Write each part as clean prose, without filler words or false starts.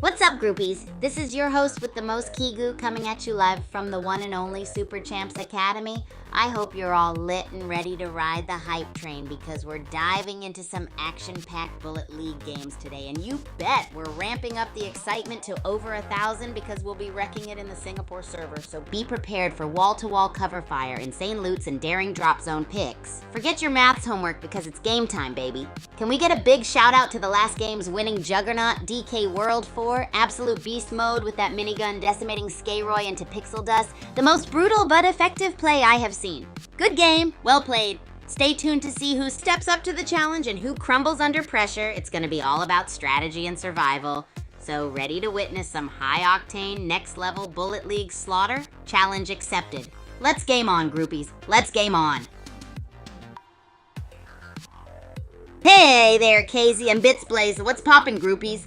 What's up, groupies? This is your host with the most, Kigu, coming at you live from the one and only Super Champs Academy. I hope you're all lit and ready to ride the hype train because we're diving into some action-packed Bullet League games today. And you bet we're ramping up the excitement to over 1,000 because we'll be wrecking it in the Singapore server. So be prepared for wall-to-wall cover fire, insane loots, and daring drop zone picks. Forget your maths homework because it's game time, baby. Can we get a big shout out to the last game's winning juggernaut, DK World 4? Absolute beast mode with that minigun decimating Scaroy into pixel dust. The most brutal but effective play I have seen. Good game, well played. Stay tuned to see who steps up to the challenge and who crumbles under pressure. It's gonna be all about strategy and survival. So ready to witness some high-octane, next-level Bullet League slaughter? Challenge accepted. Let's game on, groupies. Let's game on. Hey there, Casey and Bitsblaze. What's poppin', groupies?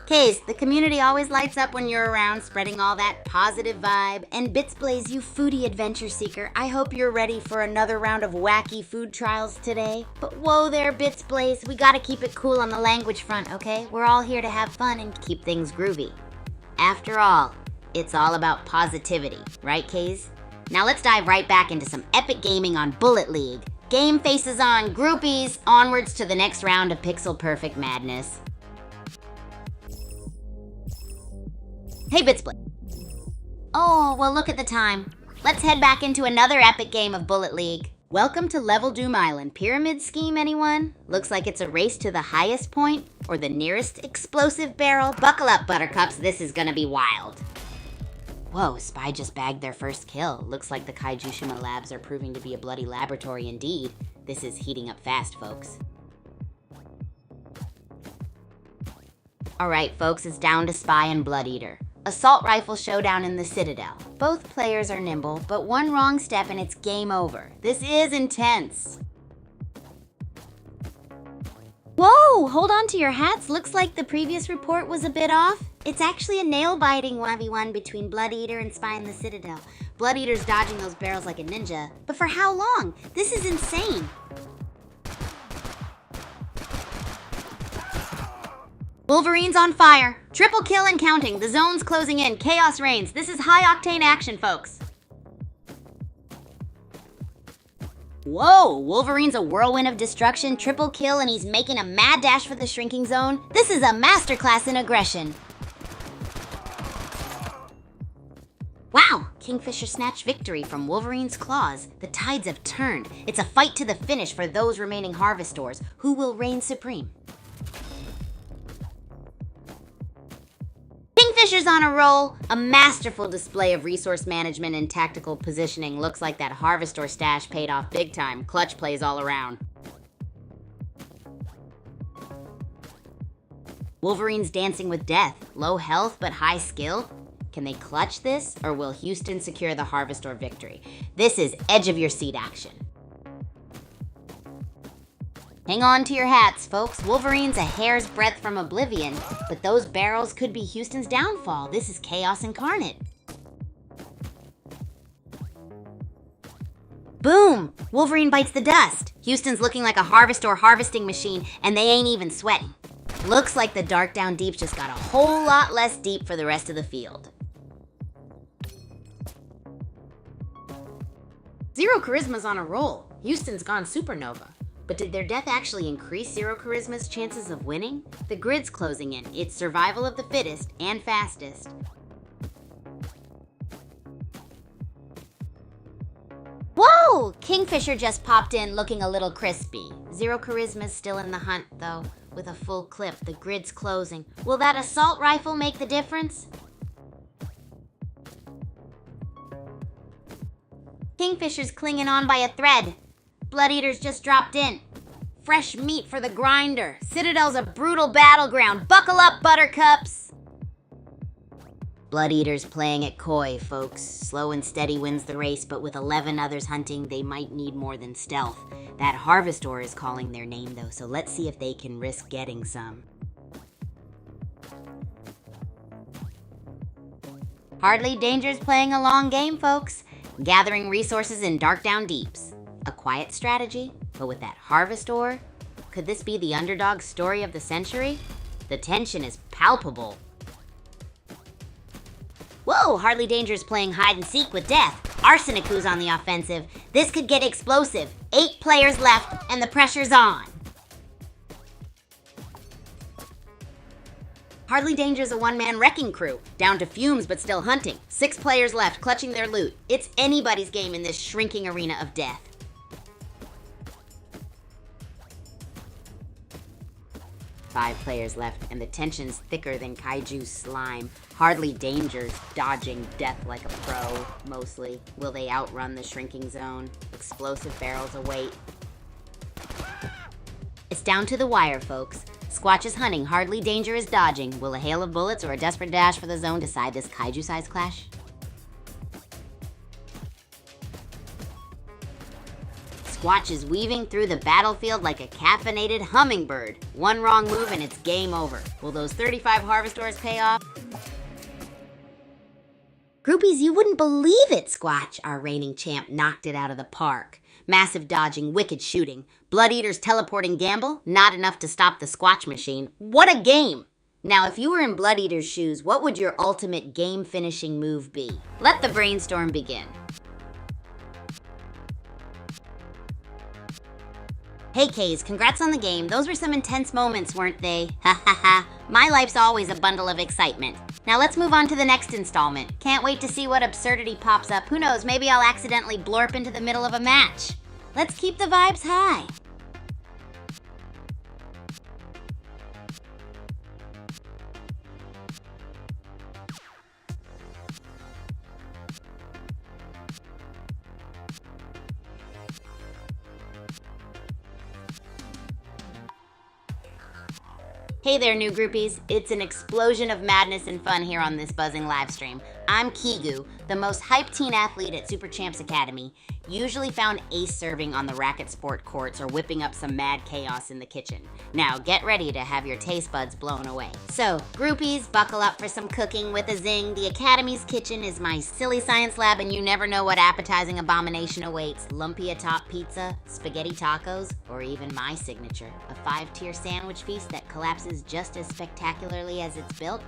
Case, the community always lights up when you're around, spreading all that positive vibe. And Bitsblaze, you foodie adventure seeker, I hope you're ready for another round of wacky food trials today. But whoa there, Bitsblaze, we gotta keep it cool on the language front, okay? We're all here to have fun and keep things groovy. After all, it's all about positivity, right, Case? Now let's dive right back into some epic gaming on Bullet League. Game faces on, groupies, onwards to the next round of pixel perfect madness. Hey, Bitsblaze. Oh, well, look at the time. Let's head back into another epic game of Bullet League. Welcome to Level Doom Island. Pyramid scheme, anyone? Looks like it's a race to the highest point or the nearest explosive barrel. Buckle up, buttercups. This is gonna be wild. Whoa, Spy just bagged their first kill. Looks like the Kaijushima labs are proving to be a bloody laboratory indeed. This is heating up fast, folks. Alright, folks, it's down to Spy and Blood Eater. Assault rifle showdown in the Citadel. Both players are nimble, but one wrong step and it's game over. This is intense. Whoa, hold on to your hats. Looks like the previous report was a bit off. It's actually a nail-biting 1v1 between Blood Eater and Spy in the Citadel. Blood Eater's dodging those barrels like a ninja. But for how long? This is insane. Wolverine's on fire. Triple kill and counting. The zone's closing in. Chaos reigns. This is high-octane action, folks. Whoa, Wolverine's a whirlwind of destruction, triple kill, and he's making a mad dash for the shrinking zone. This is a masterclass in aggression. Wow, Kingfisher snatched victory from Wolverine's claws. The tides have turned. It's a fight to the finish for those remaining harvestors. Who will reign supreme? Kingfisher's on a roll. A masterful display of resource management and tactical positioning. Looks like that Harvestor stash paid off big time. Clutch plays all around. Wolverine's dancing with death. Low health but high skill. Can they clutch this, or will Houston secure the Harvestor victory? This is edge of your seat action. Hang on to your hats, folks. Wolverine's a hair's breadth from oblivion, but those barrels could be Houston's downfall. This is chaos incarnate. Boom! Wolverine bites the dust. Houston's looking like a Harvestor harvesting machine, and they ain't even sweating. Looks like the Dark Down Deep's just got a whole lot less deep for the rest of the field. Zero Charisma's on a roll. Houston's gone supernova. But did their death actually increase Zero Charisma's chances of winning? The grid's closing in. It's survival of the fittest and fastest. Whoa! Kingfisher just popped in looking a little crispy. Zero Charisma's still in the hunt, though. With a full clip, the grid's closing. Will that assault rifle make the difference? Kingfisher's clinging on by a thread. Blood Eater's just dropped in. Fresh meat for the grinder. Citadel's a brutal battleground. Buckle up, buttercups! Blood Eater's playing it coy, folks. Slow and steady wins the race, but with 11 others hunting, they might need more than stealth. That Harvestor is calling their name, though, so let's see if they can risk getting some. Hardly Danger's playing a long game, folks. Gathering resources in Dark Down Deeps. A quiet strategy, but with that Harvestor, could this be the underdog story of the century? The tension is palpable. Whoa, Hardly Danger's playing hide and seek with Death. Arseniku's on the offensive. This could get explosive. 8 players left, and the pressure's on. Hardly Danger's a one-man wrecking crew. Down to fumes, but still hunting. 6 players left, clutching their loot. It's anybody's game in this shrinking arena of death. Five players left, and the tension's thicker than kaiju slime. Hardly Danger's dodging death like a pro, mostly. Will they outrun the shrinking zone? Explosive barrels await. It's down to the wire, folks. Squatch is hunting, Hardly Danger is dodging. Will a hail of bullets or a desperate dash for the zone decide this kaiju-sized clash? Squatch is weaving through the battlefield like a caffeinated hummingbird. One wrong move and it's game over. Will those 35 harvestors pay off? Groupies, you wouldn't believe it, Squatch. Our reigning champ knocked it out of the park. Massive dodging, wicked shooting. Blood Eater's teleporting gamble, not enough to stop the Squatch machine. What a game! Now, if you were in Blood Eater's shoes, what would your ultimate game-finishing move be? Let the brainstorm begin. Hey Kays, congrats on the game. Those were some intense moments, weren't they? Ha ha ha. My life's always a bundle of excitement. Now let's move on to the next installment. Can't wait to see what absurdity pops up. Who knows, maybe I'll accidentally blorp into the middle of a match. Let's keep the vibes high. Hey there, new groupies. It's an explosion of madness and fun here on this buzzing live stream. I'm Kigu, the most hyped teen athlete at Super Champs Academy, usually found ace serving on the racket sport courts or whipping up some mad chaos in the kitchen. Now get ready to have your taste buds blown away. So, groupies, buckle up for some cooking with a zing. The Academy's kitchen is my silly science lab and you never know what appetizing abomination awaits. Lumpia top pizza, spaghetti tacos, or even my signature, a 5-tier sandwich feast that collapses just as spectacularly as it's built.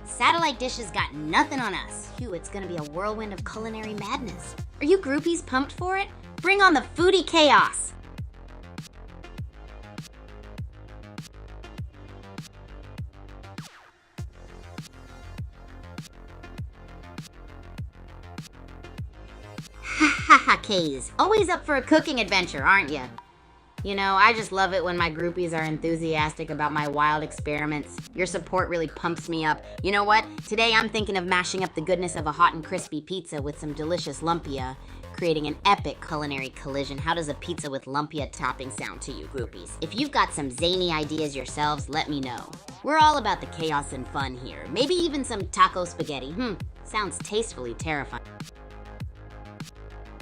Satellite dishes got nothing on us. Phew, it's gonna be a whirlwind of culinary madness. Are you groupies pumped for it? Bring on the foodie chaos! Ha ha ha, Kays. Always up for a cooking adventure, aren't ya? You know, I just love it when my groupies are enthusiastic about my wild experiments. Your support really pumps me up. You know what? Today I'm thinking of mashing up the goodness of a hot and crispy pizza with some delicious lumpia, creating an epic culinary collision. How does a pizza with lumpia topping sound to you, groupies? If you've got some zany ideas yourselves, let me know. We're all about the chaos and fun here. Maybe even some taco spaghetti. Sounds tastefully terrifying.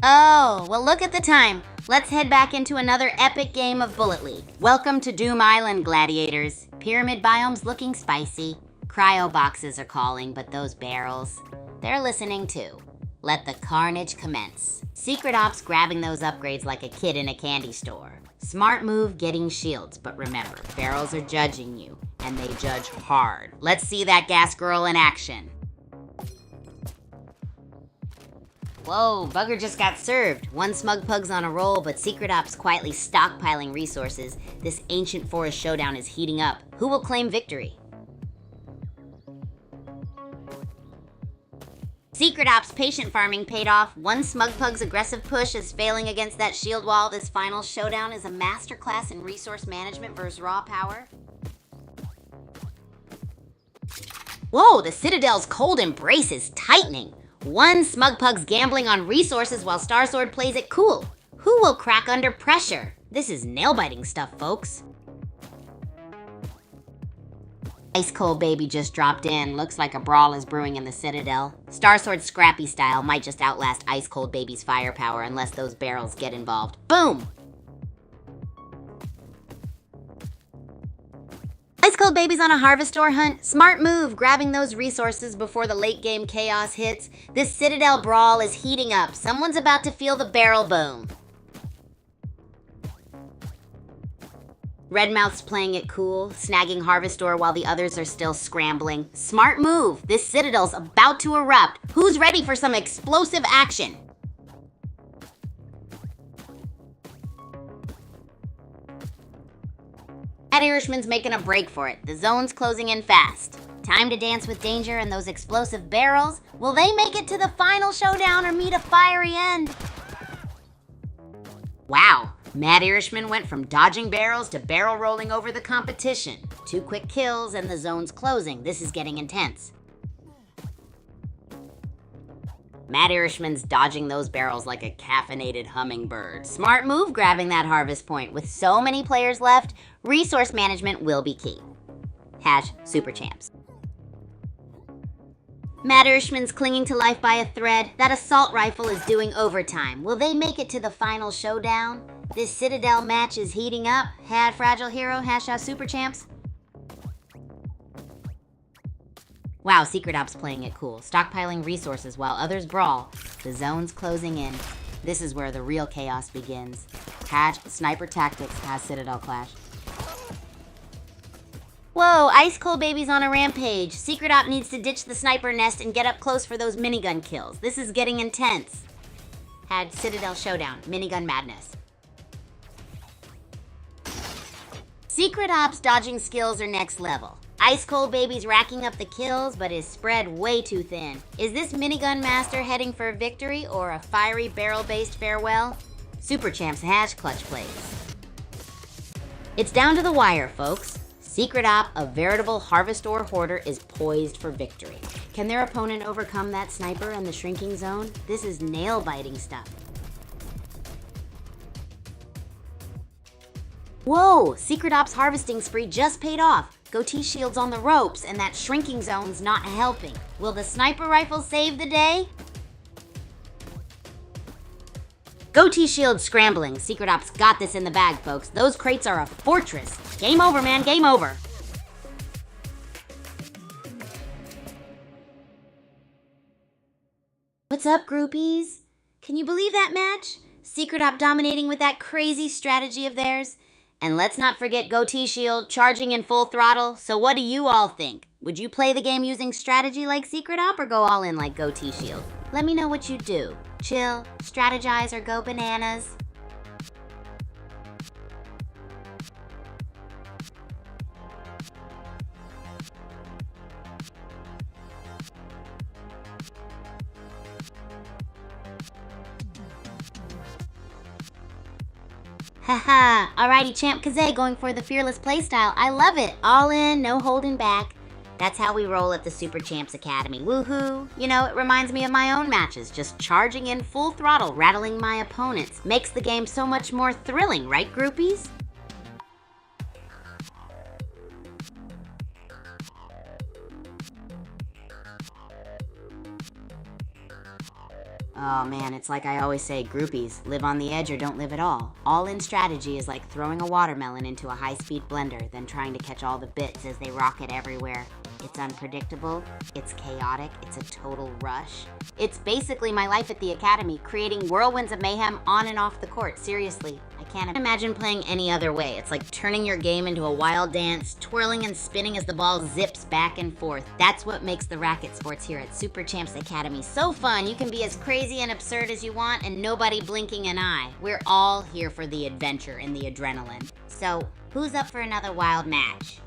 Oh, well look at the time. Let's head back into another epic game of Bullet League. Welcome to Doom Island, gladiators. Pyramid biome's looking spicy. Cryo boxes are calling, but those barrels, they're listening too. Let the carnage commence. Secret Ops grabbing those upgrades like a kid in a candy store. Smart move getting shields, but remember, barrels are judging you, and they judge hard. Let's see that gas girl in action. Whoa, Bugger just got served. One smug pug's on a roll, but Secret Ops quietly stockpiling resources. This ancient forest showdown is heating up. Who will claim victory? Secret Ops patient farming paid off. One smug pug's aggressive push is failing against that shield wall. This final showdown is a masterclass in resource management versus raw power. Whoa, the Citadel's cold embrace is tightening. One smug pug's gambling on resources while Starsword plays it cool. Who will crack under pressure? This is nail-biting stuff, folks. Ice Cold Baby just dropped in. Looks like a brawl is brewing in the Citadel. Starsword's scrappy style might just outlast Ice Cold Baby's firepower unless those barrels get involved. Boom! Ice Cold Baby's on a harvestor hunt. Smart move, grabbing those resources before the late game chaos hits. This Citadel brawl is heating up. Someone's about to feel the barrel boom. Redmouth's playing it cool, snagging Harvestor while the others are still scrambling. Smart move. This Citadel's about to erupt. Who's ready for some explosive action? That Irishman's making a break for it. The zone's closing in fast. Time to dance with danger and those explosive barrels. Will they make it to the final showdown or meet a fiery end? Wow, Mad Irishman went from dodging barrels to barrel rolling over the competition. 2 quick kills and the zone's closing. This is getting intense. Mad Irishman's dodging those barrels like a caffeinated hummingbird. Smart move grabbing that harvest point. With so many players left, resource management will be key. #Super Champs. Mad Irishman's clinging to life by a thread. That assault rifle is doing overtime. Will they make it to the final showdown? This Citadel match is heating up. Fragile Hero, #Super Champs. Wow, Secret Ops playing it cool, stockpiling resources while others brawl. The zone's closing in. This is where the real chaos begins. Sniper Tactics, Citadel Clash. Whoa, Ice Cold Baby's on a rampage. Secret Op needs to ditch the sniper nest and get up close for those minigun kills. This is getting intense. Citadel Showdown, Minigun Madness. Secret Ops dodging skills are next level. Ice Cold Baby's racking up the kills, but is spread way too thin. Is this Minigun Master heading for victory or a fiery barrel-based farewell? Super Champs, Clutch Plays. It's down to the wire, folks. Secret Op, a veritable Harvestor hoarder, is poised for victory. Can their opponent overcome that sniper and the shrinking zone? This is nail-biting stuff. Whoa! Secret Op's harvesting spree just paid off. Goatee Shield's on the ropes, and that shrinking zone's not helping. Will the sniper rifle save the day? Goatee Shield scrambling. Secret Ops got this in the bag, folks. Those crates are a fortress. Game over, man. Game over. What's up, groupies? Can you believe that match? Secret Op dominating with that crazy strategy of theirs. And let's not forget Goatee Shield charging in full throttle. So what do you all think? Would you play the game using strategy like Secret Op or go all in like Goatee Shield? Let me know what you do. Chill, strategize, or go bananas. Haha, alrighty, Champ Kazay going for the fearless playstyle. I love it. All in, no holding back. That's how we roll at the Super Champs Academy. Woohoo! You know, it reminds me of my own matches. Just charging in full throttle, rattling my opponents. Makes the game so much more thrilling, right, groupies? Oh man, it's like I always say, groupies, live on the edge or don't live at all. All-in strategy is like throwing a watermelon into a high-speed blender, then trying to catch all the bits as they rocket everywhere. It's unpredictable, it's chaotic, it's a total rush. It's basically my life at the academy, creating whirlwinds of mayhem on and off the court. Seriously, I can't imagine playing any other way. It's like turning your game into a wild dance, twirling and spinning as the ball zips back and forth. That's what makes the racket sports here at Super Champs Academy so fun. You can be as crazy and absurd as you want and nobody blinking an eye. We're all here for the adventure and the adrenaline. So, who's up for another wild match?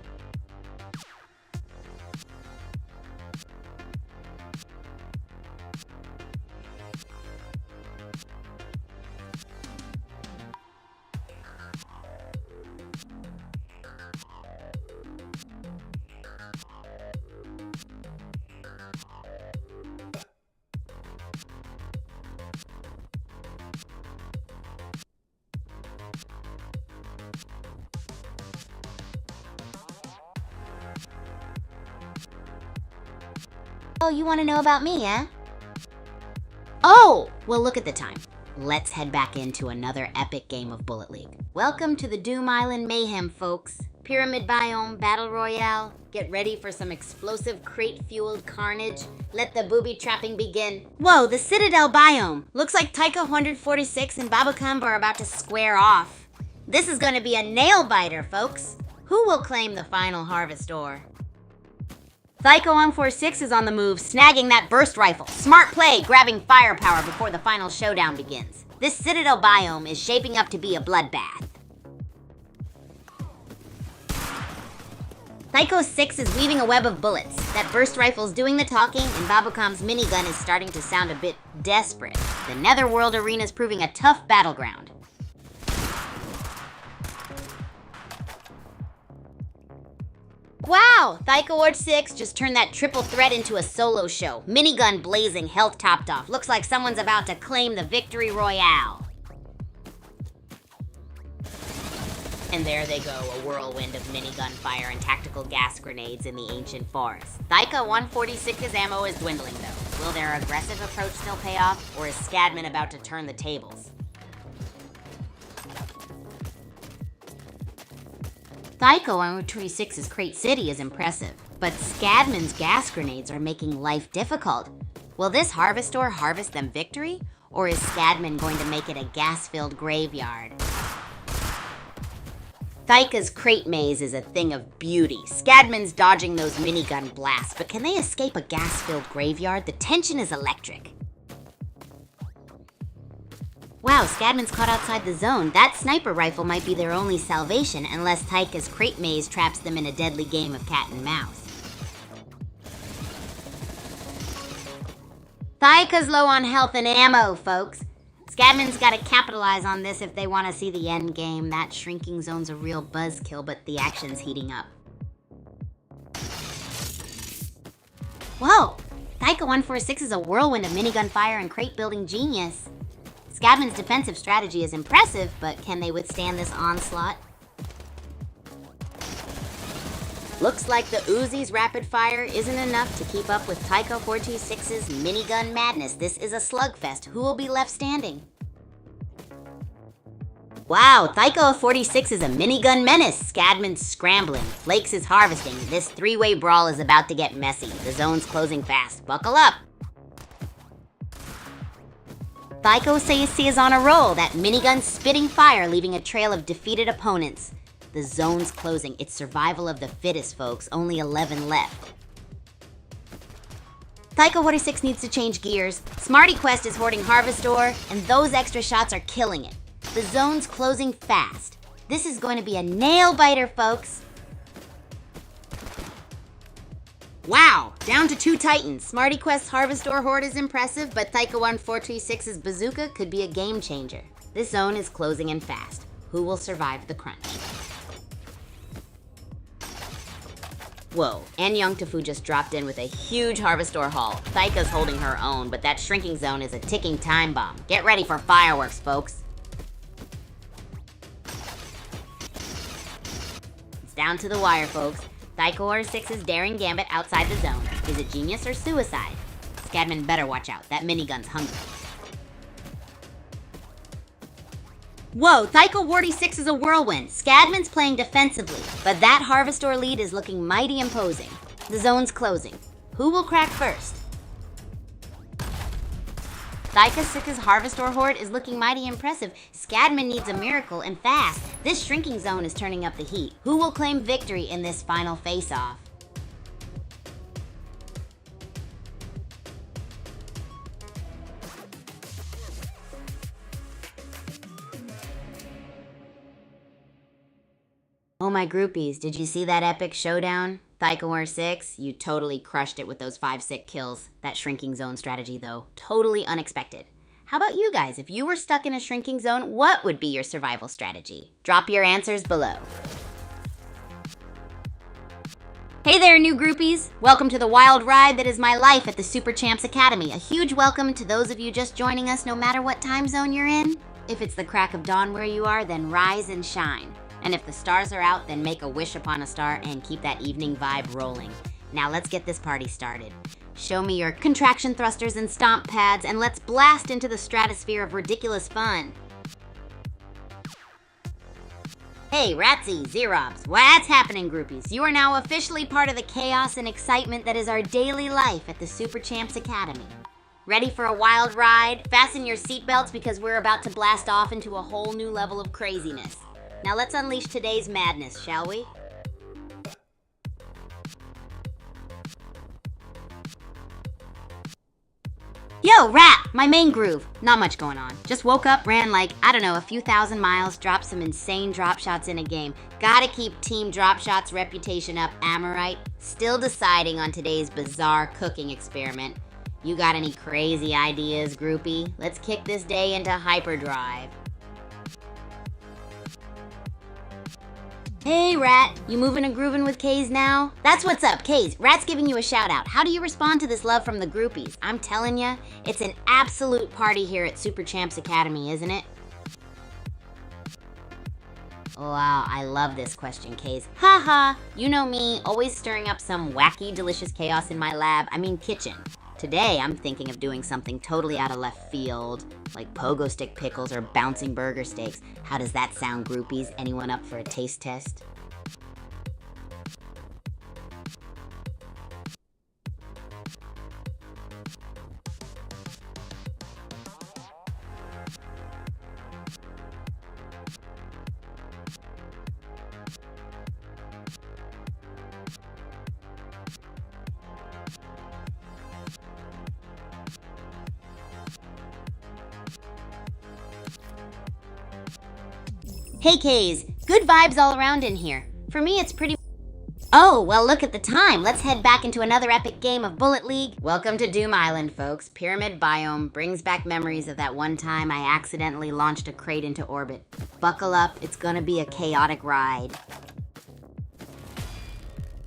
Oh, you want to know about me, eh? Oh, well, look at the time. Let's head back into another epic game of Bullet League. Welcome to the Doom Island Mayhem, folks. Pyramid Biome Battle Royale. Get ready for some explosive crate-fueled carnage. Let the booby trapping begin. Whoa, the Citadel Biome. Looks like Taika 146 and Babakamba are about to square off. This is going to be a nail-biter, folks. Who will claim the final harvest ore? Thyko146 is on the move, snagging that burst rifle. Smart play, grabbing firepower before the final showdown begins. This Citadel biome is shaping up to be a bloodbath. Thyko6 is weaving a web of bullets. That burst rifle's doing the talking, and Babukam's minigun is starting to sound a bit desperate. The Netherworld arena's proving a tough battleground. Wow! Thyko6 just turned that triple threat into a solo show. Minigun blazing, health topped off. Looks like someone's about to claim the victory royale. And there they go, a whirlwind of minigun fire and tactical gas grenades in the ancient forest. Thyko146's ammo is dwindling though. Will their aggressive approach still pay off, or is Scadman about to turn the tables? Thyko146's Crate City is impressive, but Scadman's gas grenades are making life difficult. Will this harvest ore harvest them victory, or is Scadman going to make it a gas-filled graveyard? Thyka's crate maze is a thing of beauty. Scadman's dodging those minigun blasts, but can they escape a gas-filled graveyard? The tension is electric. Wow, Scadman's caught outside the zone. That sniper rifle might be their only salvation unless Thyka's crate maze traps them in a deadly game of cat and mouse. Thyka's low on health and ammo, folks. Scadman's got to capitalize on this if they want to see the end game. That shrinking zone's a real buzzkill, but the action's heating up. Whoa! Thyko146 is a whirlwind of minigun fire and crate building genius. Scadman's defensive strategy is impressive, but can they withstand this onslaught? Looks like the Uzi's rapid fire isn't enough to keep up with Thyko146's minigun madness. This is a slugfest. Who will be left standing? Wow, Thyko146 is a minigun menace. Scadman's scrambling. Flakes is harvesting. This three-way brawl is about to get messy. The zone's closing fast. Buckle up. Thyko6 is on a roll. That minigun spitting fire, leaving a trail of defeated opponents. The zone's closing. It's survival of the fittest, folks. Only 11 left. Thyko146 needs to change gears. Smarty Quest is hoarding harvest ore, and those extra shots are killing it. The zone's closing fast. This is going to be a nail-biter, folks. Wow, down to 2 Titans. Smarty Quest's harvest ore hoard is impressive, but Thyko146's bazooka could be a game changer. This zone is closing in fast. Who will survive the crunch? Whoa, and Youngtafu just dropped in with a huge harvest ore haul. Thyka's holding her own, but that shrinking zone is a ticking time bomb. Get ready for fireworks, folks. It's down to the wire, folks. Thyko146's daring gambit outside the zone. Is it genius or suicide? Scadman better watch out. That minigun's hungry. Whoa, Thyko146 is a whirlwind. Scadman's playing defensively, but that harvest ore lead is looking mighty imposing. The zone's closing. Who will crack first? Thyko6's harvest ore hoard is looking mighty impressive. Scadman needs a miracle and fast. This shrinking zone is turning up the heat. Who will claim victory in this final face-off? Oh my groupies, did you see that epic showdown? Thyko146, you totally crushed it with those 5 sick kills. That shrinking zone strategy though, totally unexpected. How about you guys? If you were stuck in a shrinking zone, what would be your survival strategy? Drop your answers below. Hey there, new groupies! Welcome to the wild ride that is my life at the Super Champs Academy. A huge welcome to those of you just joining us no matter what time zone you're in. If it's the crack of dawn where you are, then rise and shine. And if the stars are out, then make a wish upon a star and keep that evening vibe rolling. Now let's get this party started. Show me your contraction thrusters and stomp pads, and let's blast into the stratosphere of ridiculous fun. Hey, Ratsy, Xerobs, what's happening, groupies? You are now officially part of the chaos and excitement that is our daily life at the Super Champs Academy. Ready for a wild ride? Fasten your seatbelts because we're about to blast off into a whole new level of craziness. Now let's unleash today's madness, shall we? Yo, Rat! My main groove. Not much going on. Just woke up, ran like, I don't know, a few thousand miles, dropped some insane drop shots in a game. Gotta keep Team Drop Shots reputation up, am I right? Still deciding on today's bizarre cooking experiment. You got any crazy ideas, groupie? Let's kick this day into hyperdrive. Hey, Rat. You moving and grooving with Kays now? That's what's up, Kays. Rat's giving you a shout out. How do you respond to this love from the groupies? I'm telling ya, it's an absolute party here at Super Champs Academy, isn't it? Wow, I love this question, Kays. Haha, you know me, always stirring up some wacky, delicious chaos in my lab, kitchen. Today, I'm thinking of doing something totally out of left field, like pogo stick pickles or bouncing burger steaks. How does that sound, groupies? Anyone up for a taste test? Hey, Kays. Good vibes all around in here. For me, it's pretty... Oh, well, look at the time. Let's head back into another epic game of Bullet League. Welcome to Doom Island, folks. Pyramid biome brings back memories of that one time I accidentally launched a crate into orbit. Buckle up. It's gonna be a chaotic ride.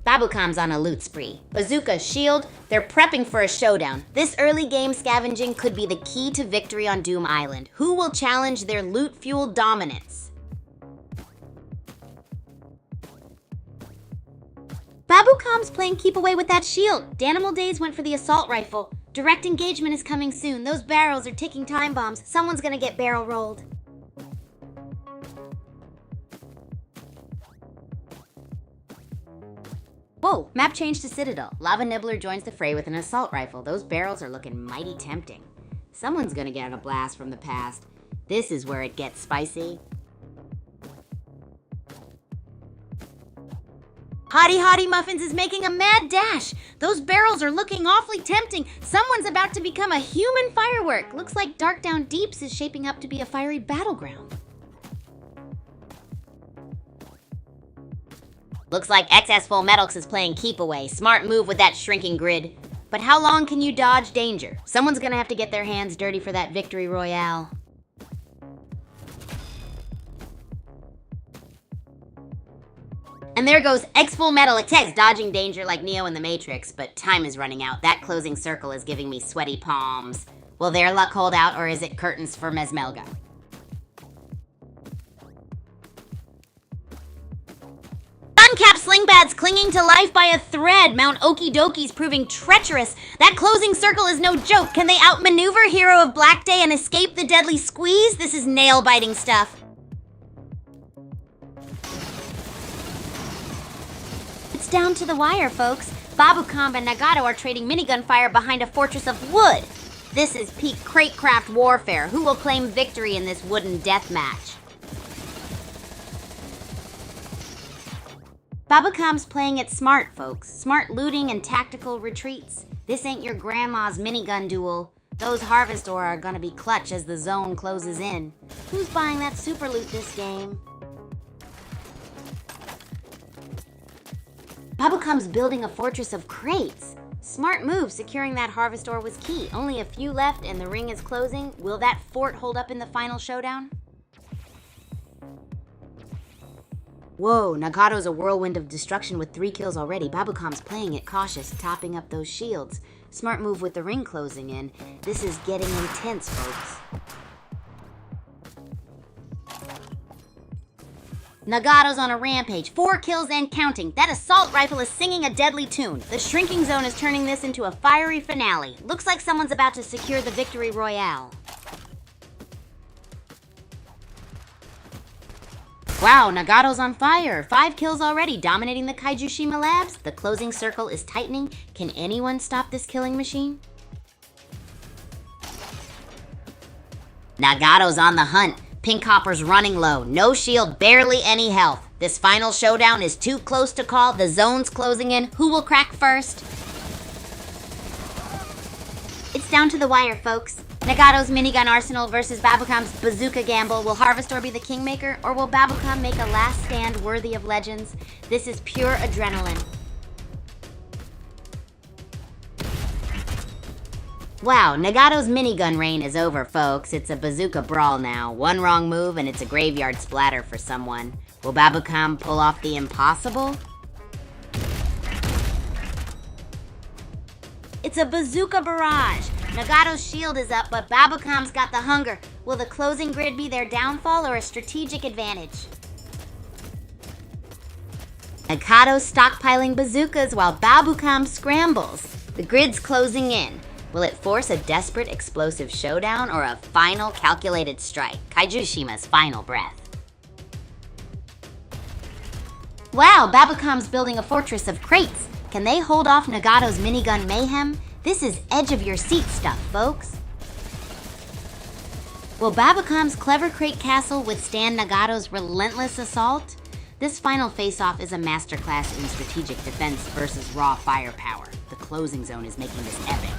Babukam's on a loot spree. Bazooka, shield, they're prepping for a showdown. This early game scavenging could be the key to victory on Doom Island. Who will challenge their loot-fueled dominance? Babukam's playing keep away with that shield. Danimal Days went for the assault rifle. Direct engagement is coming soon. Those barrels are ticking time bombs. Someone's gonna get barrel rolled. Whoa, map change to Citadel. Lava Nibbler joins the fray with an assault rifle. Those barrels are looking mighty tempting. Someone's gonna get a blast from the past. This is where it gets spicy. Hottie Muffins is making a mad dash. Those barrels are looking awfully tempting. Someone's about to become a human firework. Looks like Dark Down Deeps is shaping up to be a fiery battleground. Looks like XS Full Metals is playing keep away. Smart move with that shrinking grid. But how long can you dodge danger? Someone's gonna have to get their hands dirty for that victory royale. And there goes X Full Metal Attacks, dodging danger like Neo in the Matrix, but time is running out. That closing circle is giving me sweaty palms. Will their luck hold out, or is it curtains for Mesmelga? Uncap Slingbad's clinging to life by a thread. Mount Okie Dokie's proving treacherous. That closing circle is no joke. Can they outmaneuver Hero of Black Day and escape the deadly squeeze? This is nail-biting stuff. It's down to the wire, folks. Babukam and Nagato are trading minigun fire behind a fortress of wood. This is peak cratecraft warfare. Who will claim victory in this wooden death match? Babukam's playing it smart, folks. Smart looting and tactical retreats. This ain't your grandma's minigun duel. Those harvest ore are gonna be clutch as the zone closes in. Who's buying that super loot this game? Babukam's building a fortress of crates. Smart move, securing that harvest ore was key. Only a few left and the ring is closing. Will that fort hold up in the final showdown? Whoa, Nagato's a whirlwind of destruction with 3 kills already. Babukam's playing it cautious, topping up those shields. Smart move with the ring closing in. This is getting intense, folks. Nagato's on a rampage, 4 kills and counting. That assault rifle is singing a deadly tune. The shrinking zone is turning this into a fiery finale. Looks like someone's about to secure the victory royale. Wow, Nagato's on fire. 5 kills already, dominating the Kaijushima Labs. The closing circle is tightening. Can anyone stop this killing machine? Nagato's on the hunt. Pink Hopper's running low. No shield, barely any health. This final showdown is too close to call. The zone's closing in. Who will crack first? It's down to the wire, folks. Nagato's minigun arsenal versus Babukam's bazooka gamble. Will Harvestor be the kingmaker, or will Babukam make a last stand worthy of legends? This is pure adrenaline. Wow, Nagato's minigun reign is over, folks. It's a bazooka brawl now. One wrong move and it's a graveyard splatter for someone. Will Babukam pull off the impossible? It's a bazooka barrage. Nagato's shield is up, but Babukam's got the hunger. Will the closing grid be their downfall or a strategic advantage? Nagato's stockpiling bazookas while Babukam scrambles. The grid's closing in. Will it force a desperate explosive showdown or a final calculated strike? Kaijushima's final breath. Wow, Babukam's building a fortress of crates. Can they hold off Nagato's minigun mayhem? This is edge of your seat stuff, folks. Will Babukam's clever crate castle withstand Nagato's relentless assault? This final face-off is a masterclass in strategic defense versus raw firepower. The closing zone is making this epic.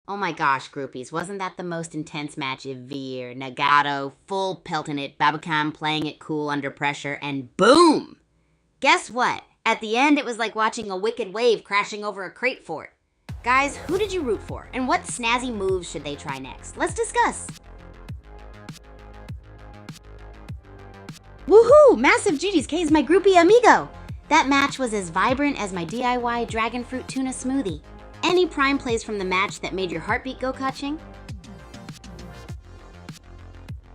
Oh my gosh, groupies, wasn't that the most intense match ever? Nagato full pelting it, Babukam playing it cool under pressure, and boom! Guess what? At the end, it was like watching a wicked wave crashing over a crate fort. Guys, who did you root for? And what snazzy moves should they try next? Let's discuss. Woohoo! Massive GG's K's my groupie amigo! That match was as vibrant as my DIY dragon fruit tuna smoothie. Any prime plays from the match that made your heartbeat go catching?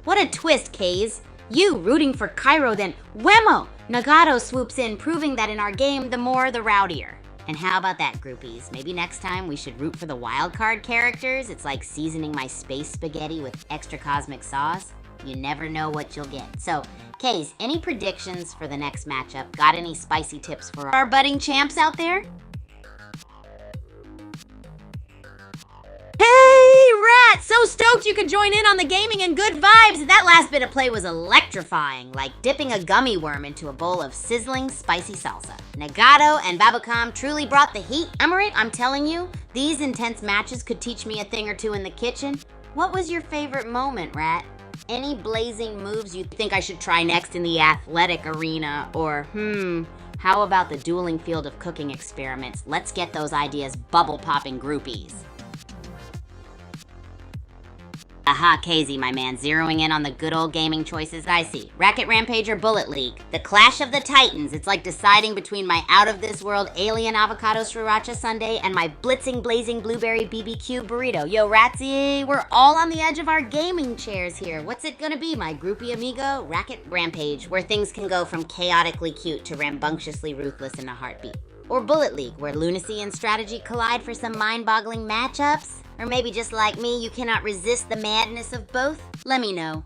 What a twist, K's! You rooting for Cairo, then whammo! Nagato swoops in, proving that in our game, the more the rowdier. And how about that, groupies? Maybe next time we should root for the wildcard characters? It's like seasoning my space spaghetti with extra cosmic sauce. You never know what you'll get. So, K's, any predictions for the next matchup? Got any spicy tips for our budding champs out there? Hey, Rat! So stoked you could join in on the gaming and good vibes! That last bit of play was electrifying, like dipping a gummy worm into a bowl of sizzling, spicy salsa. Nagato and Babukam truly brought the heat. Amarit, I'm telling you, these intense matches could teach me a thing or two in the kitchen. What was your favorite moment, Rat? Any blazing moves you think I should try next in the athletic arena? Or, how about the dueling field of cooking experiments? Let's get those ideas bubble-popping groupies. Aha, KZ, my man, zeroing in on the good old gaming choices I see. Racket Rampage or Bullet League? The Clash of the Titans. It's like deciding between my out-of-this-world alien avocado sriracha sundae and my blitzing blazing blueberry BBQ burrito. Yo, Ratsy, we're all on the edge of our gaming chairs here. What's it gonna be, my groupie amigo? Racket Rampage, where things can go from chaotically cute to rambunctiously ruthless in a heartbeat. Or Bullet League, where lunacy and strategy collide for some mind-boggling matchups? Or maybe just like me, you cannot resist the madness of both? Let me know.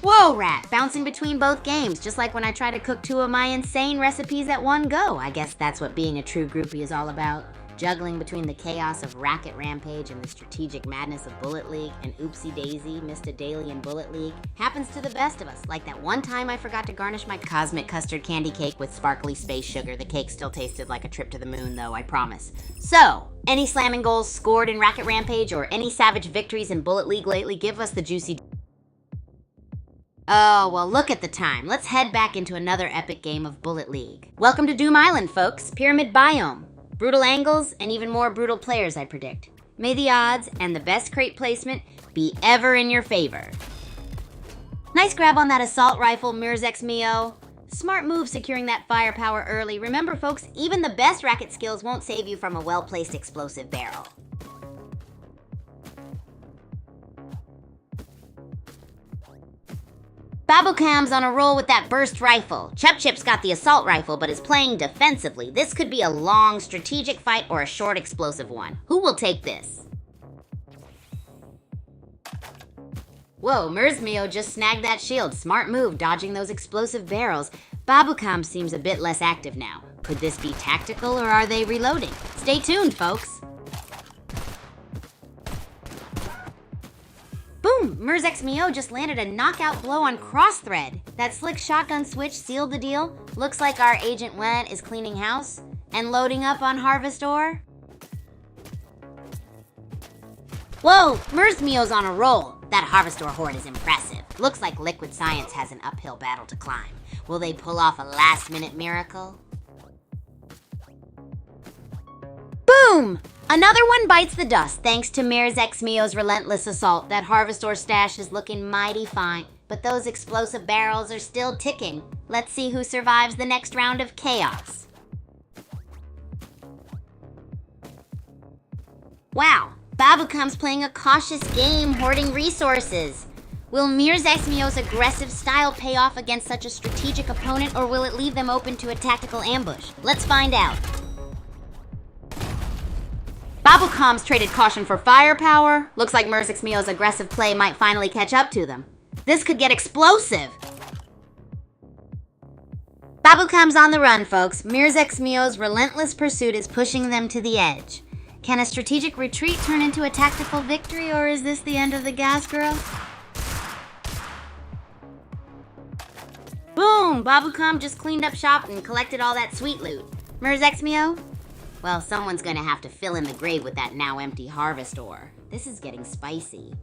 Whoa, Rat, bouncing between both games, just like when I try to cook two of my insane recipes at one go. I guess that's what being a true groupie is all about. Juggling between the chaos of Racket Rampage and the strategic madness of Bullet League, and oopsie daisy, missed a daily in Bullet League. Happens to the best of us, like that one time I forgot to garnish my cosmic custard candy cake with sparkly space sugar. The cake still tasted like a trip to the moon though, I promise. So, any slamming goals scored in Racket Rampage or any savage victories in Bullet League lately? Give us the juicy... Oh, well, look at the time. Let's head back into another epic game of Bullet League. Welcome to Doom Island, folks. Pyramid Biome. Brutal angles, and even more brutal players, I predict. May the odds and the best crate placement be ever in your favor. Nice grab on that assault rifle, Mirzex Mio. Smart move securing that firepower early. Remember, folks, even the best racket skills won't save you from a well-placed explosive barrel. Babukam's on a roll with that burst rifle. Chip's got the assault rifle, but is playing defensively. This could be a long, strategic fight or a short, explosive one. Who will take this? Whoa, Mirzex just snagged that shield. Smart move, dodging those explosive barrels. Babukam seems a bit less active now. Could this be tactical or are they reloading? Stay tuned, folks. Boom! Mirzek's Mio just landed a knockout blow on Crossthread. That slick shotgun switch sealed the deal. Looks like our Agent Wen is cleaning house and loading up on Harvest Ore. Whoa! Mirz Mio's on a roll. That Harvest Ore horde is impressive. Looks like Liquid Science has an uphill battle to climb. Will they pull off a last-minute miracle? Boom! Another one bites the dust thanks to Mirzek's Mio's relentless assault. That Harvest Ore stash is looking mighty fine, but those explosive barrels are still ticking. Let's see who survives the next round of chaos. Wow, Babukam's playing a cautious game, hoarding resources. Will Mirzek's Mio's aggressive style pay off against such a strategic opponent, or will it leave them open to a tactical ambush? Let's find out. Babukam's traded caution for firepower. Looks like Mirzek's Mio's aggressive play might finally catch up to them. This could get explosive. Babukam's on the run, folks. Mirzek's Mio's relentless pursuit is pushing them to the edge. Can a strategic retreat turn into a tactical victory, or is this the end of the Gas Girl? Boom! Babukam just cleaned up shop and collected all that sweet loot. Mirzek's Mio? Well, someone's gonna have to fill in the grave with that now empty Harvest Ore. This is getting spicy.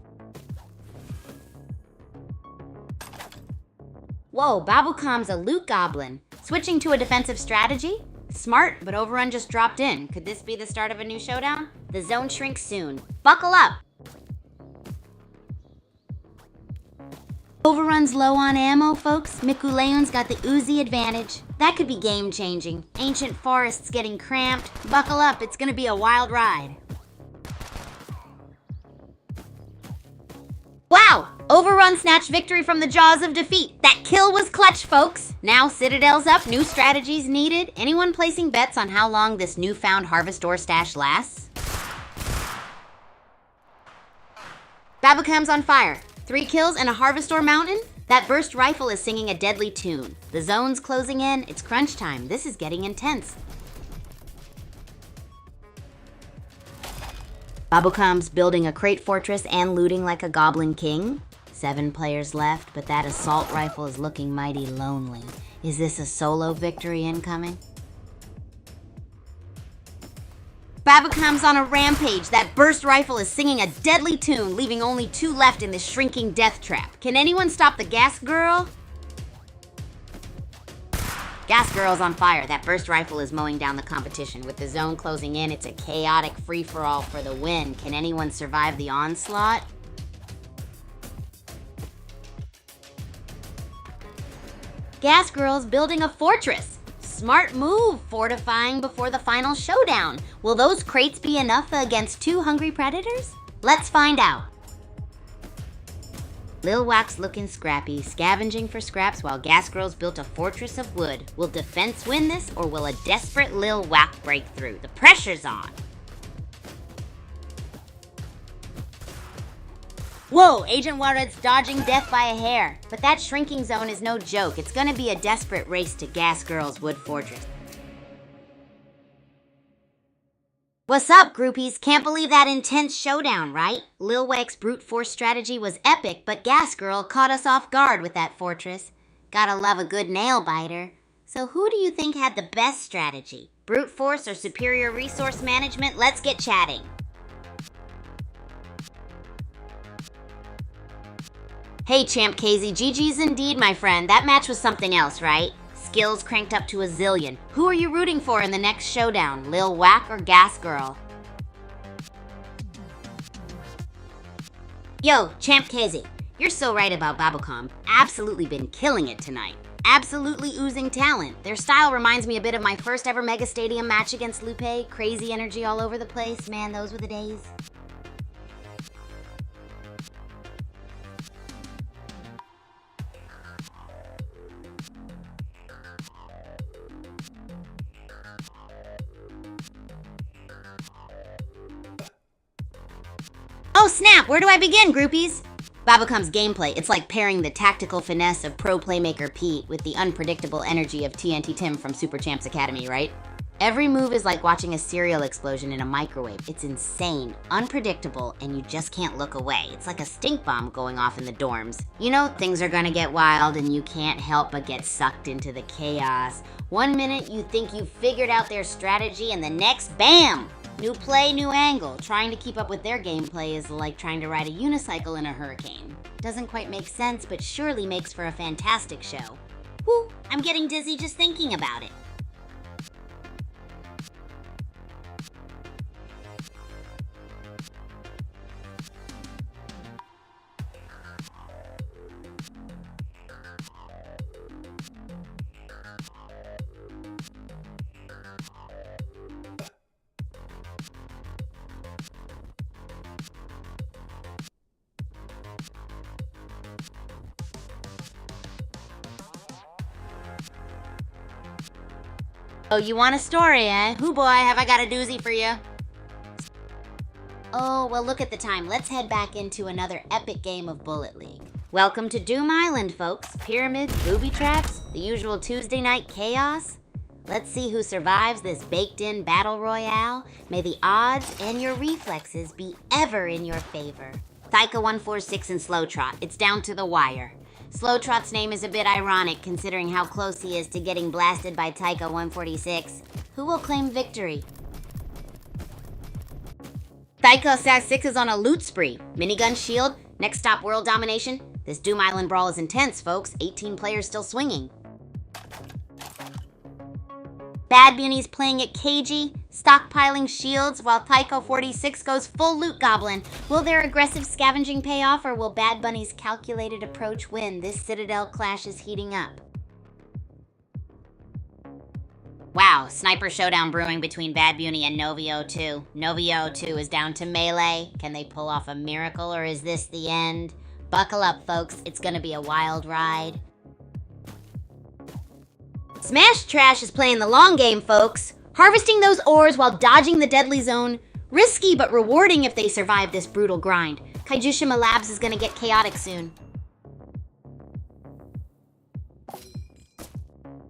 Whoa, Babukam's a loot goblin. Switching to a defensive strategy? Smart, but Overrun just dropped in. Could this be the start of a new showdown? The zone shrinks soon. Buckle up! Overrun's low on ammo, folks. Mikuleon's got the Uzi advantage. That could be game-changing. Ancient forests getting cramped. Buckle up, it's gonna be a wild ride. Wow! Overrun snatched victory from the jaws of defeat. That kill was clutch, folks. Now Citadel's up, new strategies needed. Anyone placing bets on how long this newfound Harvest Ore stash lasts? Babukam's on fire. 3 kills and a Harvest Ore mountain? That burst rifle is singing a deadly tune. The zone's closing in. It's crunch time. This is getting intense. Babukam's building a crate fortress and looting like a goblin king. 7 players left, but that assault rifle is looking mighty lonely. Is this a solo victory incoming? Babukam's on a rampage. That burst rifle is singing a deadly tune, leaving only 2 left in this shrinking death trap. Can anyone stop the Gas Girl? Gas Girl's on fire. That burst rifle is mowing down the competition. With the zone closing in, it's a chaotic free-for-all for the win. Can anyone survive the onslaught? Gas Girl's building a fortress. Smart move, fortifying before the final showdown. Will those crates be enough against 2 hungry predators? Let's find out. Lil Wack's looking scrappy, scavenging for scraps while Gas Girl's built a fortress of wood. Will defense win this, or will a desperate Lil Wack break through? The pressure's on. Whoa, Agent Warred's dodging death by a hair. But that shrinking zone is no joke. It's gonna be a desperate race to Gas Girl's wood fortress. What's up, groupies? Can't believe that intense showdown, right? Lil Wack's brute force strategy was epic, but Gas Girl caught us off guard with that fortress. Gotta love a good nail biter. So who do you think had the best strategy? Brute force or superior resource management? Let's get chatting. Hey, Champ KZ, GG's indeed, my friend. That match was something else, right? Skills cranked up to a zillion. Who are you rooting for in the next showdown, Lil Wack or Gas Girl? Yo, Champ KZ, you're so right about Babukam. Absolutely been killing it tonight. Absolutely oozing talent. Their style reminds me a bit of my first ever Mega Stadium match against Lupe. Crazy energy all over the place. Man, those were the days. Oh snap, where do I begin, groupies? Babakum's gameplay, it's like pairing the tactical finesse of pro playmaker Pete with the unpredictable energy of TNT Tim from Super Champs Academy, right? Every move is like watching a cereal explosion in a microwave. It's insane, unpredictable, and you just can't look away. It's like a stink bomb going off in the dorms. You know, things are gonna get wild and you can't help but get sucked into the chaos. One minute you think you've figured out their strategy and the next, bam! New play, new angle. Trying to keep up with their gameplay is like trying to ride a unicycle in a hurricane. Doesn't quite make sense, but surely makes for a fantastic show. Woo, I'm getting dizzy just thinking about it. Oh, you want a story, eh? Hoo boy, have I got a doozy for you? Oh, well look at the time. Let's head back into another epic game of Bullet League. Welcome to Doom Island, folks. Pyramids, booby traps, the usual Tuesday night chaos. Let's see who survives this baked-in battle royale. May the odds and your reflexes be ever in your favor. Taika146 and Slow Trot. It's down to the wire. Slow Trot's name is a bit ironic considering how close he is to getting blasted by Taika146. Who will claim victory? Taika6 is on a loot spree. Minigun shield, next stop world domination. This Doom Island brawl is intense, folks. 18 players still swinging. Bad Bunny's playing it cagey, stockpiling shields while Taika46 goes full loot goblin. Will their aggressive scavenging pay off, or will Bad Bunny's calculated approach win? This Citadel clash is heating up. Wow, sniper showdown brewing between Bad Bunny and Novio2. Novio2 is down to melee. Can they pull off a miracle, or is this the end? Buckle up, folks. It's gonna be a wild ride. Smash Trash is playing the long game, folks. Harvesting those ores while dodging the deadly zone. Risky but rewarding if they survive this brutal grind. Kaijushima Labs is gonna get chaotic soon.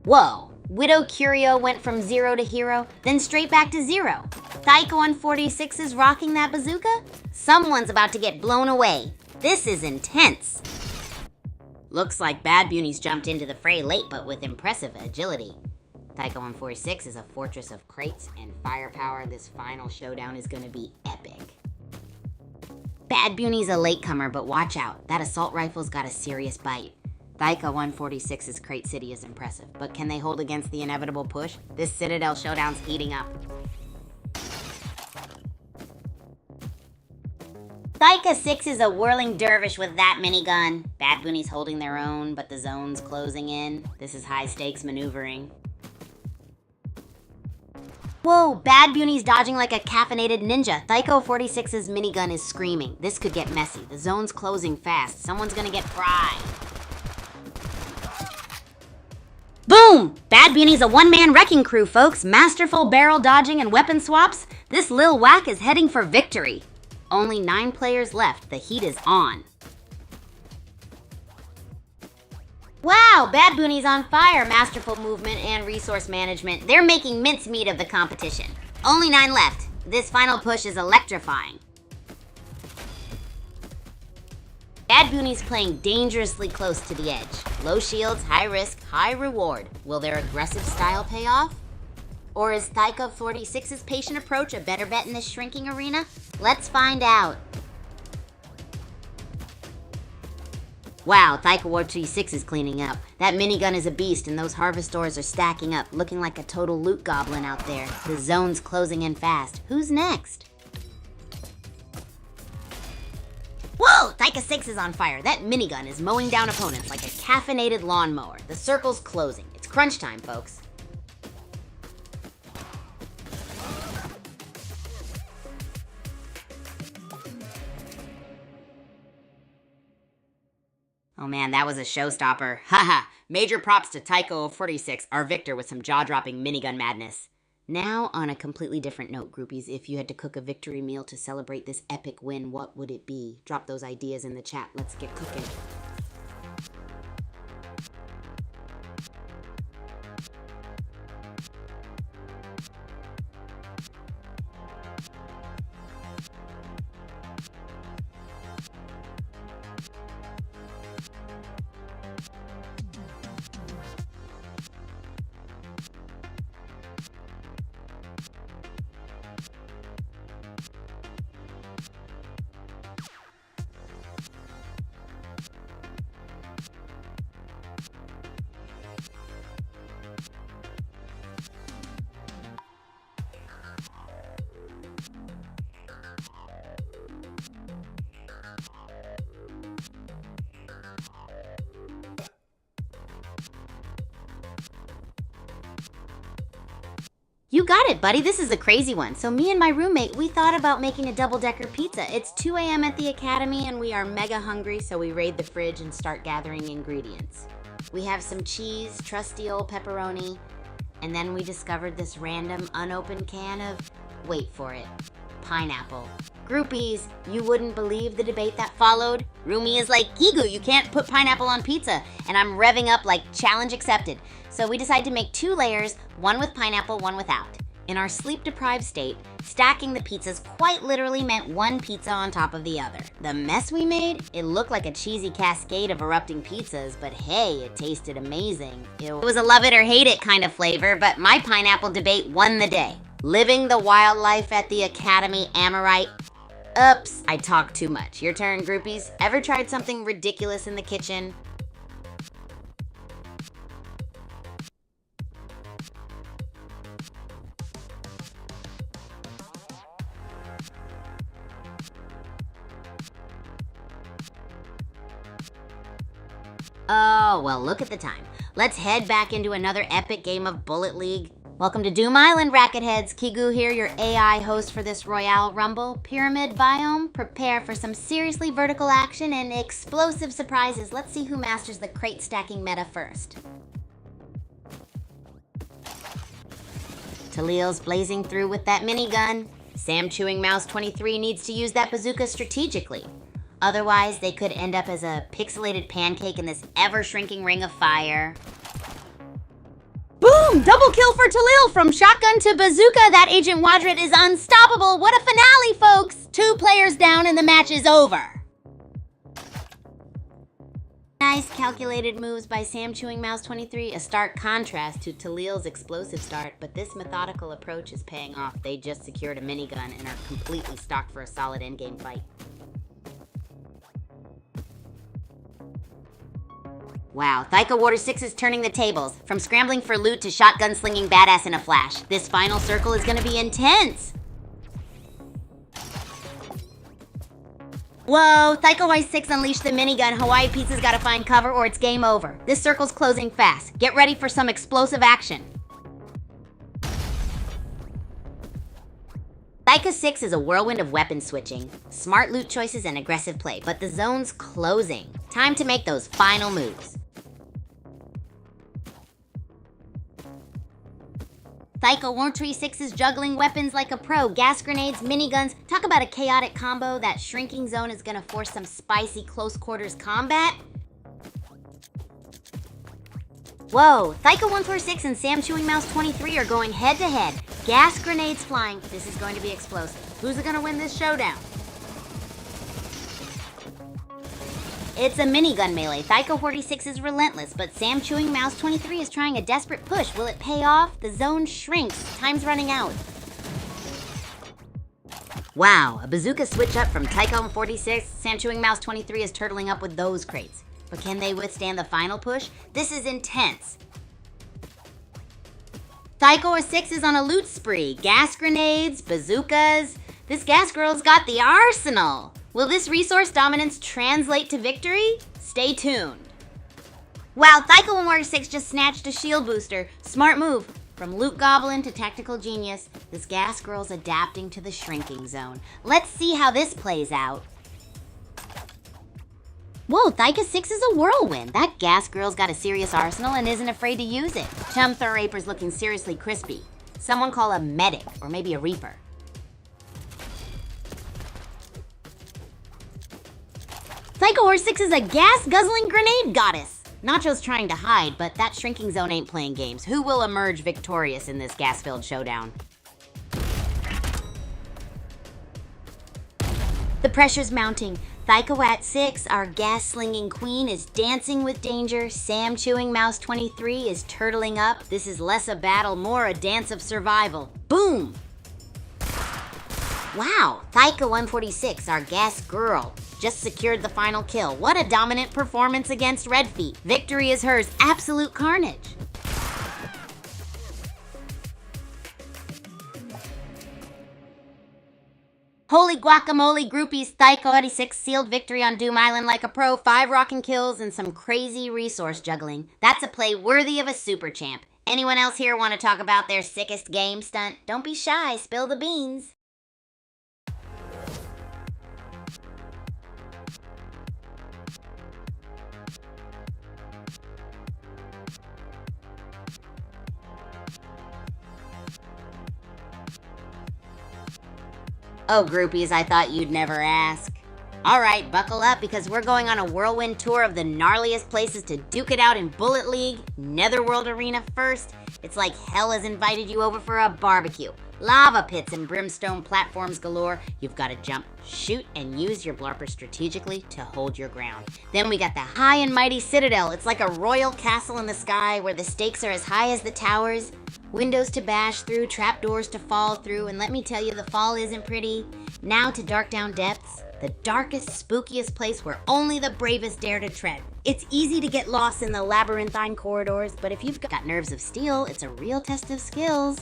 Whoa. Widow Curio went from 0 to hero, then straight back to 0. Taika146 is rocking that bazooka? Someone's about to get blown away. This is intense. Looks like Bad Bunny's jumped into the fray late, but with impressive agility. Taika146 is a fortress of crates and firepower. This final showdown is gonna be epic. Bad Bunny's a latecomer, but watch out. That assault rifle's got a serious bite. Taika146's Crate City is impressive, but can they hold against the inevitable push? This Citadel showdown's heating up. Taika6 is a whirling dervish with that minigun. Bad Bunny's holding their own, but the zone's closing in. This is high-stakes maneuvering. Whoa, Bad Bunny's dodging like a caffeinated ninja. Taika46's minigun is screaming. This could get messy. The zone's closing fast. Someone's gonna get fried. Boom! Bad Bunny's a one-man wrecking crew, folks. Masterful barrel dodging and weapon swaps. This Lil Whack is heading for victory. Only 9 players left. The heat is on. Wow, Bad Bunny's on fire. Masterful movement and resource management. They're making mincemeat of the competition. Only 9 left. This final push is electrifying. Bad Bunny's playing dangerously close to the edge. Low shields, high risk, high reward. Will their aggressive style pay off? Or is Taika46's patient approach a better bet in this shrinking arena? Let's find out. Wow, Taika146 is cleaning up. That minigun is a beast and those harvest ores are stacking up, looking like a total loot goblin out there. The zone's closing in fast. Who's next? Whoa, Taika6 is on fire. That minigun is mowing down opponents like a caffeinated lawnmower. The circle's closing. It's crunch time, folks. Oh man, that was a showstopper. Haha, major props to Taika46, our victor with some jaw-dropping minigun madness. Now, on a completely different note, groupies, if you had to cook a victory meal to celebrate this epic win, what would it be? Drop those ideas in the chat. Let's get cooking. You got it, buddy. This is a crazy one. So me and my roommate, we thought about making a double-decker pizza. It's 2 a.m. at the academy and we are mega hungry, so we raid the fridge and start gathering ingredients. We have some cheese, trusty old pepperoni, and then we discovered this random unopened can of, wait for it, pineapple. Groupies, you wouldn't believe the debate that followed. Roomie is like, Kigu, you can't put pineapple on pizza. And I'm revving up like, challenge accepted. So we decided to make 2 layers, one with pineapple, one without. In our sleep-deprived state, stacking the pizzas quite literally meant one pizza on top of the other. The mess we made, it looked like a cheesy cascade of erupting pizzas, but hey, it tasted amazing. It was a love it or hate it kind of flavor, but my pineapple debate won the day. Living the wildlife at the academy, am I right? Oops, I talk too much. Your turn, groupies. Ever tried something ridiculous in the kitchen? Oh, well, look at the time. Let's head back into another epic game of Bullet League. Welcome to Doom Island, racket heads. Kigu here, your AI host for this Royale Rumble. Pyramid biome, prepare for some seriously vertical action and explosive surprises. Let's see who masters the crate stacking meta first. Talil's blazing through with that minigun. Sam Chewing Mouse 23 needs to use that bazooka strategically. Otherwise, they could end up as a pixelated pancake in this ever-shrinking ring of fire. Boom! Double kill for Talil from shotgun to bazooka. That Agent Wadrit is unstoppable. What a finale, folks! 2 players down and the match is over. Nice calculated moves by Sam Chewing Mouse 23, a stark contrast to Talil's explosive start, but this methodical approach is paying off. They just secured a minigun and are completely stocked for a solid endgame fight. Wow, Thaika Water 6 is turning the tables. From scrambling for loot to shotgun slinging badass in a flash. This final circle is gonna be intense. Whoa, Thaika Y6 unleashed the minigun. Hawaii Pizza's gotta find cover or it's game over. This circle's closing fast. Get ready for some explosive action. Thaika 6 is a whirlwind of weapon switching, smart loot choices, and aggressive play, but the zone's closing. Time to make those final moves. Thaika 136 is juggling weapons like a pro. Gas grenades, miniguns. Talk about a chaotic combo. That shrinking zone is gonna force some spicy close quarters combat. Whoa, Thaika 146 and Sam Chewing Mouse 23 are going head to head. Gas grenades flying. This is going to be explosive. Who's gonna win this showdown? It's a minigun melee. Thaika 46 is relentless, but Sam Chewing Mouse 23 is trying a desperate push. Will it pay off? The zone shrinks. Time's running out. Wow, a bazooka switch up from Thaika 46. Sam Chewing Mouse 23 is turtling up with those crates. But can they withstand the final push? This is intense. Thaika 6 is on a loot spree. Gas grenades, bazookas. This gas girl's got the arsenal. Will this resource dominance translate to victory? Stay tuned. Wow, Thaika 146 just snatched a shield booster. Smart move. From loot goblin to tactical genius, this gas girl's adapting to the shrinking zone. Let's see how this plays out. Whoa, Thaika 6 is a whirlwind. That gas girl's got a serious arsenal and isn't afraid to use it. Chum Thur Raper's looking seriously crispy. Someone call a medic, or maybe a reaper. Psycho Horse 6 is a gas-guzzling grenade goddess. Nacho's trying to hide, but that shrinking zone ain't playing games. Who will emerge victorious in this gas-filled showdown? The pressure's mounting. Thycoat 6, our gas-slinging queen, is dancing with danger. Sam Chewing Mouse 23 is turtling up. This is less a battle, more a dance of survival. Boom! Wow, Thyka 146, our gas girl, just secured the final kill. What a dominant performance against Red Feet. Victory is hers. Absolute carnage. Holy guacamole, groupies. Thyko 86 sealed victory on Doom Island like a pro. 5 rockin' kills and some crazy resource juggling. That's a play worthy of a super champ. Anyone else here want to talk about their sickest game stunt? Don't be shy, spill the beans. Oh, groupies, I thought you'd never ask. All right, buckle up because we're going on a whirlwind tour of the gnarliest places to duke it out in Bullet League. Netherworld Arena first. It's like hell has invited you over for a barbecue. Lava pits and brimstone platforms galore. You've got to jump, shoot, and use your blarper strategically to hold your ground. Then we got the high and mighty Citadel. It's like a royal castle in the sky where the stakes are as high as the towers. Windows to bash through, trapdoors to fall through, and let me tell you, the fall isn't pretty. Now to Dark Down Depths, the darkest, spookiest place where only the bravest dare to tread. It's easy to get lost in the labyrinthine corridors, but if you've got nerves of steel, it's a real test of skills.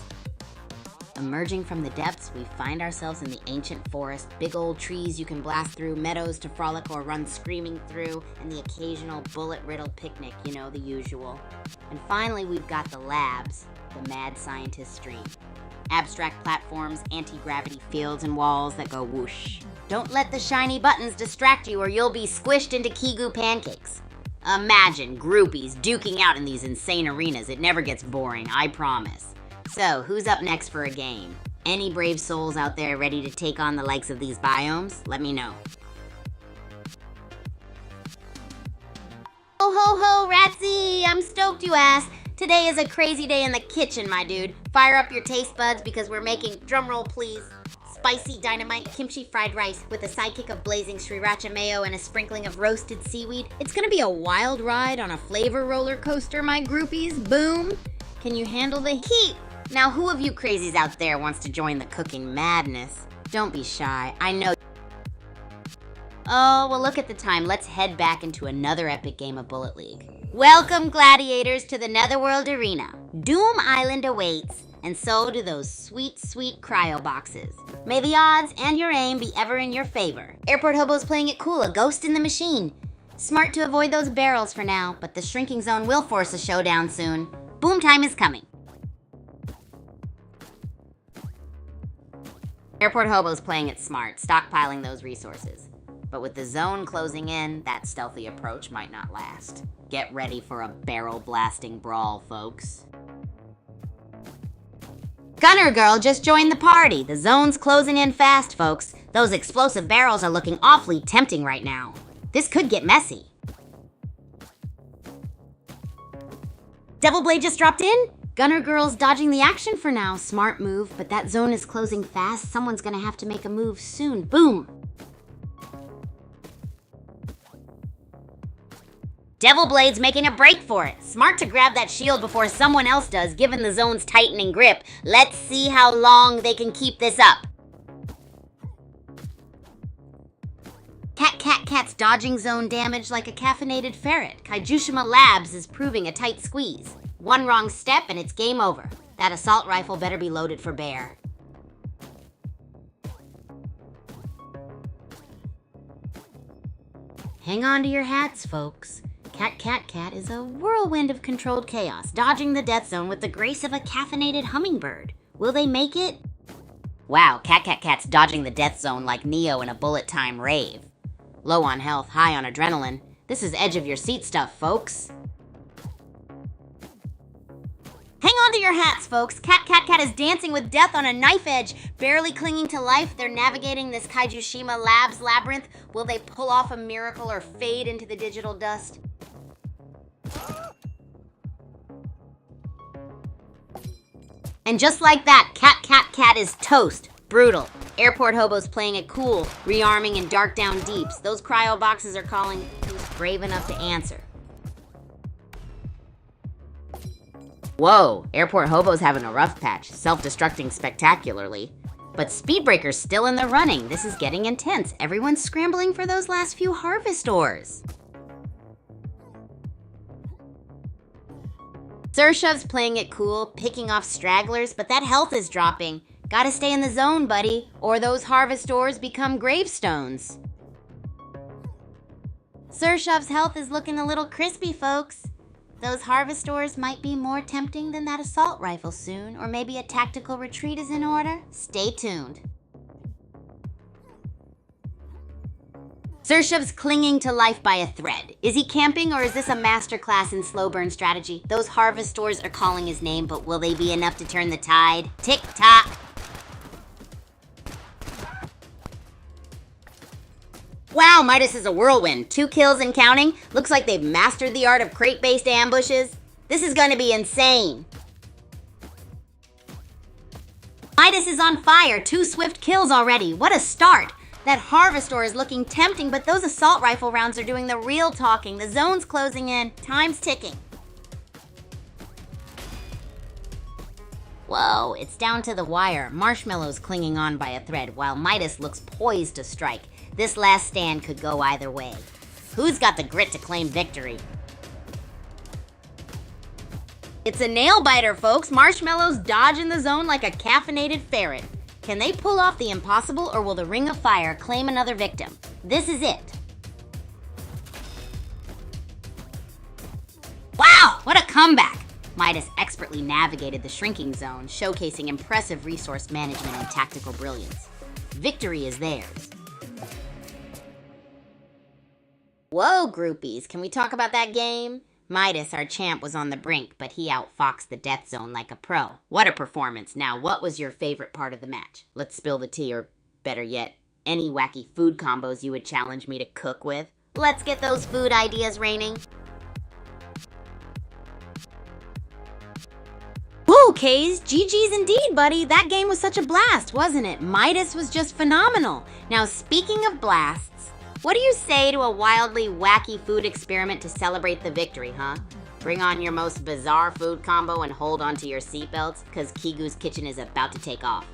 Emerging from the depths, we find ourselves in the ancient forest. Big old trees you can blast through, meadows to frolic or run screaming through, and the occasional bullet-riddled picnic, you know, the usual. And finally, we've got the labs, the mad scientist stream. Abstract platforms, anti-gravity fields, and walls that go whoosh. Don't let the shiny buttons distract you or you'll be squished into Kigu pancakes. Imagine groupies duking out in these insane arenas. It never gets boring, I promise. So, who's up next for a game? Any brave souls out there ready to take on the likes of these biomes? Let me know. Ho ho ho, Ratsy! I'm stoked you asked. Today is a crazy day in the kitchen, my dude. Fire up your taste buds because we're making, drumroll please, spicy dynamite kimchi fried rice with a sidekick of blazing sriracha mayo and a sprinkling of roasted seaweed. It's gonna be a wild ride on a flavor roller coaster, my groupies. Boom! Can you handle the heat? Now, who of you crazies out there wants to join the cooking madness? Don't be shy. I know. Oh, well, look at the time. Let's head back into another epic game of Bullet League. Welcome, gladiators, to the Netherworld Arena. Doom Island awaits, and so do those sweet, sweet cryo boxes. May the odds and your aim be ever in your favor. Airport Hobo's playing it cool, a ghost in the machine. Smart to avoid those barrels for now, but the shrinking zone will force a showdown soon. Boom time is coming. Airport Hobo's playing it smart, stockpiling those resources. But with the zone closing in, that stealthy approach might not last. Get ready for a barrel-blasting brawl, folks. Gunner Girl just joined the party. The zone's closing in fast, folks. Those explosive barrels are looking awfully tempting right now. This could get messy. Devil Blade just dropped in? Gunner Girl's dodging the action for now. Smart move, but that zone is closing fast. Someone's gonna have to make a move soon. Boom! Devil Blade's making a break for it. Smart to grab that shield before someone else does, given the zone's tightening grip. Let's see how long they can keep this up. Cat's dodging zone damage like a caffeinated ferret. Kaijushima Labs is proving a tight squeeze. One wrong step and it's game over. That assault rifle better be loaded for bear. Hang on to your hats, folks. Cat is a whirlwind of controlled chaos, dodging the death zone with the grace of a caffeinated hummingbird. Will they make it? Wow, Cat's dodging the death zone like Neo in a bullet time rave. Low on health, high on adrenaline. This is edge of your seat stuff, folks. Hang on to your hats, folks. Cat is dancing with death on a knife edge, barely clinging to life. They're navigating this Kaijushima Labs labyrinth. Will they pull off a miracle or fade into the digital dust? And just like that, Cat is toast. Brutal. Airport hobos playing it cool, rearming in dark down deeps. Those cryo boxes are calling. Who's brave enough to answer? Whoa, airport hobo's having a rough patch, self-destructing spectacularly. But Speedbreaker's still in the running. This is getting intense. Everyone's scrambling for those last few harvest ores. Sershov's playing it cool, picking off stragglers, but that health is dropping. Gotta stay in the zone, buddy, or those harvest ores become gravestones. Sershov's health is looking a little crispy, folks. Those harvest ores might be more tempting than that assault rifle soon, or maybe a tactical retreat is in order. Stay tuned. Sershov's clinging to life by a thread. Is he camping, or is this a masterclass in slow burn strategy? Those harvest ores are calling his name, but will they be enough to turn the tide? Tick-tock! Wow, Midas is a whirlwind. 2 kills and counting. Looks like they've mastered the art of crate-based ambushes. This is gonna be insane. Midas is on fire. 2 swift kills already. What a start. That harvest ore is looking tempting, but those assault rifle rounds are doing the real talking. The zone's closing in. Time's ticking. Whoa, it's down to the wire. Marshmallow's clinging on by a thread, while Midas looks poised to strike. This last stand could go either way. Who's got the grit to claim victory? It's a nail-biter, folks. Marshmallow's dodging the zone like a caffeinated ferret. Can they pull off the impossible, or will the Ring of Fire claim another victim? This is it. Wow, what a comeback! Midas expertly navigated the shrinking zone, showcasing impressive resource management and tactical brilliance. Victory is theirs. Whoa, groupies, can we talk about that game? Midas, our champ, was on the brink, but he outfoxed the death zone like a pro. What a performance. Now, what was your favorite part of the match? Let's spill the tea, or better yet, any wacky food combos you would challenge me to cook with. Let's get those food ideas raining. Whoa, Kays, GG's indeed, buddy. That game was such a blast, wasn't it? Midas was just phenomenal. Now, speaking of blasts, what do you say to a wildly wacky food experiment to celebrate the victory, huh? Bring on your most bizarre food combo and hold on to your seatbelts, because Kigu's kitchen is about to take off.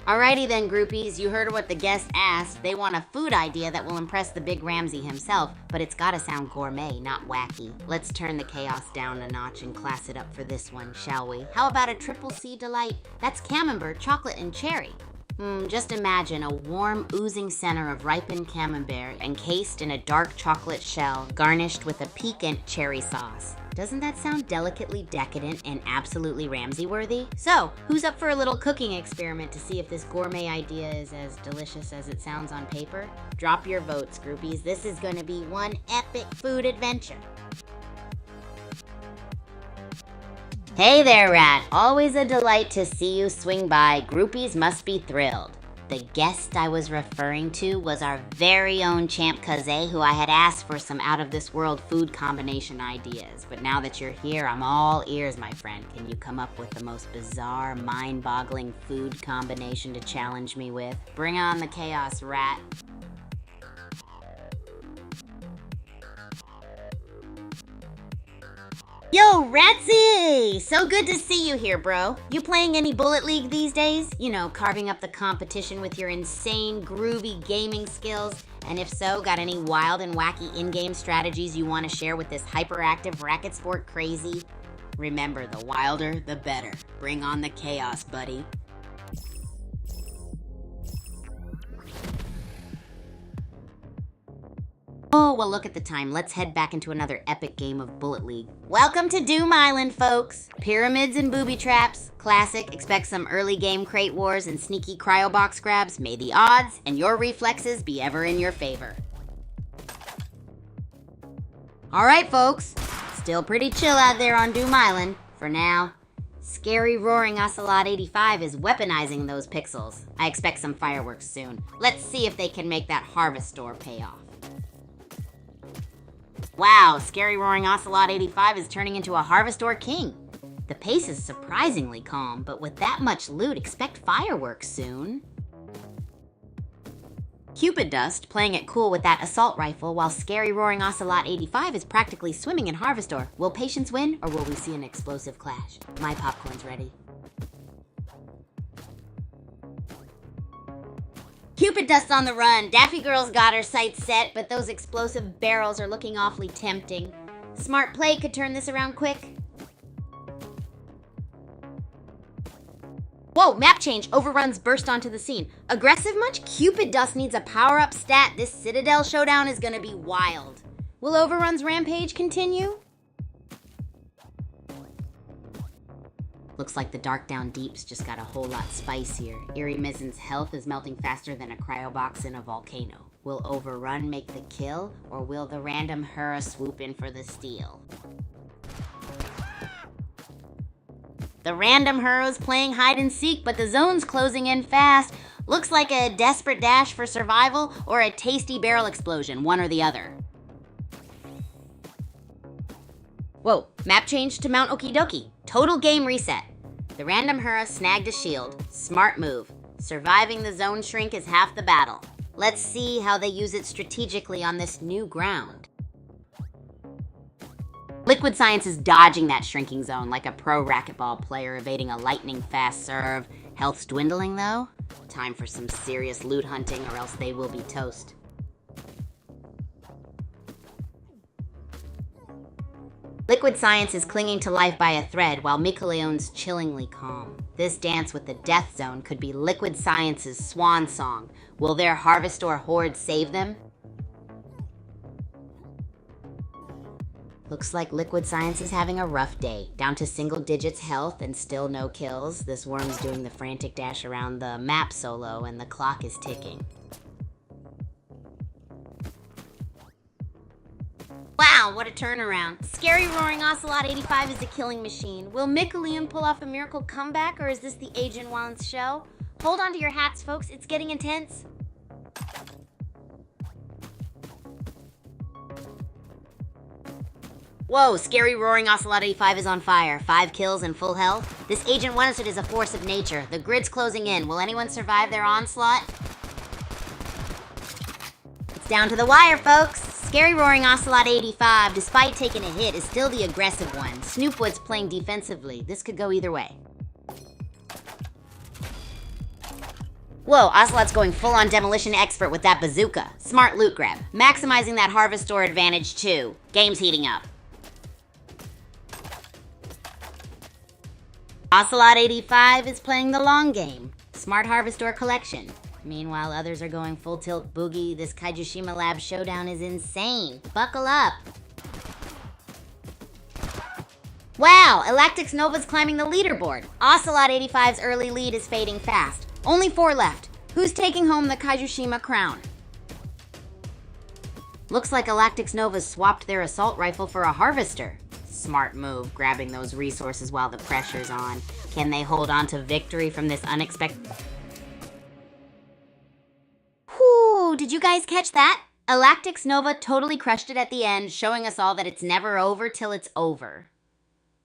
Alrighty then, groupies, you heard what the guest asked. They want a food idea that will impress the Big Ramsey himself, but it's gotta sound gourmet, not wacky. Let's turn the chaos down a notch and class it up for this one, shall we? How about a triple C delight? That's camembert, chocolate, and cherry. Just imagine a warm, oozing center of ripened camembert encased in a dark chocolate shell, garnished with a piquant cherry sauce. Doesn't that sound delicately decadent and absolutely Ramsey-worthy? So, who's up for a little cooking experiment to see if this gourmet idea is as delicious as it sounds on paper? Drop your votes, groupies. This is gonna be one epic food adventure. Hey there, Rat. Always a delight to see you swing by. Groupies must be thrilled. The guest I was referring to was our very own Champ Kaze, who I had asked for some out-of-this-world food combination ideas. But now that you're here, I'm all ears, my friend. Can you come up with the most bizarre, mind-boggling food combination to challenge me with? Bring on the chaos, Rat. Yo, Ratsy! So good to see you here, bro. You playing any Bullet League these days? You know, carving up the competition with your insane, groovy gaming skills? And if so, got any wild and wacky in-game strategies you want to share with this hyperactive racket sport crazy? Remember, the wilder, the better. Bring on the chaos, buddy. Oh, well, look at the time. Let's head back into another epic game of Bullet League. Welcome to Doom Island, folks. Pyramids and booby traps. Classic. Expect some early game crate wars and sneaky cryo box grabs. May the odds and your reflexes be ever in your favor. All right, folks. Still pretty chill out there on Doom Island for now. Scary Roaring Ocelot 85 is weaponizing those pixels. I expect some fireworks soon. Let's see if they can make that harvest door pay off. Wow, Scary Roaring Ocelot 85 is turning into a Harvestor King. The pace is surprisingly calm, but with that much loot, expect fireworks soon. Cupid Dust playing it cool with that assault rifle while Scary Roaring Ocelot 85 is practically swimming in Harvestor. Will patience win, or will we see an explosive clash? My popcorn's ready. Cupid Dust's on the run. Daffy Girl's got her sights set, but those explosive barrels are looking awfully tempting. Smart play could turn this around quick. Whoa, map change. Overruns burst onto the scene. Aggressive much? Cupid Dust needs a power-up stat. This Citadel showdown is gonna be wild. Will Overrun's rampage continue? Looks like the Dark Down Deeps just got a whole lot spicier. Eerie Mizen's health is melting faster than a cryobox in a volcano. Will Overrun make the kill, or will the random Hura swoop in for the steal? The random Hura's playing hide and seek, but the zone's closing in fast. Looks like a desperate dash for survival or a tasty barrel explosion, one or the other. Whoa, map change to Mount Okidoki. Total game reset. The random Hura snagged a shield. Smart move. Surviving the zone shrink is half the battle. Let's see how they use it strategically on this new ground. Liquid Science is dodging that shrinking zone like a pro racquetball player evading a lightning-fast serve. Health's dwindling, though. Time for some serious loot hunting, or else they will be toast. Liquid Science is clinging to life by a thread, while Micaleon's chillingly calm. This dance with the Death Zone could be Liquid Science's swan song. Will their Harvestor horde save them? Looks like Liquid Science is having a rough day. Down to single digits health and still no kills. This worm's doing the frantic dash around the map solo and the clock is ticking. Wow, what a turnaround. Scary Roaring Ocelot 85 is a killing machine. Will Micaleon pull off a miracle comeback, or is this the Agent Wallens show? Hold on to your hats, folks. It's getting intense. Whoa, Scary Roaring Ocelot 85 is on fire. 5 kills and full health. This Agent Wallens is a force of nature. The grid's closing in. Will anyone survive their onslaught? It's down to the wire, folks. Scary Roaring Ocelot 85, despite taking a hit, is still the aggressive one. Snoopwood's playing defensively. This could go either way. Whoa, Ocelot's going full-on demolition expert with that bazooka. Smart loot grab. Maximizing that Harvestor advantage, too. Game's heating up. Ocelot 85 is playing the long game. Smart Harvestor collection. Meanwhile, others are going full tilt boogie. This Kaijushima Lab showdown is insane. Buckle up. Wow, Elactix Nova's climbing the leaderboard. Ocelot 85's early lead is fading fast. Only 4 left. Who's taking home the Kaijushima crown? Looks like Elactix Nova's swapped their assault rifle for a Harvestor. Smart move, grabbing those resources while the pressure's on. Can they hold on to victory from this unexpected... Whew, did you guys catch that? Elactix Nova totally crushed it at the end, showing us all that it's never over till it's over.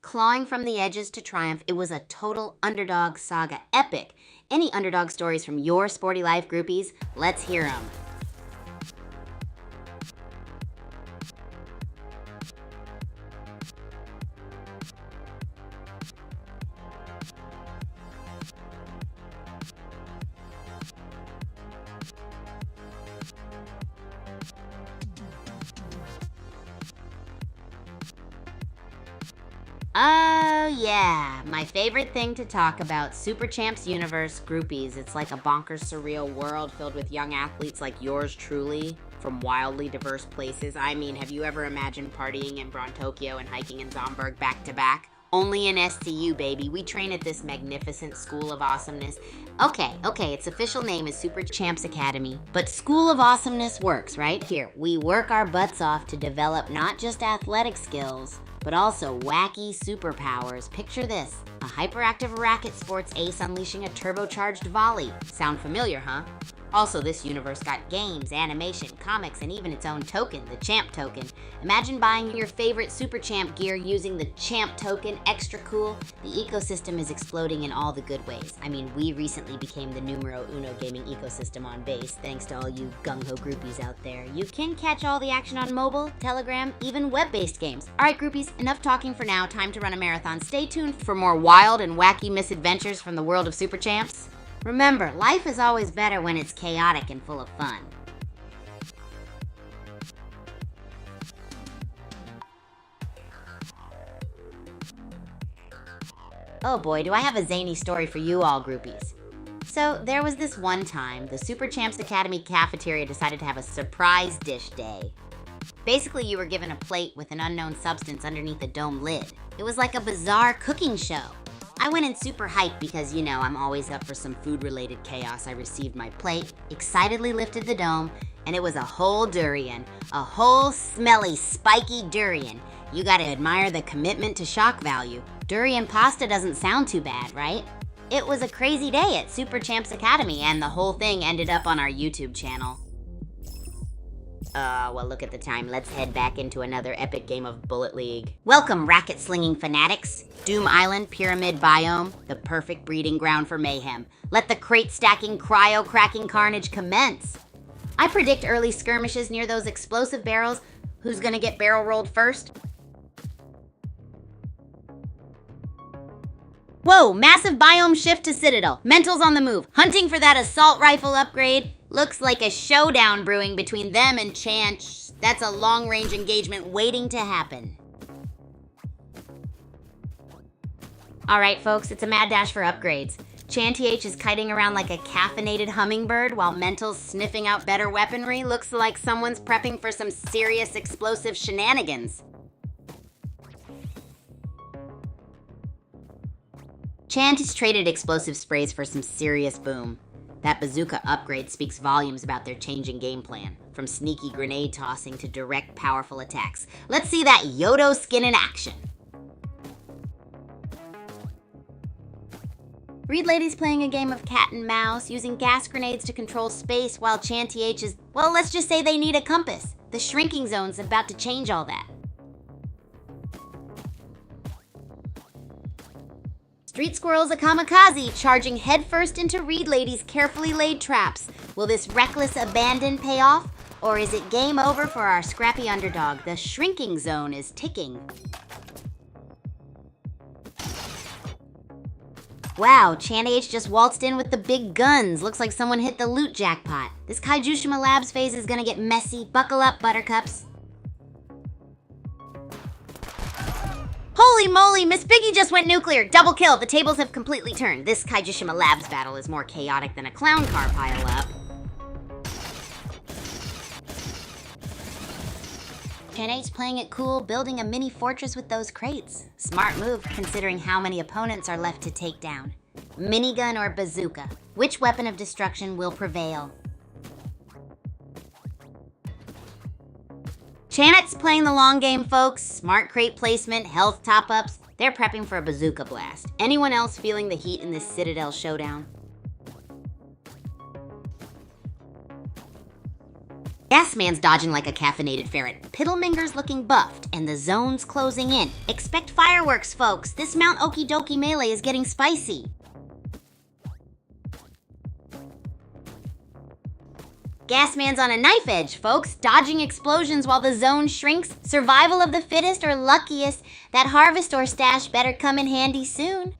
Clawing from the edges to triumph, it was a total underdog saga epic. Any underdog stories from your Sporty Life groupies? Let's hear them. Oh yeah, my favorite thing to talk about, Super Champs Universe groupies. It's like a bonkers surreal world filled with young athletes like yours truly. from wildly diverse places. I mean, have you ever imagined partying in Brontokyo and hiking in Zomberg back to back? Only in SCU, baby. We train at this magnificent school of awesomeness. Okay, its official name is Super Champs Academy, but School of Awesomeness works, right? Here, we work our butts off to develop not just athletic skills, but also wacky superpowers. Picture this, a hyperactive racket sports ace unleashing a turbocharged volley. Sound familiar, huh? Also, this universe got games, animation, comics, and even its own token, the Champ token. Imagine buying your favorite Super Champ gear using the Champ token, extra cool. The ecosystem is exploding in all the good ways. I mean, we recently became the numero uno gaming ecosystem on base, thanks to all you gung-ho groupies out there. You can catch all the action on mobile, Telegram, even web-based games. All right, groupies, enough talking for now. Time to run a marathon. Stay tuned for more wild and wacky misadventures from the world of Super Champs. Remember, life is always better when it's chaotic and full of fun. Oh boy, do I have a zany story for you all groupies. So, there was this one time, the Super Champs Academy cafeteria decided to have a surprise dish day. Basically, you were given a plate with an unknown substance underneath a dome lid. It was like a bizarre cooking show. I went in super hyped because, you know, I'm always up for some food-related chaos. I received my plate, excitedly lifted the dome, and it was a whole durian. A whole smelly, spiky durian. You gotta admire the commitment to shock value. Durian pasta doesn't sound too bad, right? It was a crazy day at Super Champs Academy, and the whole thing ended up on our YouTube channel. Well, look at the time. Let's head back into another epic game of Bullet League. Welcome, racket-slinging fanatics. Doom Island, Pyramid Biome, the perfect breeding ground for mayhem. Let the crate-stacking, cryo-cracking carnage commence. I predict early skirmishes near those explosive barrels. Who's gonna get barrel-rolled first? Whoa, massive biome shift to Citadel. Mental's on the move, hunting for that assault rifle upgrade. Looks like a showdown brewing between them and Chant. That's a long-range engagement waiting to happen. All right, folks, it's a mad dash for upgrades. Chanty-H is kiting around like a caffeinated hummingbird while Mental's sniffing out better weaponry. Looks like someone's prepping for some serious explosive shenanigans. Chant has traded explosive sprays for some serious boom. That bazooka upgrade speaks volumes about their changing game plan, from sneaky grenade tossing to direct powerful attacks. Let's see that Yodo skin in action. Reed Lady's playing a game of cat and mouse, using gas grenades to control space while Chanty-H is, well, let's just say they need a compass. The shrinking zone's about to change all that. Street Squirrel's a kamikaze, charging headfirst into Reed Lady's carefully laid traps. Will this reckless abandon pay off? Or is it game over for our scrappy underdog? The shrinking zone is ticking. Wow, Chanty-H just waltzed in with the big guns. Looks like someone hit the loot jackpot. This Kaijushima Labs phase is gonna get messy. Buckle up, buttercups. Holy moly, Miss Piggy just went nuclear. Double kill, the tables have completely turned. This Kaijushima Labs battle is more chaotic than a clown car pile-up. Chanty's playing it cool, building a mini fortress with those crates. Smart move, considering how many opponents are left to take down. Minigun or bazooka? Which weapon of destruction will prevail? Chanet's playing the long game, folks. Smart crate placement, health top-ups. They're prepping for a bazooka blast. Anyone else feeling the heat in this Citadel showdown? Gasman's dodging like a caffeinated ferret. Piddleminger's looking buffed, and the zone's closing in. Expect fireworks, folks. This Mount Okie Dokie melee is getting spicy. Gasman's on a knife edge, folks, dodging explosions while the zone shrinks. Survival of the fittest or luckiest. That harvest or stash better come in handy soon.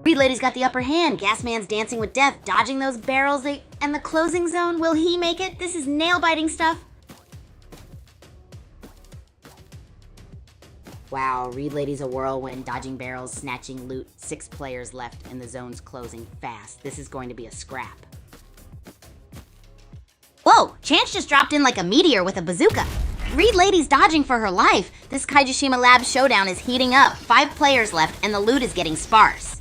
Reed Lady's got the upper hand. Gasman's dancing with death, dodging those barrels. And the closing zone, will he make it? This is nail-biting stuff. Wow, Reed Lady's a whirlwind, dodging barrels, snatching loot. 6 players left and the zone's closing fast. This is going to be a scrap. Whoa, Chance just dropped in like a meteor with a bazooka. Reed Lady's dodging for her life. This Kaijushima Labs showdown is heating up. 5 players left and the loot is getting sparse.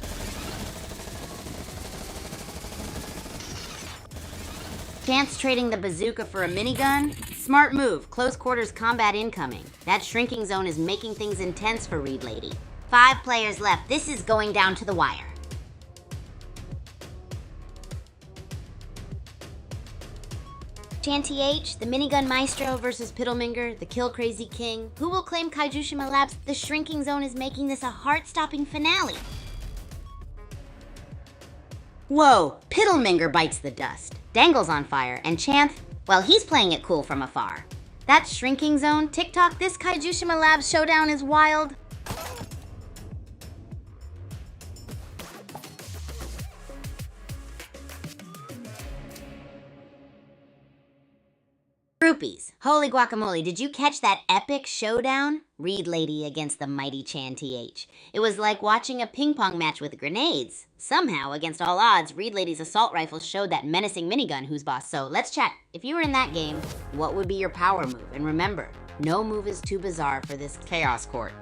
Chance trading the bazooka for a minigun? Smart move. Close quarters combat incoming. That shrinking zone is making things intense for Reed Lady. 5 players left. This is going down to the wire. Chanty H, the Minigun Maestro versus Piddleminger, the Kill Crazy King. Who will claim Kaijushima Labs? The shrinking zone is making this a heart-stopping finale. Whoa, Piddleminger bites the dust. Dangle's on fire, and Chanth, well, he's playing it cool from afar. That shrinking zone, TikTok, this Kaijushima Labs showdown is wild. Groupies, holy guacamole, did you catch that epic showdown? Reed Lady against the mighty Chan TH. It was like watching a ping pong match with grenades. Somehow, against all odds, Reed Lady's assault rifle showed that menacing minigun who's boss. So let's chat. If you were in that game, what would be your power move? And remember, no move is too bizarre for this chaos court.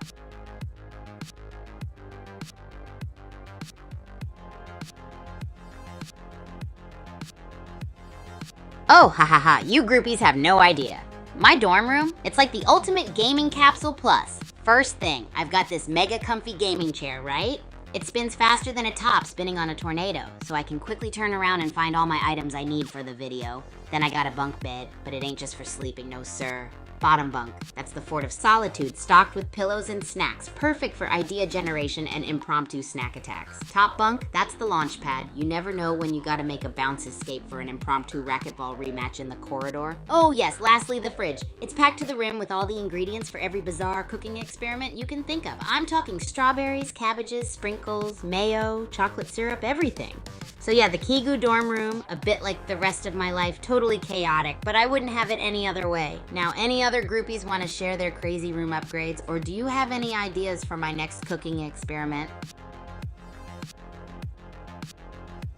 Oh, ha, you groupies have no idea. My dorm room, it's like the ultimate gaming capsule plus. First thing, I've got this mega comfy gaming chair, right? It spins faster than a top spinning on a tornado, so I can quickly turn around and find all my items I need for the video. Then I got a bunk bed, but it ain't just for sleeping, no sir. Bottom bunk, that's the Fort of Solitude, stocked with pillows and snacks, perfect for idea generation and impromptu snack attacks. Top bunk, that's the launch pad. You never know when you gotta make a bounce escape for an impromptu racquetball rematch in the corridor. Oh yes, lastly, the fridge. It's packed to the rim with all the ingredients for every bizarre cooking experiment you can think of. I'm talking strawberries, cabbages, sprinkles, mayo, chocolate syrup, everything. So yeah, the Kigu dorm room, a bit like the rest of my life, totally chaotic, but I wouldn't have it any other way. Now, any other groupies want to share their crazy room upgrades, or do you have any ideas for my next cooking experiment?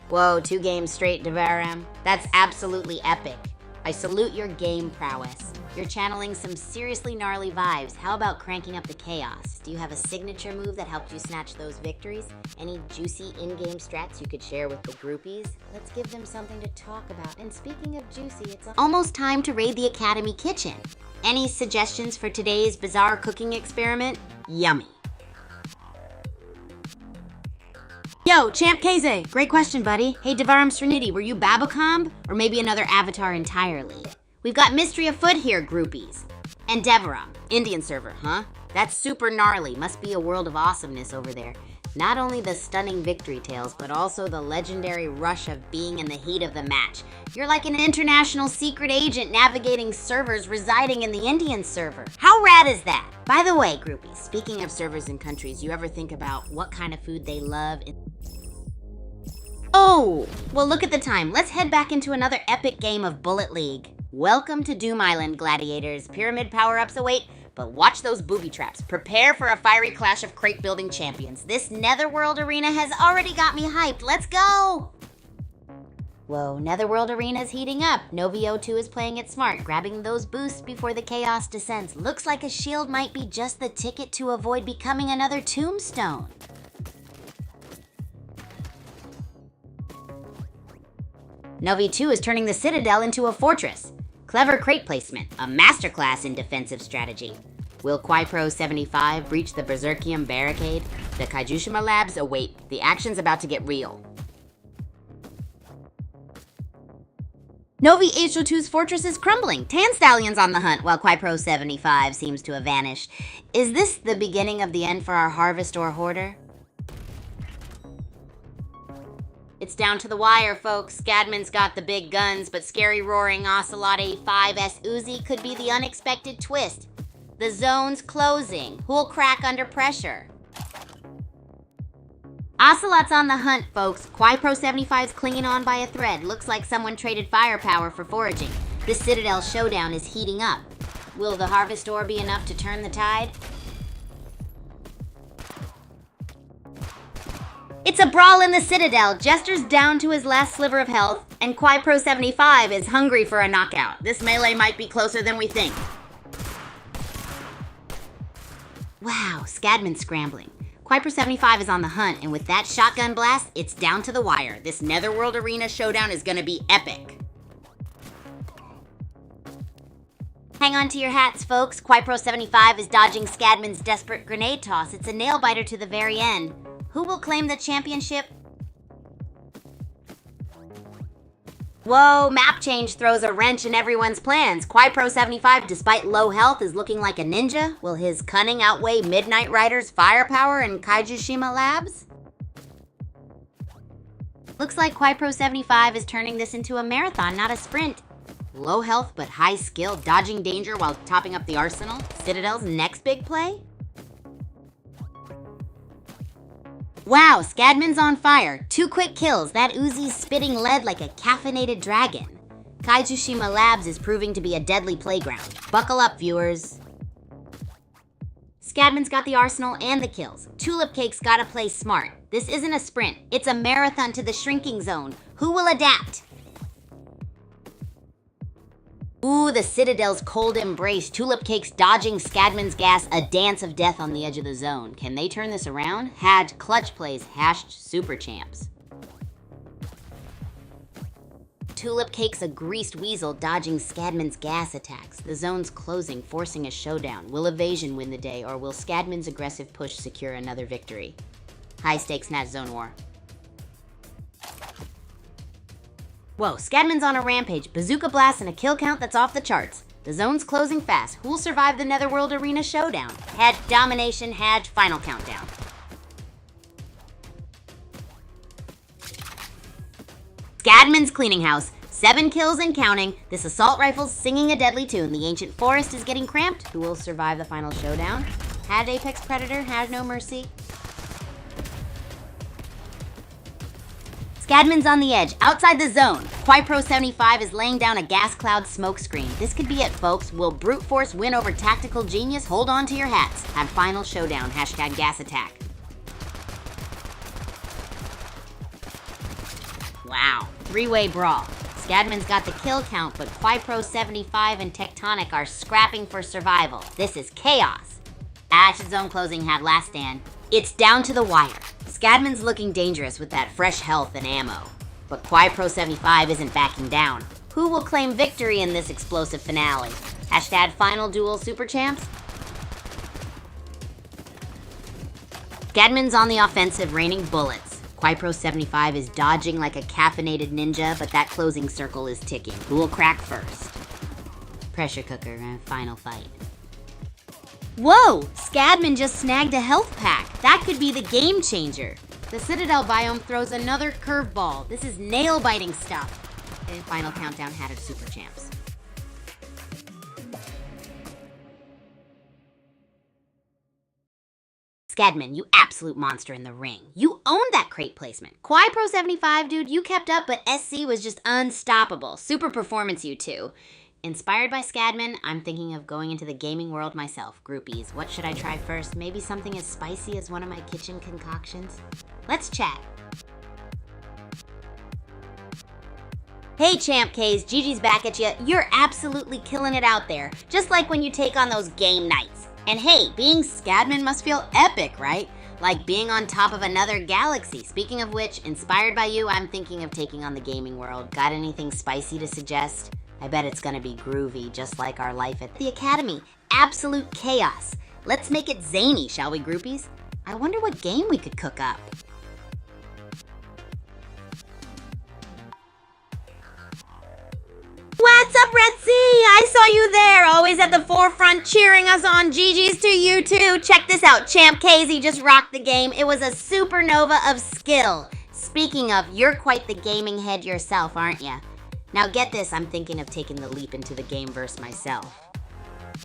Whoa, 2 games straight, Devaram. That's absolutely epic. I salute your game prowess. You're channeling some seriously gnarly vibes. How about cranking up the chaos? Do you have a signature move that helped you snatch those victories? Any juicy in-game strats you could share with the groupies? Let's give them something to talk about. And speaking of juicy, it's almost time to raid the Academy kitchen. Any suggestions for today's bizarre cooking experiment? Yummy. Yo, Champ KZ, great question, buddy. Hey, Devaram Srinidhi, were you Babacomb? Or maybe another avatar entirely? We've got mystery afoot here, groupies. And Devaram, Indian server, huh? That's super gnarly. Must be a world of awesomeness over there. Not only the stunning victory tales, but also the legendary rush of being in the heat of the match. You're like an international secret agent navigating servers residing in the Indian server. How rad is that? By the way, groupies, speaking of servers and countries, you ever think about what kind of food they love? Oh, well look at the time. Let's head back into another epic game of Bullet League. Welcome to Doom Island, gladiators. Pyramid power-ups await, but watch those booby traps. Prepare for a fiery clash of crate-building champions. This Netherworld arena has already got me hyped. Let's go! Whoa, Netherworld arena's heating up. Novio2 is playing it smart, grabbing those boosts before the chaos descends. Looks like a shield might be just the ticket to avoid becoming another tombstone. Novi2 is turning the Citadel into a fortress. Clever crate placement, a masterclass in defensive strategy. Will Quipro75 breach the Berserkium barricade? The Kaijushima Labs await. The action's about to get real. Novi H02's fortress is crumbling. Tan Stallion's on the hunt while Quipro75 seems to have vanished. Is this the beginning of the end for our Harvest or Hoarder? It's down to the wire, folks. Scadman's got the big guns, but scary roaring Ocelot A5S Uzi could be the unexpected twist. The zone's closing. Who'll crack under pressure? Ocelot's on the hunt, folks. Quipro75's clinging on by a thread. Looks like someone traded firepower for foraging. The Citadel showdown is heating up. Will the Harvest Ore be enough to turn the tide? It's a brawl in the Citadel. Jester's down to his last sliver of health. And Kwai Pro 75 is hungry for a knockout. This melee might be closer than we think. Wow, Scadman's scrambling. Kwai Pro 75 is on the hunt, and with that shotgun blast, it's down to the wire. This Netherworld Arena showdown is gonna be epic. Hang on to your hats, folks. Kwai Pro 75 is dodging Scadman's desperate grenade toss. It's a nail-biter to the very end. Who will claim the championship? Whoa, map change throws a wrench in everyone's plans. Kwai Pro 75, despite low health, is looking like a ninja. Will his cunning outweigh Midnight Rider's firepower and Kaiju Labs? Looks like Kwai Pro 75 is turning this into a marathon, not a sprint. Low health but high skill, dodging danger while topping up the arsenal. Citadel's next big play? Wow, Scadman's on fire. 2 quick kills. That Uzi's spitting lead like a caffeinated dragon. Kaiju Labs is proving to be a deadly playground. Buckle up, viewers. Scadman's got the arsenal and the kills. Tulip Cake's gotta play smart. This isn't a sprint. It's a marathon to the shrinking zone. Who will adapt? Ooh, the Citadel's cold embrace. Tulip Cake's dodging Scadman's gas, a dance of death on the edge of the zone. Can they turn this around? Had clutch plays, hashed super champs. Tulip Cake's a greased weasel dodging Scadman's gas attacks. The zone's closing, forcing a showdown. Will evasion win the day, or will Scadman's aggressive push secure another victory? High stakes Nat Zone War. Whoa, Scadman's on a rampage, bazooka blast and a kill count that's off the charts. The zone's closing fast. Who'll survive the Netherworld Arena showdown? Had domination, had final countdown. Scadman's cleaning house. 7 kills and counting. This assault rifle's singing a deadly tune. The ancient forest is getting cramped. Who will survive the final showdown? Had Apex Predator, had no mercy. Scadman's on the edge, outside the zone. Kwai Pro 75 is laying down a gas cloud smokescreen. This could be it, folks. Will brute force win over tactical genius? Hold on to your hats. Have final showdown. Hashtag gas attack. Wow. 3-way brawl. Scadman's got the kill count, but Kwai Pro 75 and Tectonic are scrapping for survival. This is chaos. Ash zone closing, have last stand. It's down to the wire. Scadman's looking dangerous with that fresh health and ammo. But Kwai Pro 75 isn't backing down. Who will claim victory in this explosive finale? Hashtag final duel super champs? Scadman's on the offensive, raining bullets. Kwai Pro 75 is dodging like a caffeinated ninja, but that closing circle is ticking. Who will crack first? Pressure cooker, final fight. Whoa! Scadman just snagged a health pack. That could be the game changer. The Citadel biome throws another curveball. This is nail-biting stuff. And final countdown had of super champs. Scadman, you absolute monster in the ring. You owned that crate placement. Kwai Pro 75, dude, you kept up, but SC was just unstoppable. Super performance, you two. Inspired by Scadman, I'm thinking of going into the gaming world myself. Groupies, what should I try first? Maybe something as spicy as one of my kitchen concoctions? Let's chat. Hey Champ K's, Gigi's back at you. You're absolutely killing it out there. Just like when you take on those game nights. And hey, being Scadman must feel epic, right? Like being on top of another galaxy. Speaking of which, inspired by you, I'm thinking of taking on the gaming world. Got anything spicy to suggest? I bet it's gonna be groovy, just like our life at the Academy. Absolute chaos. Let's make it zany, shall we, groupies? I wonder what game we could cook up. What's up, Red Sea? I saw you there, always at the forefront cheering us on. GG's to you too. Check this out, Champ KZ just rocked the game. It was a supernova of skill. Speaking of, you're quite the gaming head yourself, aren't ya? Now get this, I'm thinking of taking the leap into the gameverse myself.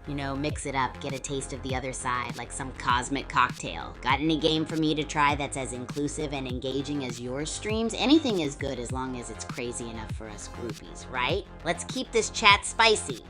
You know, mix it up, get a taste of the other side, like some cosmic cocktail. Got any game for me to try that's as inclusive and engaging as your streams? Anything is good as long as it's crazy enough for us groupies, right? Let's keep this chat spicy.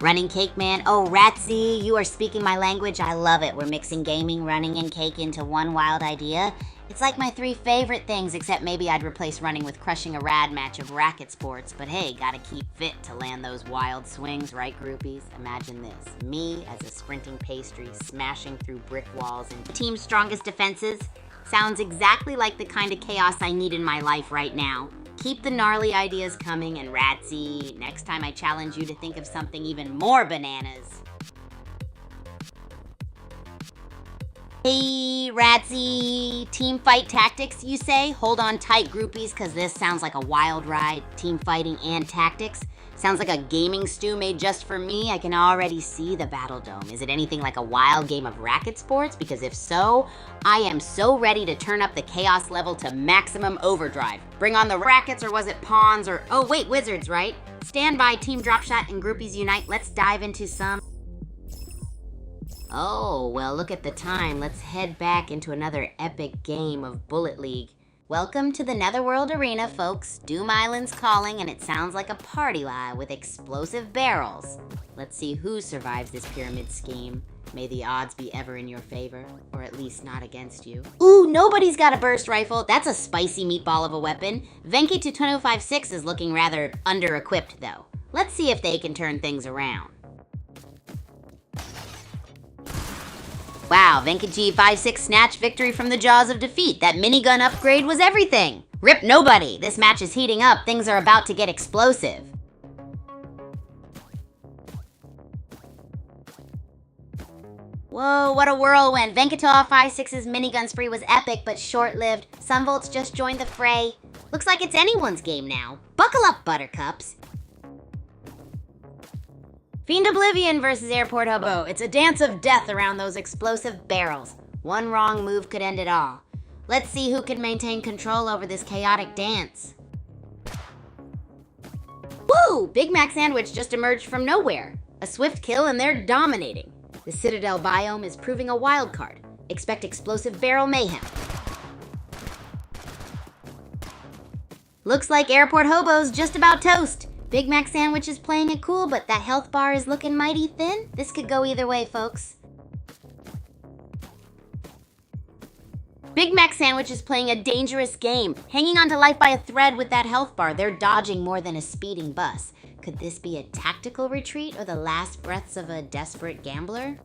Running Cake Man. Oh, Ratsy, you are speaking my language. I love it. We're mixing gaming, running, and cake into one wild idea. It's like my 3 favorite things, except maybe I'd replace running with crushing a rad match of racket sports. But hey, gotta keep fit to land those wild swings, right, groupies? Imagine this. Me as a sprinting pastry, smashing through brick walls and team's strongest defenses. Sounds exactly like the kind of chaos I need in my life right now. Keep the gnarly ideas coming, and Ratsy, next time I challenge you to think of something even more bananas. Hey, Ratsy, team fight tactics, you say? Hold on tight, groupies, because this sounds like a wild ride. Team fighting and tactics. Sounds like a gaming stew made just for me. I can already see the Battle Dome. Is it anything like a wild game of racket sports? Because if so, I am so ready to turn up the chaos level to maximum overdrive. Bring on the rackets, or was it pawns, or... Oh, wait, wizards, right? Stand by, team drop shot and groupies unite. Let's dive into some... Oh, well, look at the time. Let's head back into another epic game of Bullet League. Welcome to the Netherworld Arena, folks. Doom Island's calling, and it sounds like a party lie with explosive barrels. Let's see who survives this pyramid scheme. May the odds be ever in your favor, or at least not against you. Ooh, nobody's got a burst rifle. That's a spicy meatball of a weapon. Venki 2056 is looking rather under-equipped, though. Let's see if they can turn things around. Wow, Venkaji 5-6 snatched victory from the jaws of defeat. That minigun upgrade was everything. Rip nobody. This match is heating up. Things are about to get explosive. Whoa, what a whirlwind. Venkatov 5-6's minigun spree was epic, but short-lived. Sunvolt's just joined the fray. Looks like it's anyone's game now. Buckle up, buttercups. Fiend Oblivion versus Airport Hobo. It's a dance of death around those explosive barrels. One wrong move could end it all. Let's see who can maintain control over this chaotic dance. Woo! Big Mac Sandwich just emerged from nowhere. A swift kill and they're dominating. The Citadel biome is proving a wild card. Expect explosive barrel mayhem. Looks like Airport Hobo's just about toast. Big Mac Sandwich is playing it cool, but that health bar is looking mighty thin. This could go either way, folks. Big Mac Sandwich is playing a dangerous game, hanging onto life by a thread with that health bar. They're dodging more than a speeding bus. Could this be a tactical retreat or the last breaths of a desperate gambler?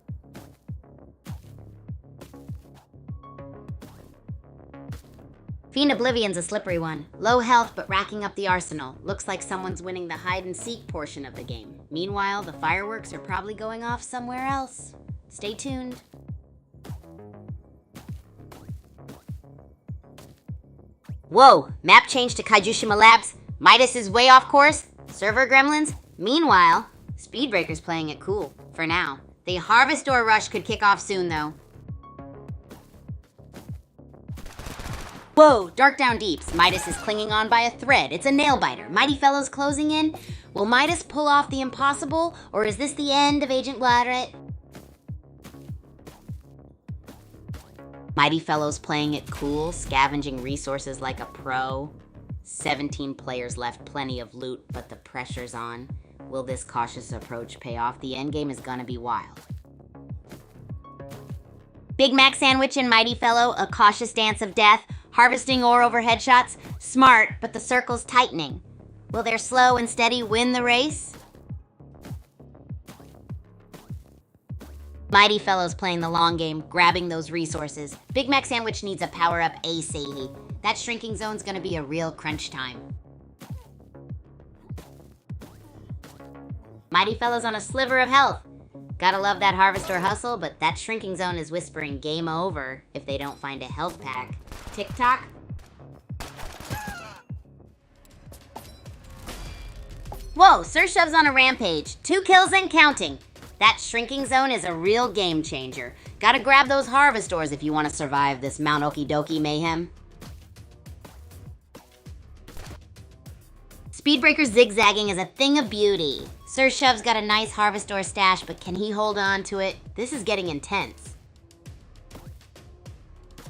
Fiend Oblivion's a slippery one. Low health, but racking up the arsenal. Looks like someone's winning the hide-and-seek portion of the game. Meanwhile, the fireworks are probably going off somewhere else. Stay tuned. Whoa! Map change to Kaijushima Labs. Midas is way off course. Server gremlins. Meanwhile, Speedbreaker's playing it cool. For now. The Harvestor Rush could kick off soon, though. Whoa, Dark Down Deeps. Midas is clinging on by a thread. It's a nail-biter. Mighty Fellows closing in. Will Midas pull off the impossible, or is this the end of Agent Gladret? Mighty Fellows playing it cool, scavenging resources like a pro. 17 players left, plenty of loot, but the pressure's on. Will this cautious approach pay off? The endgame is gonna be wild. Big Mac Sandwich and Mighty Fellow, a cautious dance of death. Harvesting ore over headshots. Smart, but the circle's tightening. Will their slow and steady win the race? Mighty Fellow's playing the long game, grabbing those resources. Big Mac Sandwich needs a power-up AC. That shrinking zone's gonna be a real crunch time. Mighty Fellow's on a sliver of health. Gotta love that Harvestor hustle, but that shrinking zone is whispering game over if they don't find a health pack. Tick-tock. Whoa, Sir Shov's on a rampage. 2 kills and counting. That shrinking zone is a real game changer. Gotta grab those Harvestors if you want to survive this Mount Okidoki mayhem. Speedbreaker zigzagging is a thing of beauty. Sir Shov's got a nice Harvestor stash, but can he hold on to it? This is getting intense.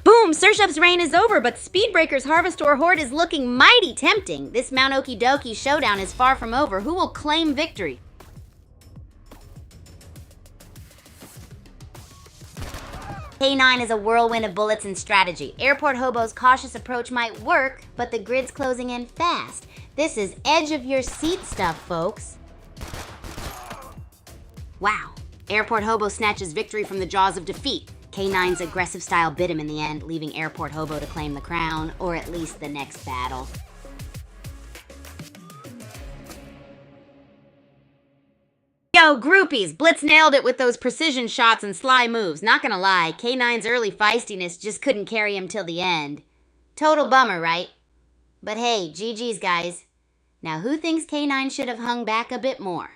Boom! Sir Shov's reign is over, but Speedbreaker's Harvestor horde is looking mighty tempting. This Mount Okidoki showdown is far from over. Who will claim victory? K9 is a whirlwind of bullets and strategy. Airport Hobo's cautious approach might work, but the grid's closing in fast. This is edge of your seat stuff, folks. Wow. Airport Hobo snatches victory from the jaws of defeat. K9's aggressive style bit him in the end, leaving Airport Hobo to claim the crown, or at least the next battle. Yo, groupies, Blitz nailed it with those precision shots and sly moves. Not gonna lie, K9's early feistiness just couldn't carry him till the end. Total bummer, right? But hey, GG's, guys. Now who thinks K9 should have hung back a bit more?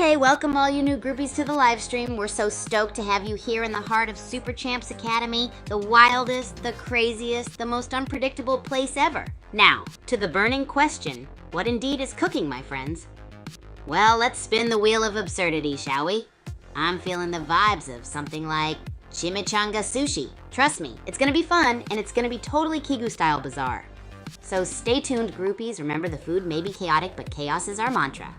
Hey, welcome all you new groupies to the live stream. We're so stoked to have you here in the heart of Super Champs Academy, the wildest, the craziest, the most unpredictable place ever. Now, to the burning question, what indeed is cooking, my friends? Well, let's spin the wheel of absurdity, shall we? I'm feeling the vibes of something like chimichanga sushi. Trust me, it's gonna be fun, and it's gonna be totally Kigu style bizarre. So stay tuned, groupies. Remember, the food may be chaotic, but chaos is our mantra.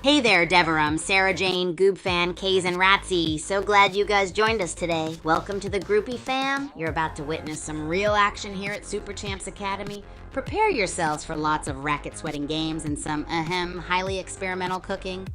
Hey there, Deverum, Sarah Jane, Goob Fan, Kays, and Ratsy. So glad you guys joined us today. Welcome to the groupie fam. You're about to witness some real action here at Super Champs Academy. Prepare yourselves for lots of racket-sweating games and some, highly experimental cooking.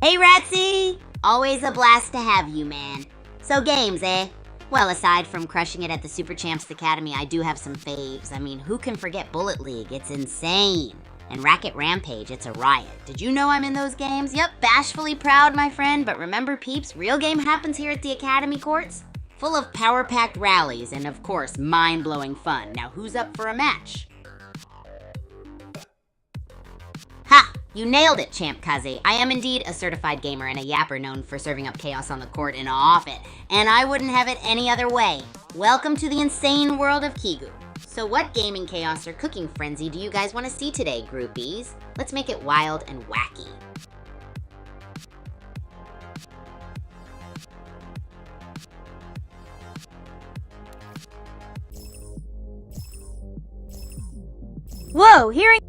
Hey, Ratsy! Always a blast to have you, man. So games, eh? Well, aside from crushing it at the Super Champs Academy, I do have some faves. I mean, who can forget Bullet League? It's insane. And Racket Rampage, it's a riot. Did you know I'm in those games? Yep, bashfully proud, my friend. But remember, peeps, real game happens here at the Academy Courts. Full of power-packed rallies and, of course, mind-blowing fun. Now, who's up for a match? Ha! You nailed it, Champ Kaze. I am indeed a certified gamer and a yapper known for serving up chaos on the court in off it, and I wouldn't have it any other way. Welcome to the insane world of Kigu. So what gaming chaos or cooking frenzy do you guys want to see today, groupies? Let's make it wild and wacky. Whoa, hearing...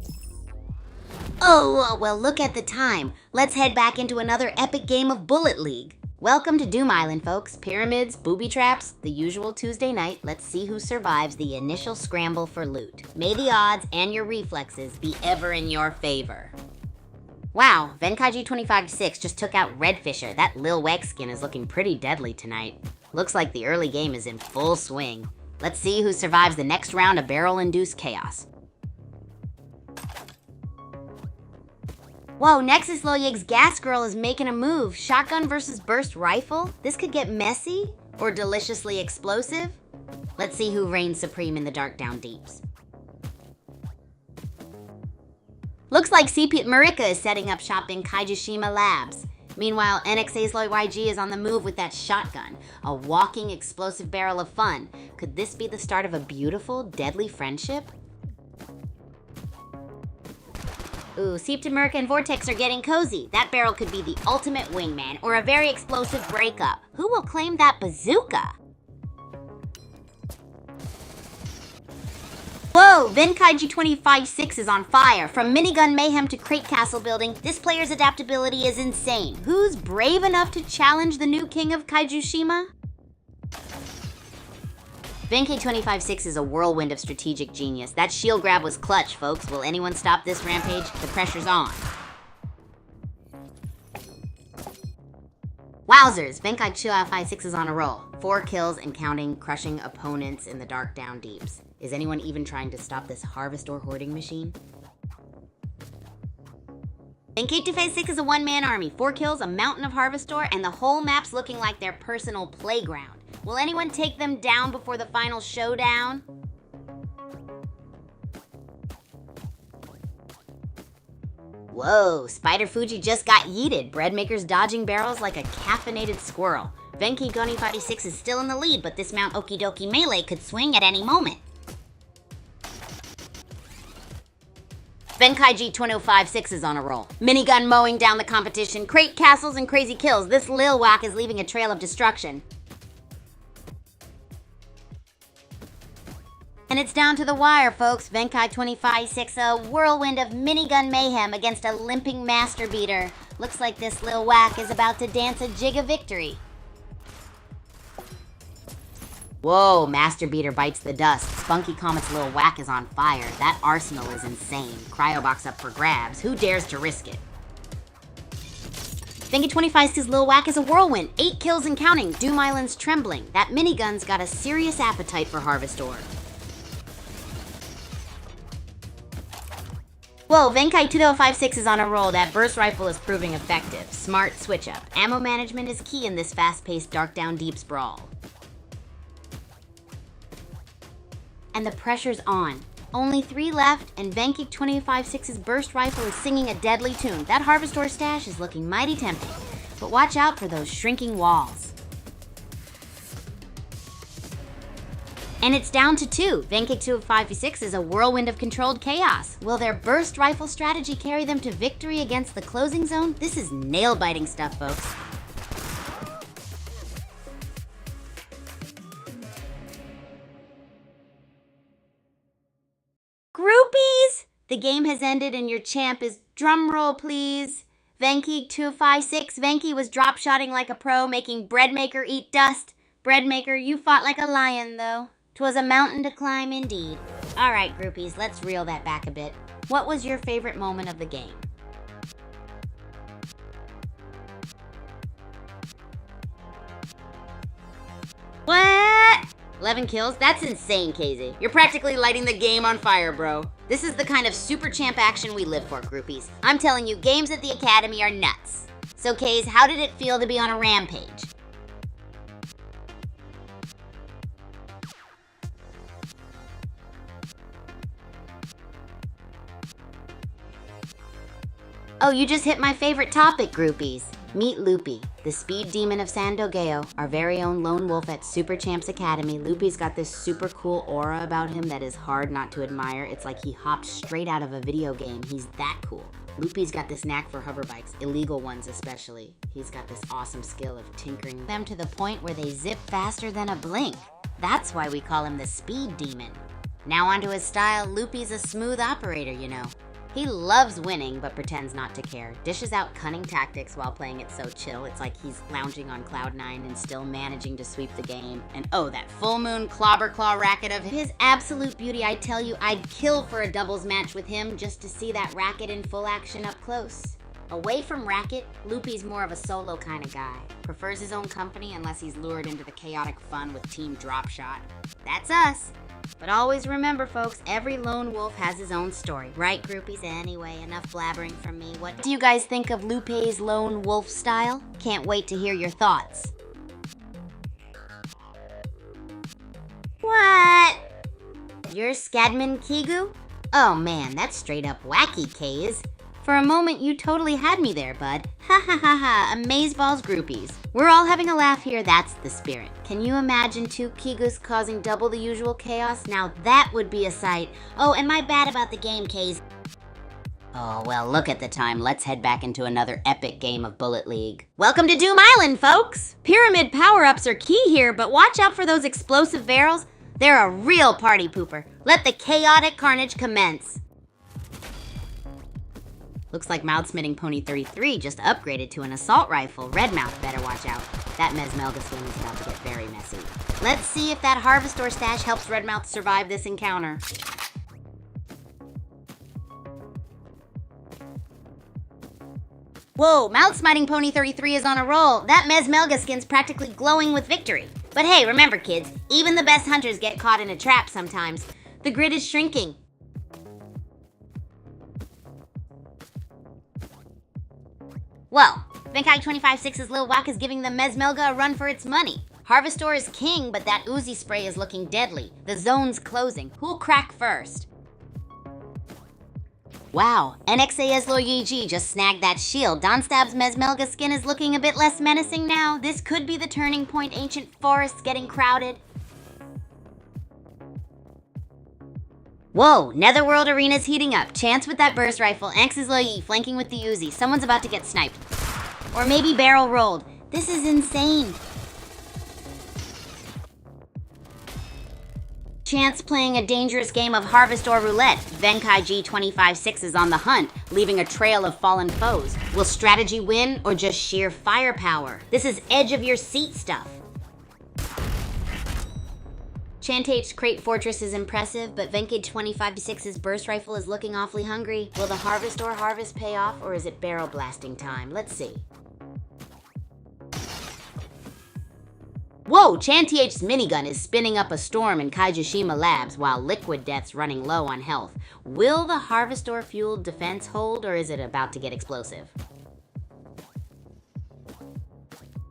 Oh, well, look at the time. Let's head back into another epic game of Bullet League. Welcome to Doom Island, folks. Pyramids, booby traps, the usual Tuesday night. Let's see who survives the initial scramble for loot. May the odds and your reflexes be ever in your favor. Wow, Venkaiji 25-6 just took out Redfisher. That Lil Weg skin is looking pretty deadly tonight. Looks like the early game is in full swing. Let's see who survives the next round of barrel-induced chaos. Whoa, Nexus Loyig's Gas Girl is making a move. Shotgun versus burst rifle? This could get messy or deliciously explosive. Let's see who reigns supreme in the dark down deeps. Looks like CP Marika is setting up shop in Kaijushima Labs. Meanwhile, NXA's Loy YG is on the move with that shotgun, a walking explosive barrel of fun. Could this be the start of a beautiful, deadly friendship? Ooh, Seep to Merc and Vortex are getting cozy. That barrel could be the ultimate wingman or a very explosive breakup. Who will claim that bazooka? Whoa, Venkaiji 25-6 is on fire. From minigun mayhem to crate castle building, this player's adaptability is insane. Who's brave enough to challenge the new king of Kaijushima? Venk 25-6 is a whirlwind of strategic genius. That shield grab was clutch, folks. Will anyone stop this rampage? The pressure's on. Wowzers, Venkai 25-6 is on a roll. 4 kills and counting, crushing opponents in the dark down deeps. Is anyone even trying to stop this Harvestor hoarding machine? Venkai 25-6 is a one-man army. 4 kills, a mountain of Harvestor, and the whole map's looking like their personal playground. Will anyone take them down before the final showdown? Whoa, Spider Fuji just got yeeted. Breadmaker's dodging barrels like a caffeinated squirrel. Venki Goni 56 is still in the lead, but this Mount Okidoki melee could swing at any moment. Benkai G2056 is on a roll. Minigun mowing down the competition, crate castles and crazy kills. This Lil Whack is leaving a trail of destruction. And it's down to the wire, folks. Venkai 256, a whirlwind of minigun mayhem against a limping master beater. Looks like this Lil Whack is about to dance a jig of victory. Whoa, Master Beater bites the dust. Spunky Comet's Lil Whack is on fire. That arsenal is insane. Cryobox up for grabs. Who dares to risk it? Venki 256's Lil Whack is a whirlwind. 8 kills and counting. Doom Island's trembling. That minigun's got a serious appetite for Harvest Ore. Whoa, Venkai 2056 is on a roll. That burst rifle is proving effective. Smart switch up. Ammo management is key in this fast-paced Dark Down Deep sprawl. And the pressure's on. Only 3 left, and Venki 256's burst rifle is singing a deadly tune. That Harvest Ore stash is looking mighty tempting, but watch out for those shrinking walls. And it's down to 2. Venki 256 is a whirlwind of controlled chaos. Will their burst rifle strategy carry them to victory against the closing zone? This is nail-biting stuff, folks. Groupies! The game has ended and your champ is, drumroll please, Venki 256. Venki was drop-shotting like a pro, making Breadmaker eat dust. Breadmaker, you fought like a lion, though. 'Twas a mountain to climb indeed. Alright, groupies, let's reel that back a bit. What was your favorite moment of the game? What? 11 kills? That's insane, KZ. You're practically lighting the game on fire, bro. This is the kind of super champ action we live for, groupies. I'm telling you, games at the Academy are nuts. So, Kaz, how did it feel to be on a rampage? Oh, you just hit my favorite topic, groupies. Meet Loopy, the speed demon of San Dogeo, our very own lone wolf at Super Champs Academy. Loopy's got this super cool aura about him that is hard not to admire. It's like he hopped straight out of a video game. He's that cool. Loopy's got this knack for hover bikes, illegal ones especially. He's got this awesome skill of tinkering them to the point where they zip faster than a blink. That's why we call him the speed demon. Now onto his style. Loopy's a smooth operator, you know. He loves winning, but pretends not to care. Dishes out cunning tactics while playing it so chill. It's like he's lounging on cloud 9 and still managing to sweep the game. And oh, that full moon clobber claw racket of his absolute beauty. I tell you, I'd kill for a doubles match with him just to see that racket in full action up close. Away from racket, Loopy's more of a solo kind of guy. Prefers his own company unless he's lured into the chaotic fun with Team Dropshot. That's us. But always remember, folks, every lone wolf has his own story. Right, groupies? Anyway, enough blabbering from me. What do you guys think of Lupe's lone wolf style? Can't wait to hear your thoughts. What? You're Scadman Kigu? Oh man, that's straight up wacky, Kaz. For a moment, you totally had me there, bud. Ha ha ha ha, amazeballs groupies. We're all having a laugh here, that's the spirit. Can you imagine 2 Kigus causing double the usual chaos? Now that would be a sight. Oh, and my bad about the game, Kaz. Oh, well, look at the time. Let's head back into another epic game of Bullet League. Welcome to Doom Island, folks! Pyramid power-ups are key here, but watch out for those explosive barrels. They're a real party pooper. Let the chaotic carnage commence. Looks like Mouth-Smitting Pony 33 just upgraded to an assault rifle. Redmouth better watch out. That Mesmelga swing is about to get very messy. Let's see if that Harvest Ore stash helps Redmouth survive this encounter. Whoa, Mouth-Smiting Pony 33 is on a roll. That Mesmelga skin's practically glowing with victory. But hey, remember kids, even the best hunters get caught in a trap sometimes. The grid is shrinking. Well, Venkai 256's Lil Whack is giving the Mesmelga a run for its money. Harvest Ore is king, but that Uzi spray is looking deadly. The zone's closing. Who'll crack first? Wow, NXAS Loyiji just snagged that shield. Donstab's Mesmelga skin is looking a bit less menacing now. This could be the turning point. Ancient forests getting crowded. Whoa, Netherworld Arena's heating up. Chance with that burst rifle. Anx is Loyi flanking with the Uzi. Someone's about to get sniped. Or maybe barrel rolled. This is insane. Chance playing a dangerous game of Harvest or Roulette. Venkai G25-6 is on the hunt, leaving a trail of fallen foes. Will strategy win or just sheer firepower? This is edge of your seat stuff. Chantate's Crate Fortress is impressive, but Venkai 25-6's burst rifle is looking awfully hungry. Will the Harvest or Harvest pay off, or is it barrel blasting time? Let's see. Whoa, Chantiate's minigun is spinning up a storm in Kaijishima Labs while Liquid Death's running low on health. Will the Harvestor-fueled defense hold, or is it about to get explosive?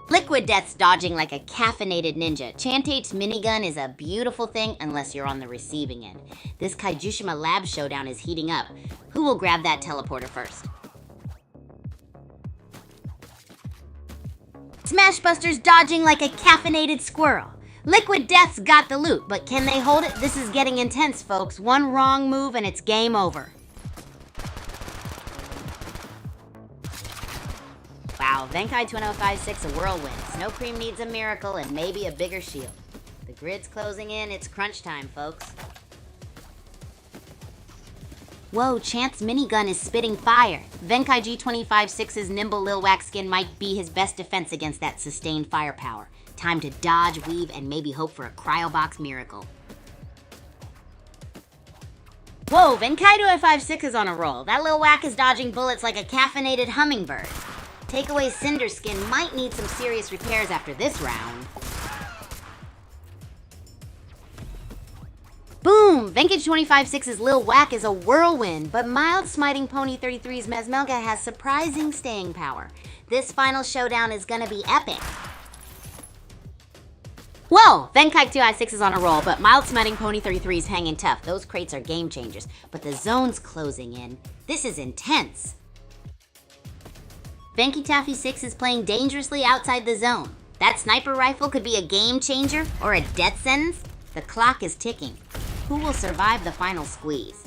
Liquid Death's dodging like a caffeinated ninja. Chantate's minigun is a beautiful thing unless you're on the receiving end. This Kaijishima Labs showdown is heating up. Who will grab that teleporter first? Smashbuster's dodging like a caffeinated squirrel. Liquid Death's got the loot, but can they hold it? This is getting intense, folks. One wrong move and it's game over. Wow, Venkai 2056 a whirlwind. Snow Cream needs a miracle and maybe a bigger shield. The grid's closing in. It's crunch time, folks. Whoa, Chance minigun is spitting fire. Venkai G25-6's nimble Lil Wax skin might be his best defense against that sustained firepower. Time to dodge, weave, and maybe hope for a cryobox miracle. Whoa, Venkai 25-6 is on a roll. That Lil Whack is dodging bullets like a caffeinated hummingbird. Takeaway Cinder skin might need some serious repairs after this round. Boom! Venkai 25-6's Lil Whack is a whirlwind, but mild smiting Pony 33's Mesmelga has surprising staying power. This final showdown is gonna be epic. Whoa! Venkai 2i6 is on a roll, but mild smiting Pony 33's hanging tough. Those crates are game changers, but the zone's closing in. This is intense. Venkai Taffy 6 is playing dangerously outside the zone. That sniper rifle could be a game changer or a death sentence. The clock is ticking. Who will survive the final squeeze?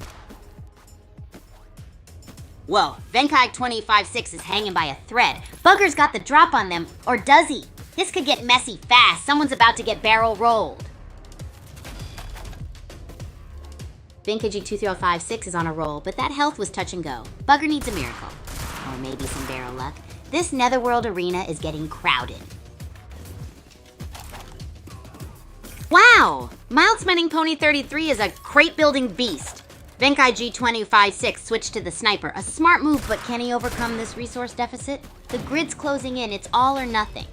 Whoa, Venkai 25-6 is hanging by a thread. Bugger's got the drop on them, or does he? This could get messy fast. Someone's about to get barrel rolled. Venkai G2356 is on a roll, but that health was touch and go. Bugger needs a miracle. Or maybe some barrel luck. This Netherworld arena is getting crowded. Wow! Mild Smiting Pony 33 is a crate-building beast. Venkai G25-6 switched to the sniper. A smart move, but can he overcome this resource deficit? The grid's closing in. It's all or nothing.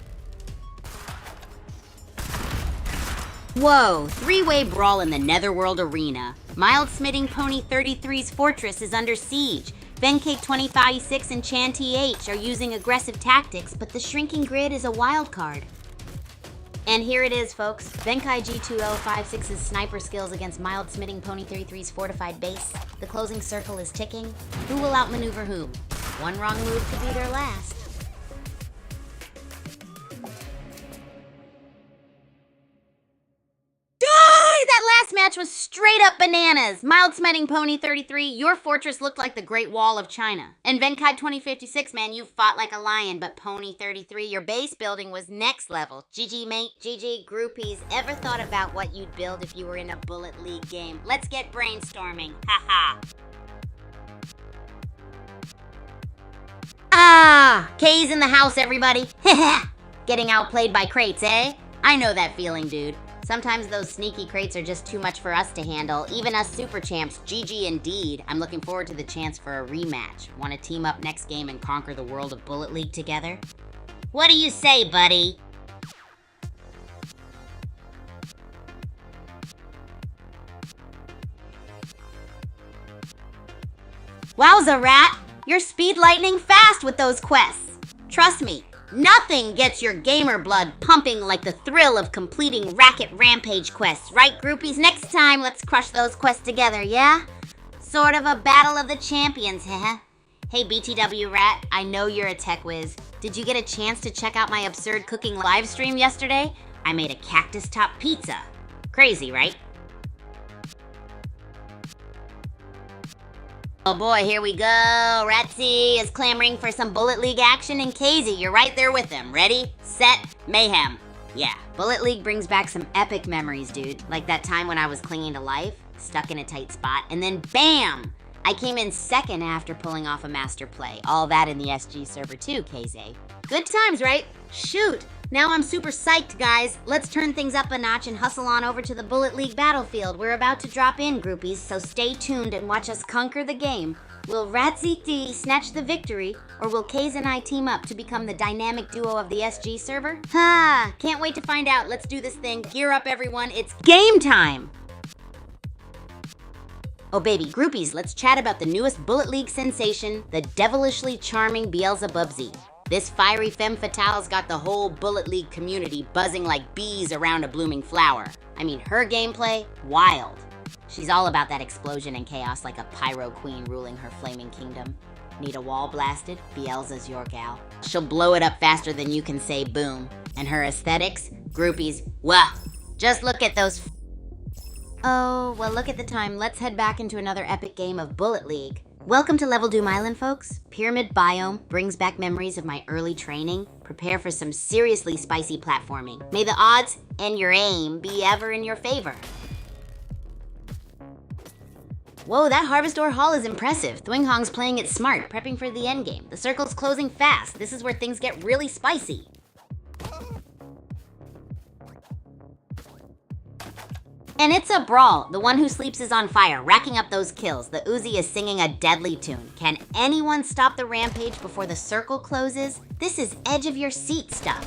Whoa! Three-way brawl in the Netherworld arena. Mild Smiting Pony 33's fortress is under siege. Venkai 25-6 and Chanty H are using aggressive tactics, but the shrinking grid is a wild card. And here it is, folks. Venkai G2056's sniper skills against mild smitting Pony 33's fortified base. The closing circle is ticking. Who will outmaneuver whom? One wrong move could be their last. That last match was straight up bananas. Mild smitting Pony 33, your fortress looked like the Great Wall of China. And Venkai 2056, man, you fought like a lion, but Pony 33, your base building was next level. GG, mate. GG, groupies. Ever thought about what you'd build if you were in a Bullet League game? Let's get brainstorming. Haha. Ah! K's in the house, everybody. Getting outplayed by crates, eh? I know that feeling, dude. Sometimes those sneaky crates are just too much for us to handle, even us super champs. GG indeed. I'm looking forward to the chance for a rematch. Want to team up next game and conquer the world of Bullet League together? What do you say, buddy? Wowza, Rat! You're speed lightning fast with those quests. Trust me. Nothing gets your gamer blood pumping like the thrill of completing Racket Rampage quests, right, groupies? Next time, let's crush those quests together, yeah? Sort of a battle of the champions, huh? Hey BTW Rat, I know you're a tech whiz. Did you get a chance to check out my absurd cooking live stream yesterday? I made a cactus top pizza. Crazy, right? Oh boy, here we go. Ratsy is clamoring for some Bullet League action, and Casey, you're right there with him. Ready, set, mayhem. Yeah, Bullet League brings back some epic memories, dude. Like that time when I was clinging to life, stuck in a tight spot, and then BAM! I came in second after pulling off a master play. All that in the SG server too, KZ. Good times, right? Shoot! Now I'm super psyched, guys. Let's turn things up a notch and hustle on over to the Bullet League battlefield. We're about to drop in, groupies, so stay tuned and watch us conquer the game. Will Ratsy snatch the victory, or will Kaze and I team up to become the dynamic duo of the SG server? Ha! Can't wait to find out. Let's do this thing. Gear up, everyone. It's game time! Oh baby, groupies, let's chat about the newest Bullet League sensation, the devilishly charming Beelzebubsy. This fiery femme fatale's got the whole Bullet League community buzzing like bees around a blooming flower. I mean, her gameplay, wild. She's all about that explosion and chaos like a pyro queen ruling her flaming kingdom. Need a wall blasted? Beelza's your gal. She'll blow it up faster than you can say boom. And her aesthetics? Groupies, wah! Just look at those Oh, well look at the time. Let's head back into another epic game of Bullet League. Welcome to Level Doom Island, folks. Pyramid Biome brings back memories of my early training. Prepare for some seriously spicy platforming. May the odds and your aim be ever in your favor. Whoa, that Harvestor Hall is impressive. Thwinghong's playing it smart, prepping for the endgame. The circle's closing fast. This is where things get really spicy. And it's a brawl. The one who sleeps is on fire, racking up those kills. The Uzi is singing a deadly tune. Can anyone stop the rampage before the circle closes? This is edge of your seat stuff.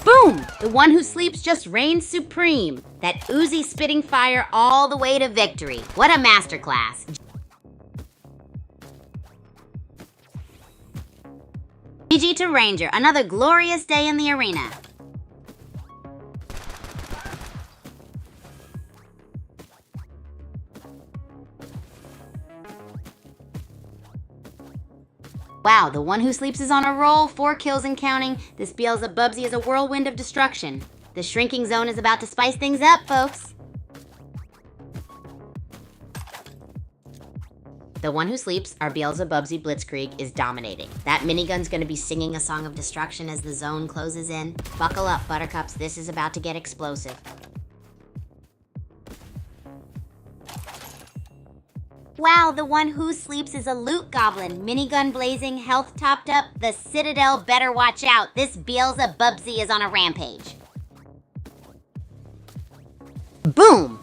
Boom! The one who sleeps just reigns supreme. That Uzi spitting fire all the way to victory. What a masterclass. GG to Ranger, another glorious day in the arena. Wow, the one who sleeps is on a roll, 4 kills and counting. This Beelzebubsy is a whirlwind of destruction. The shrinking zone is about to spice things up, folks. The one who sleeps, our Beelzebubsy Blitzkrieg, is dominating. That minigun's gonna be singing a song of destruction as the zone closes in. Buckle up, buttercups, this is about to get explosive. Wow, the one who sleeps is a loot goblin. Minigun blazing, health topped up. The Citadel better watch out. This Beelzebubsy is on a rampage. Boom!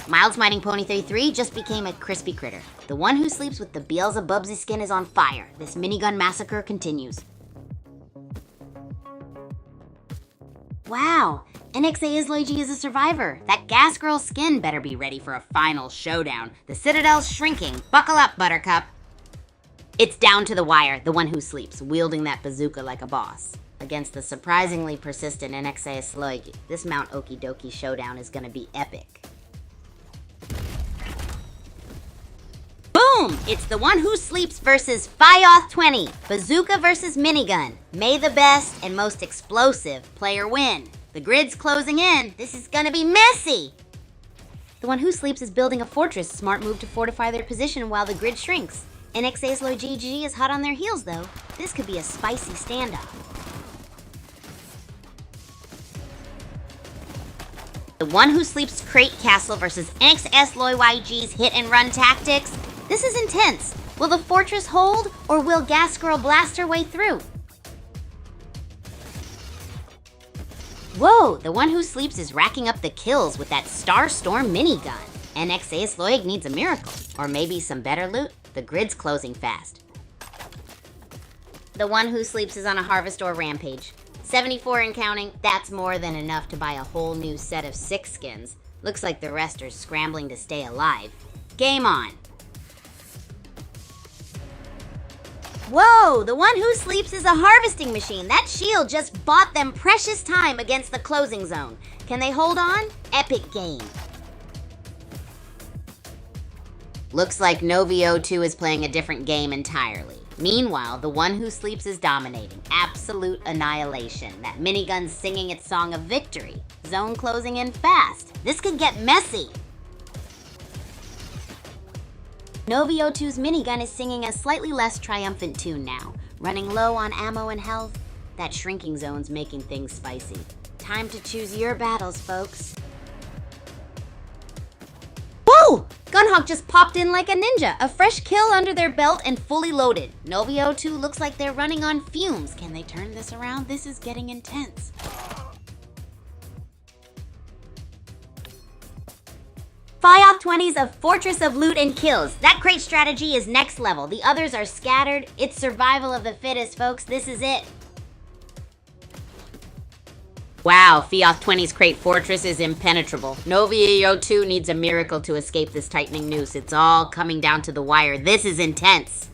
Mild Smiting Pony 33 just became a crispy critter. The one who sleeps with the Beelzebubsy skin is on fire. This minigun massacre continues. Wow, NXA Isloigi is a survivor. That gas girl skin better be ready for a final showdown. The Citadel's shrinking. Buckle up, buttercup. It's down to the wire, the one who sleeps, wielding that bazooka like a boss. Against the surprisingly persistent NXA Isloigi, this Mount Okie Dokie showdown is gonna be epic. Boom! It's the one who sleeps versus Fyoth 20. Bazooka versus minigun. May the best and most explosive player win. The grid's closing in. This is gonna be messy. The one who sleeps is building a fortress. Smart move to fortify their position while the grid shrinks. NXA's Low GG is hot on their heels though. This could be a spicy standoff. The one who sleeps Crate Castle versus NXS Loy YG's hit and run tactics. This is intense. Will the fortress hold, or will Gas Girl blast her way through? Whoa, the one who sleeps is racking up the kills with that Starstorm minigun. NXA Sloig needs a miracle, or maybe some better loot. The grid's closing fast. The one who sleeps is on a Harvestor rampage. 74 and counting, that's more than enough to buy a whole new set of 6 skins. Looks like the rest are scrambling to stay alive. Game on. Whoa, the one who sleeps is a harvesting machine. That shield just bought them precious time against the closing zone. Can they hold on? Epic game. Looks like Novio2 is playing a different game entirely. Meanwhile, the one who sleeps is dominating. Absolute annihilation. That minigun's singing its song of victory. Zone closing in fast. This could get messy. Novio2's minigun is singing a slightly less triumphant tune now. Running low on ammo and health. That shrinking zone's making things spicy. Time to choose your battles, folks. Whoa! Gunhawk just popped in like a ninja. A fresh kill under their belt and fully loaded. Novio2 looks like they're running on fumes. Can they turn this around? This is getting intense. FIOF20's a fortress of loot and kills. That crate strategy is next level. The others are scattered. It's survival of the fittest, folks. This is it. Wow, FIOF20's crate fortress is impenetrable. Novio2 needs a miracle to escape this tightening noose. It's all coming down to the wire. This is intense.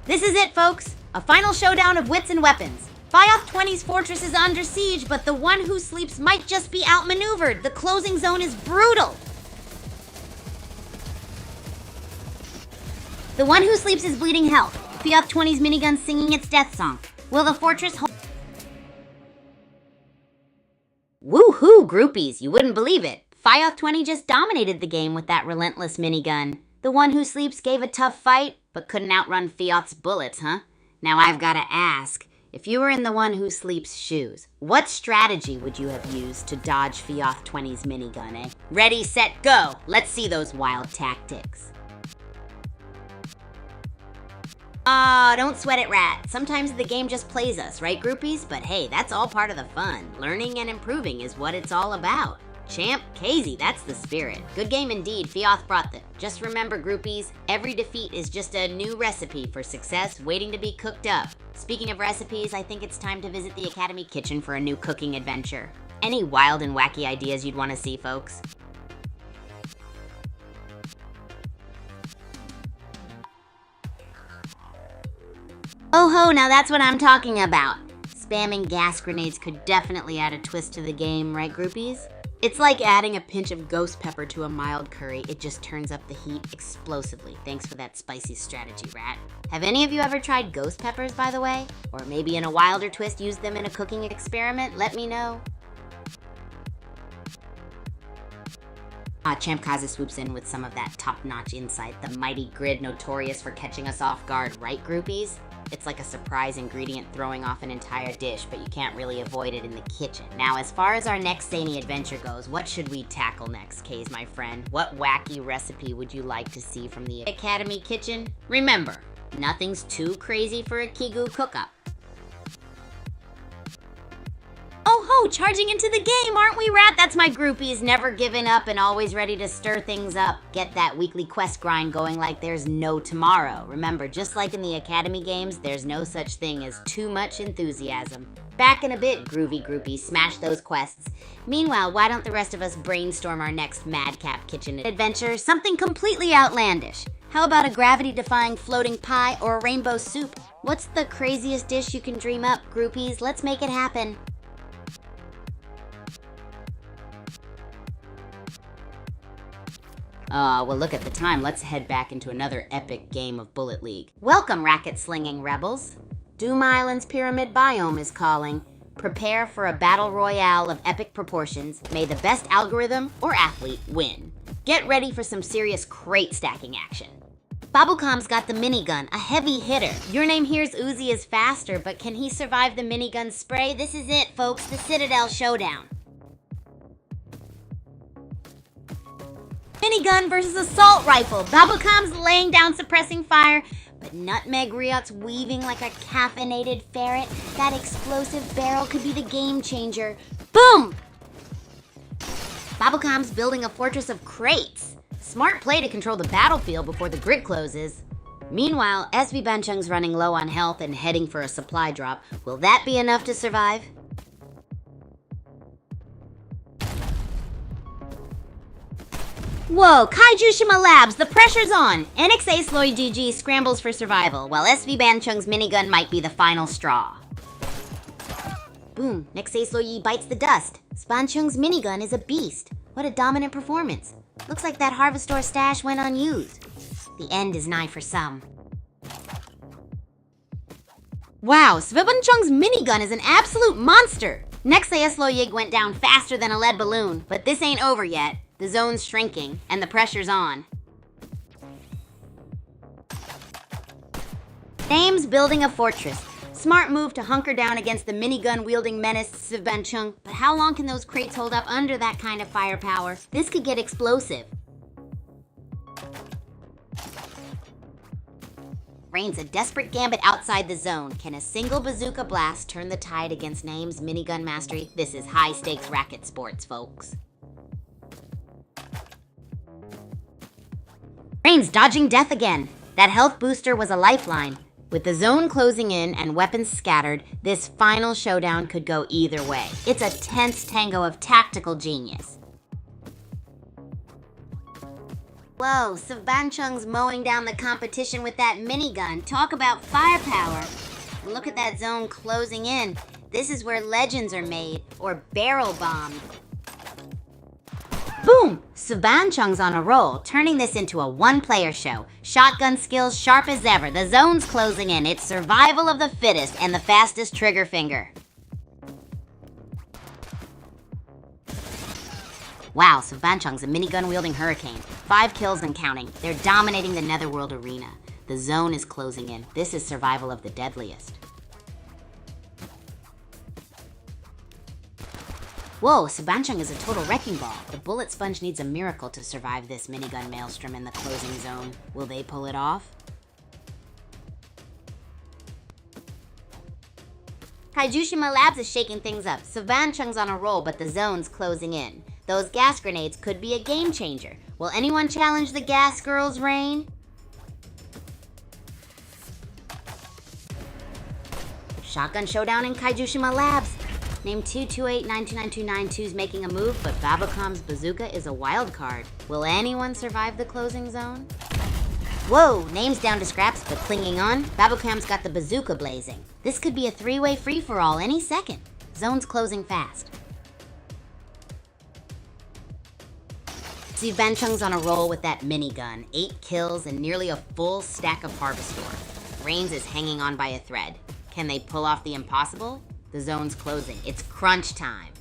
This is it, folks. A final showdown of wits and weapons. FIOF20's fortress is under siege, but the one who sleeps might just be outmaneuvered. The closing zone is brutal. The one who sleeps is bleeding health. FIOF20's minigun singing its death song. Will the fortress hold? Woohoo, groupies, you wouldn't believe it. FIOF20 just dominated the game with that relentless minigun. The one who sleeps gave a tough fight, but couldn't outrun FIOF's bullets, huh? Now I've gotta ask, if you were in the one who sleeps' shoes, what strategy would you have used to dodge FIOF20's minigun, eh? Ready, set, go! Let's see those wild tactics. Don't sweat it, Rat. Sometimes the game just plays us, right, groupies? But hey, that's all part of the fun. Learning and improving is what it's all about. Champ, KZ, that's the spirit. Good game indeed. FIOF brought them. Just remember, groupies, every defeat is just a new recipe for success waiting to be cooked up. Speaking of recipes, I think it's time to visit the Academy kitchen for a new cooking adventure. Any wild and wacky ideas you'd want to see, folks? Oh ho, now that's what I'm talking about. Spamming gas grenades could definitely add a twist to the game, right, groupies? It's like adding a pinch of ghost pepper to a mild curry. It just turns up the heat explosively. Thanks for that spicy strategy, Rat. Have any of you ever tried ghost peppers, by the way? Or maybe in a wilder twist used them in a cooking experiment? Let me know. Champ Kaza swoops in with some of that top-notch insight. The mighty grid notorious for catching us off guard, right, groupies? It's like a surprise ingredient throwing off an entire dish, but you can't really avoid it in the kitchen. Now, as far as our next zany adventure goes, what should we tackle next, Kaze, my friend? What wacky recipe would you like to see from the Academy kitchen? Remember, nothing's too crazy for a Kigu cook-up. Oh ho, charging into the game, aren't we, Rat? That's my groupies, never giving up and always ready to stir things up. Get that weekly quest grind going like there's no tomorrow. Remember, just like in the Academy games, there's no such thing as too much enthusiasm. Back in a bit, groovy groupies, smash those quests. Meanwhile, why don't the rest of us brainstorm our next madcap kitchen adventure? Something completely outlandish. How about a gravity-defying floating pie or a rainbow soup? What's the craziest dish you can dream up, groupies? Let's make it happen. Well, look at the time. Let's head back into another epic game of Bullet League. Welcome, racket-slinging rebels. Doom Island's pyramid biome is calling. Prepare for a battle royale of epic proportions. May the best algorithm or athlete win. Get ready for some serious crate stacking action. Babukam's got the minigun, a heavy hitter. Your name here's Uzi is faster, but can he survive the minigun spray? This is it, folks, the Citadel Showdown. Minigun versus assault rifle. Babukam's laying down suppressing fire, but Nutmeg Riot's weaving like a caffeinated ferret. That explosive barrel could be the game changer. Boom! Babukam's building a fortress of crates. Smart play to control the battlefield before the grid closes. Meanwhile, SB Banchung's running low on health and heading for a supply drop. Will that be enough to survive? Whoa, Kaiju Shima Labs, the pressure's on! NXA Sloy GG scrambles for survival, while SV Banchung's minigun might be the final straw. Boom, NXA Sloy bites the dust. Spanchung's minigun is a beast. What a dominant performance. Looks like that Harvestor stash went unused. The end is nigh for some. Wow, Svibanchung's minigun is an absolute monster! Next Yig went down faster than a lead balloon, but this ain't over yet. The zone's shrinking, and the pressure's on. Name's building a fortress. Smart move to hunker down against the minigun-wielding menace Svibanchung, but how long can those crates hold up under that kind of firepower? This could get explosive. Rains a desperate gambit outside the zone. Can a single bazooka blast turn the tide against Name's minigun mastery? This is high-stakes racket sports, folks. Rain's dodging death again. That health booster was a lifeline. With the zone closing in and weapons scattered, this final showdown could go either way. It's a tense tango of tactical genius. Whoa, Svibanchung's mowing down the competition with that minigun. Talk about firepower. Look at that zone closing in. This is where legends are made, or barrel bombed. Boom! Svibanchung's on a roll, turning this into a one-player show. Shotgun skills sharp as ever. The zone's closing in. It's survival of the fittest and the fastest trigger finger. Wow, Svibanchung's a minigun-wielding hurricane. 5 kills and counting. They're dominating the Netherworld arena. The zone is closing in. This is survival of the deadliest. Whoa, Svibanchung is a total wrecking ball. The bullet sponge needs a miracle to survive this minigun maelstrom in the closing zone. Will they pull it off? Kaijushima Labs is shaking things up. Svibanchung's on a roll, but the zone's closing in. Those gas grenades could be a game changer. Will anyone challenge the gas girl's reign? Shotgun showdown in Kaijushima Labs. Name 228-92929's making a move, but Babukam's bazooka is a wild card. Will anyone survive the closing zone? Whoa, Name's down to scraps, but clinging on. Babukam's got the bazooka blazing. This could be a 3-way free-for-all any second. Zone's closing fast. Svibanchung's on a roll with that minigun. 8 kills and nearly a full stack of Harvestor. Rains is hanging on by a thread. Can they pull off the impossible? The zone's closing. It's crunch time.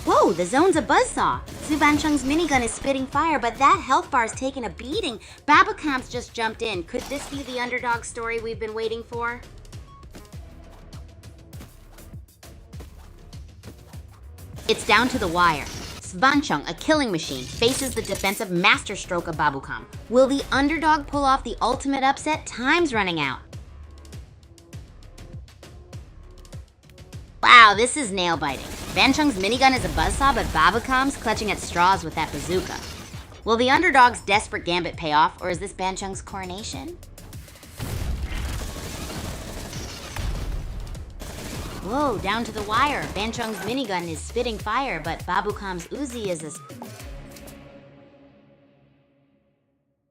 Whoa, the zone's a buzzsaw. Svibanchung's minigun is spitting fire, but that health bar's taking a beating. Babukam's just jumped in. Could this be the underdog story we've been waiting for? It's down to the wire. Svibanchung, a killing machine, faces the defensive masterstroke of Babukam. Will the underdog pull off the ultimate upset? Time's running out. Wow, this is nail-biting. Svibanchung's minigun is a buzzsaw, but Babukam's clutching at straws with that bazooka. Will the underdog's desperate gambit pay off, or is this Banchung's coronation? Whoa, down to the wire. Banchung's minigun is spitting fire, but Babukam's Uzi is a...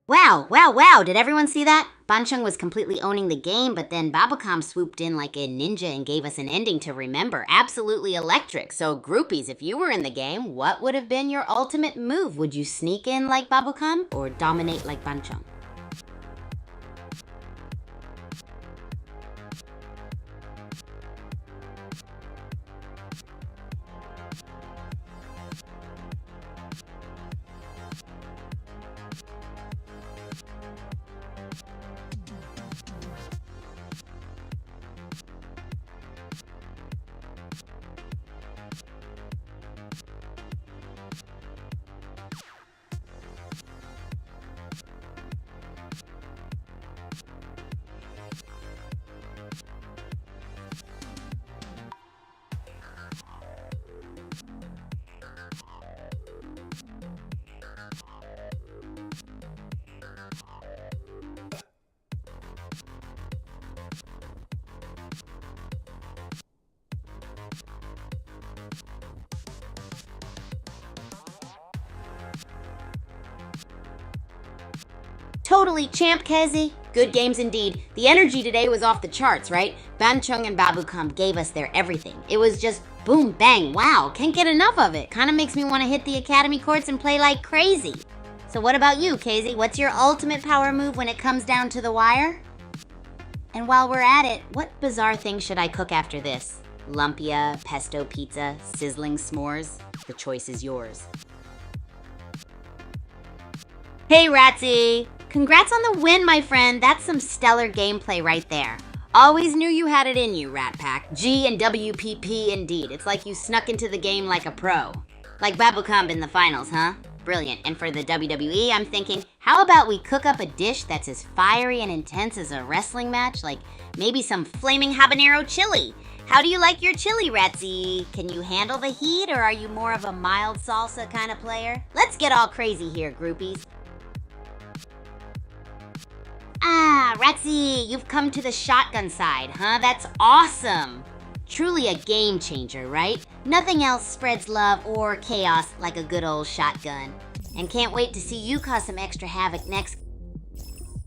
Wow, did everyone see that? Banchung was completely owning the game, but then Babukam swooped in like a ninja and gave us an ending to remember. Absolutely electric. So groupies, if you were in the game, what would have been your ultimate move? Would you sneak in like Babukam or dominate like Banchung? Totally, Champ Kezi. Good games indeed. The energy today was off the charts, right? Banchung and Babukam gave us their everything. It was just Boom, bang, wow, can't get enough of it. Kinda makes me want to hit the academy courts and play like crazy. So what about you, Casey? What's your ultimate power move when it comes down to the wire? And while we're at it, what bizarre thing should I cook after this? Lumpia, pesto pizza, sizzling s'mores? The choice is yours. Hey, Ratsy! Congrats on the win, my friend. That's some stellar gameplay right there. Always knew you had it in you, Rat Pack. G and WPP indeed. It's like you snuck into the game like a pro. Like Babukamp in the finals, huh? Brilliant. And for the WWE, I'm thinking, how about we cook up a dish that's as fiery and intense as a wrestling match? Like maybe some flaming habanero chili. How do you like your chili, Ratsy? Can you handle the heat, or are you more of a mild salsa kind of player? Let's get all crazy here, groupies. Ah, Ratsy, you've come to the shotgun side, huh? That's awesome. Truly a game changer, right? Nothing else spreads love or chaos like a good old shotgun. And can't wait to see you cause some extra havoc next.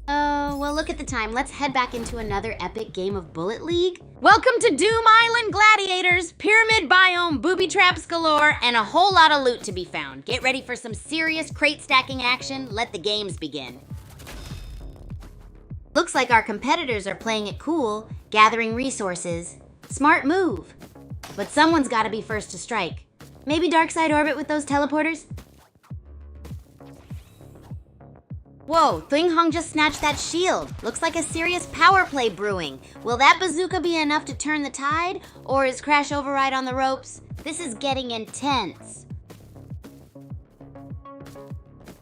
Oh, well, look at the time. Let's head back into another epic game of Bullet League. Welcome to Doom Island Gladiators, pyramid biome, booby traps galore, and a whole lot of loot to be found. Get ready for some serious crate stacking action. Let the games begin. Looks like our competitors are playing it cool, gathering resources. Smart move. But someone's gotta be first to strike. Maybe Darkside Orbit with those teleporters? Whoa, Thing Hong just snatched that shield. Looks like a serious power play brewing. Will that bazooka be enough to turn the tide? Or is Crash Override on the ropes? This is getting intense.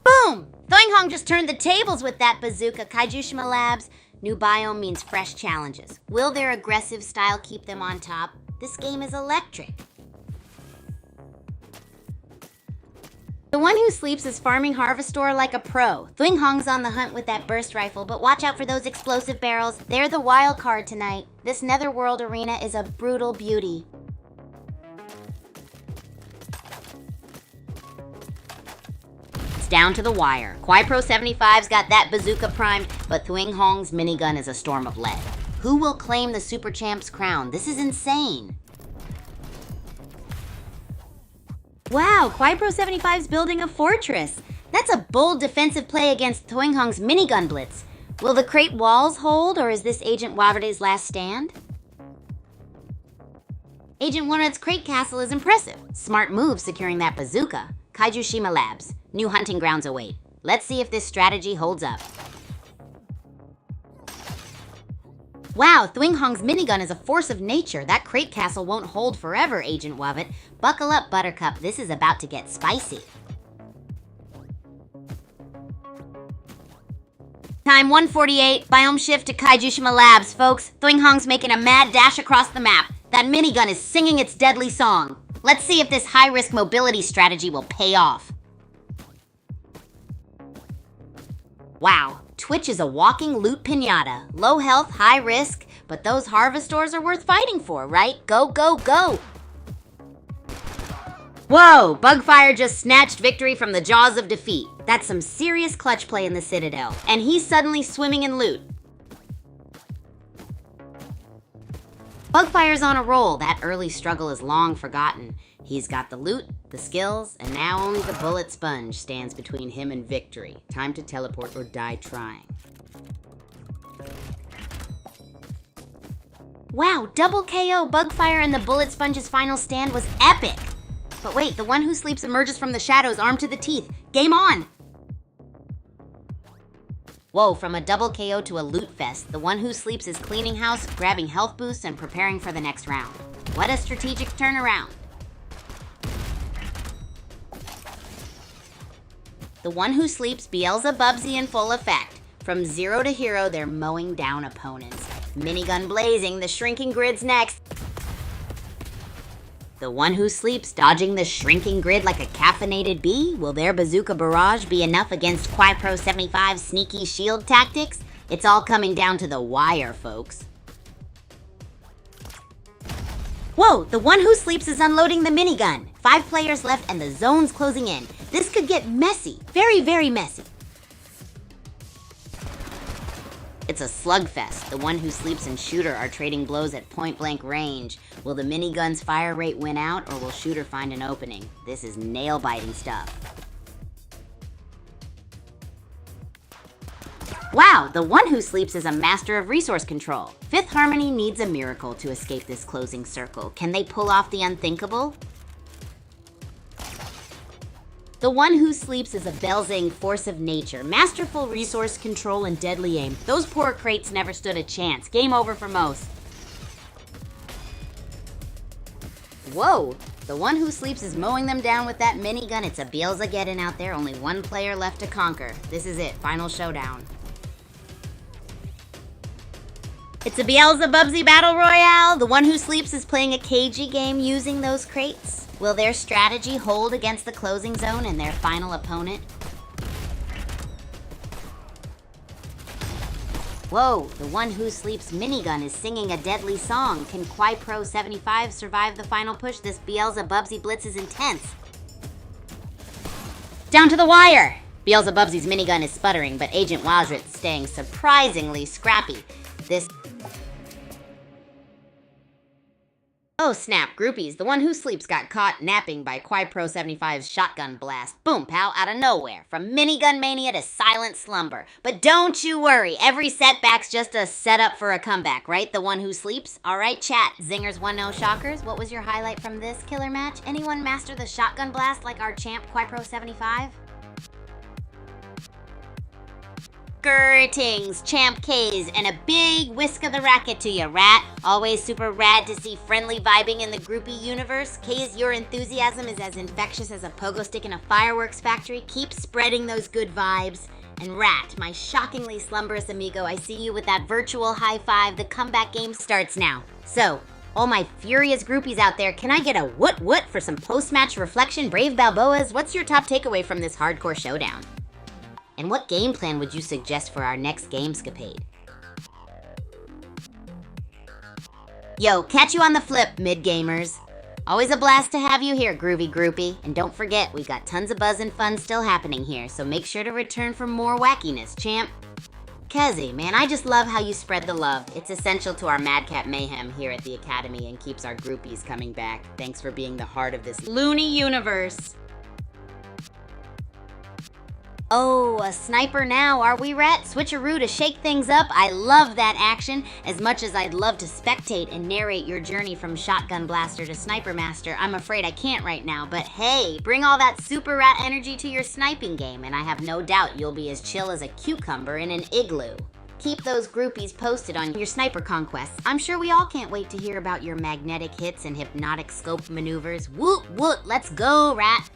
Boom! Thing Hong just turned the tables with that bazooka. Kaiju Labs. New biome means fresh challenges. Will their aggressive style keep them on top? This game is electric. The one who sleeps is farming Harvestor like a pro. Thing Hong's on the hunt with that burst rifle, but watch out for those explosive barrels. They're the wild card tonight. This Netherworld arena is a brutal beauty. It's down to the wire. Quipro 75's got that bazooka primed, but Thing Hong's minigun is a storm of lead. Who will claim the Super Champ's crown? This is insane. Wow, Quipro 75's building a fortress. That's a bold defensive play against Thing Hong's minigun blitz. Will the crate walls hold, or is this Agent Waverde's last stand? Agent Waverde's crate castle is impressive. Smart move securing that bazooka. Kaiju Labs. New hunting grounds await. Let's see if this strategy holds up. Wow, Thing Hong's minigun is a force of nature. That crate castle won't hold forever, Agent Wavet. Buckle up, Buttercup. This is about to get spicy. Time 1:48. Biome shift to Kaiju Labs, folks. Thing Hong's making a mad dash across the map. That minigun is singing its deadly song. Let's see if this high-risk mobility strategy will pay off. Wow, Twitch is a walking loot pinata. Low health, high risk, but those Harvestors are worth fighting for, right? Go, go, go! Whoa, Bugfire just snatched victory from the jaws of defeat. That's some serious clutch play in the Citadel, and he's suddenly swimming in loot. Bugfire's on a roll. That early struggle is long forgotten. He's got the loot, the skills, and now only the bullet sponge stands between him and victory. Time to teleport or die trying. Wow, double KO. Bugfire and the bullet sponge's final stand was epic. But wait, the one who sleeps emerges from the shadows armed to the teeth. Game on! Whoa, from a double KO to a loot fest. The one who sleeps is cleaning house, grabbing health boosts, and preparing for the next round. What a strategic turnaround. The one who sleeps, Beelzebubsy in full effect. From zero to hero, they're mowing down opponents. Minigun blazing, the shrinking grid's next. The one who sleeps, dodging the shrinking grid like a caffeinated bee. Will their bazooka barrage be enough against Quipro 75's sneaky shield tactics? It's all coming down to the wire, folks. Whoa, the one who sleeps is unloading the minigun. 5 players left and the zone's closing in. This could get messy. Very, very messy. It's a slugfest. The one who sleeps and Shooter are trading blows at point-blank range. Will the minigun's fire rate win out, or will Shooter find an opening? This is nail-biting stuff. Wow, the one who sleeps is a master of resource control. Fifth Harmony needs a miracle to escape this closing circle. Can they pull off the unthinkable? The one who sleeps is a Belzing force of nature, masterful resource control and deadly aim. Those poor crates never stood a chance. Game over for most. Whoa! The one who sleeps is mowing them down with that minigun. It's a Beelzegeddon out there, only one player left to conquer. This is it, final showdown. It's a Beelzebubsy Battle Royale. The one who sleeps is playing a cagey game using those crates. Will their strategy hold against the closing zone and their final opponent? Whoa, the one who sleeps minigun is singing a deadly song. Can Quai Pro 75 survive the final push? This Beelzebubsy blitz is intense. Down to the wire! Beelzebubsy's minigun is sputtering, but Agent Wildrit's staying surprisingly scrappy. Oh snap, groupies, the one who sleeps got caught napping by Quai Pro 75's shotgun blast. Boom, pal, out of nowhere. From minigun mania to silent slumber. But don't you worry, every setback's just a setup for a comeback, right? The one who sleeps? Alright, chat, zingers 1-0 shockers. What was your highlight from this killer match? Anyone master the shotgun blast like our champ Quai Pro 75? Greetings, Champ K's, and a big whisk of the racket to you, Rat. Always super rad to see friendly vibing in the groupie universe. K's, your enthusiasm is as infectious as a pogo stick in a fireworks factory. Keep spreading those good vibes. And Rat, my shockingly slumberous amigo, I see you with that virtual high five. The comeback game starts now. So, all my furious groupies out there, can I get a woot for some post-match reflection? Brave Balboas, what's your top takeaway from this hardcore showdown? And what game plan would you suggest for our next gamescapade? Yo, catch you on the flip, mid-gamers. Always a blast to have you here, groovy groupie. And don't forget, we got tons of buzz and fun still happening here, so make sure to return for more wackiness, champ. Kezi, man, I just love how you spread the love. It's essential to our madcap mayhem here at the Academy and keeps our groupies coming back. Thanks for being the heart of this loony universe. Oh, a sniper now, are we, Rat? Switcheroo to shake things up. I love that action. As much as I'd love to spectate and narrate your journey from shotgun blaster to sniper master, I'm afraid I can't right now. But hey, bring all that super rat energy to your sniping game, and I have no doubt you'll be as chill as a cucumber in an igloo. Keep those groupies posted on your sniper conquests. I'm sure we all can't wait to hear about your magnetic hits and hypnotic scope maneuvers. Woot woot, let's go, Rat.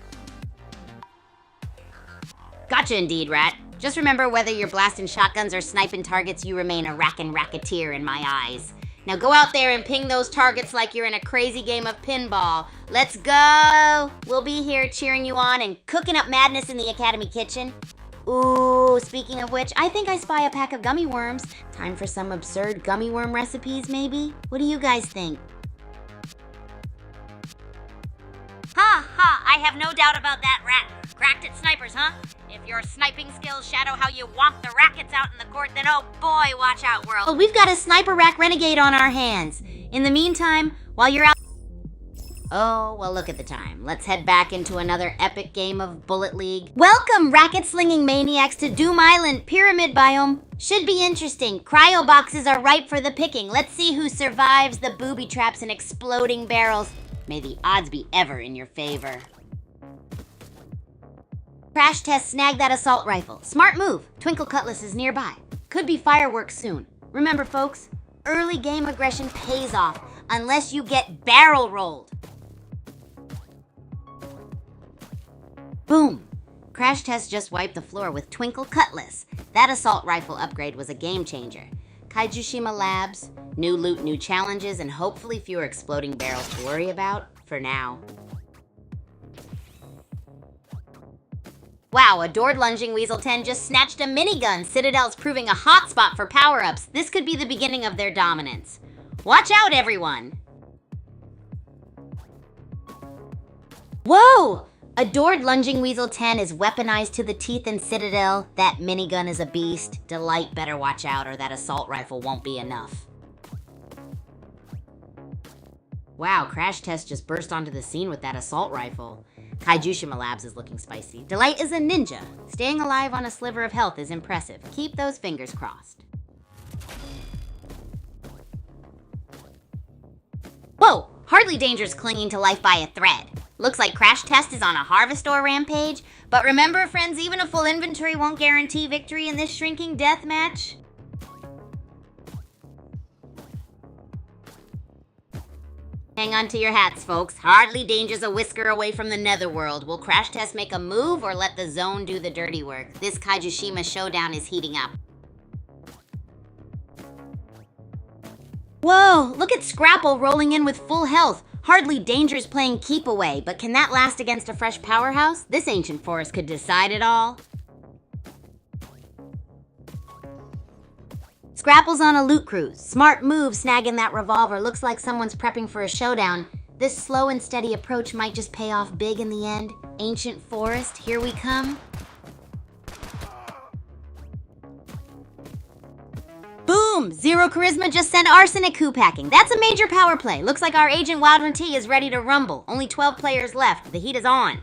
Gotcha indeed, Rat. Just remember, whether you're blasting shotguns or sniping targets, you remain a rackin' racketeer in my eyes. Now go out there and ping those targets like you're in a crazy game of pinball. Let's go! We'll be here cheering you on and cooking up madness in the Academy kitchen. Ooh, speaking of which, I think I spy a pack of gummy worms. Time for some absurd gummy worm recipes, maybe? What do you guys think? Ha ha, I have no doubt about that, Rat. Cracked at snipers, huh? If your sniping skills shadow how you womp the rackets out in the court, then oh boy, watch out, world. Well, we've got a sniper rack renegade on our hands. In the meantime, while you're out... Oh, well, look at the time. Let's head back into another epic game of Bullet League. Welcome, racket-slinging maniacs, to Doom Island Pyramid Biome. Should be interesting. Cryo boxes are ripe for the picking. Let's see who survives the booby traps and exploding barrels. May the odds be ever in your favor. Crash test, snag that assault rifle. Smart move. Twinkle Cutlass is nearby. Could be fireworks soon. Remember, folks, early game aggression pays off unless you get barrel rolled. Boom. Crash test just wiped the floor with Twinkle Cutlass. That assault rifle upgrade was a game changer. Kaijushima Labs, new loot, new challenges, and hopefully fewer exploding barrels to worry about for now. Wow, Adored Lunging Weasel 10 just snatched a minigun. Citadel's proving a hotspot for power-ups. This could be the beginning of their dominance. Watch out, everyone! Whoa! Adored Lunging Weasel 10 is weaponized to the teeth in Citadel. That minigun is a beast. Delight better watch out or that assault rifle won't be enough. Wow, Crash Test just burst onto the scene with that assault rifle. Kaijushima Labs is looking spicy. Delight is a ninja. Staying alive on a sliver of health is impressive. Keep those fingers crossed. Whoa! Hardly Danger's clinging to life by a thread. Looks like Crash Test is on a Harvestor rampage. But remember, friends, even a full inventory won't guarantee victory in this shrinking death match. Hang on to your hats, folks. Hardly Danger's a whisker away from the netherworld. Will Crash Test make a move or let the zone do the dirty work? This Kaijushima showdown is heating up. Whoa, look at Scrapple rolling in with full health. Hardly Danger's playing keep away, but can that last against a fresh powerhouse? This ancient forest could decide it all. Scrapple's on a loot cruise. Smart move snagging that revolver. Looks like someone's prepping for a showdown. This slow and steady approach might just pay off big in the end. Ancient forest, here we come. Boom! Zero Charisma just sent Arsenic Coup packing. That's a major power play. Looks like our agent Wildron T is ready to rumble. Only 12 players left. The heat is on.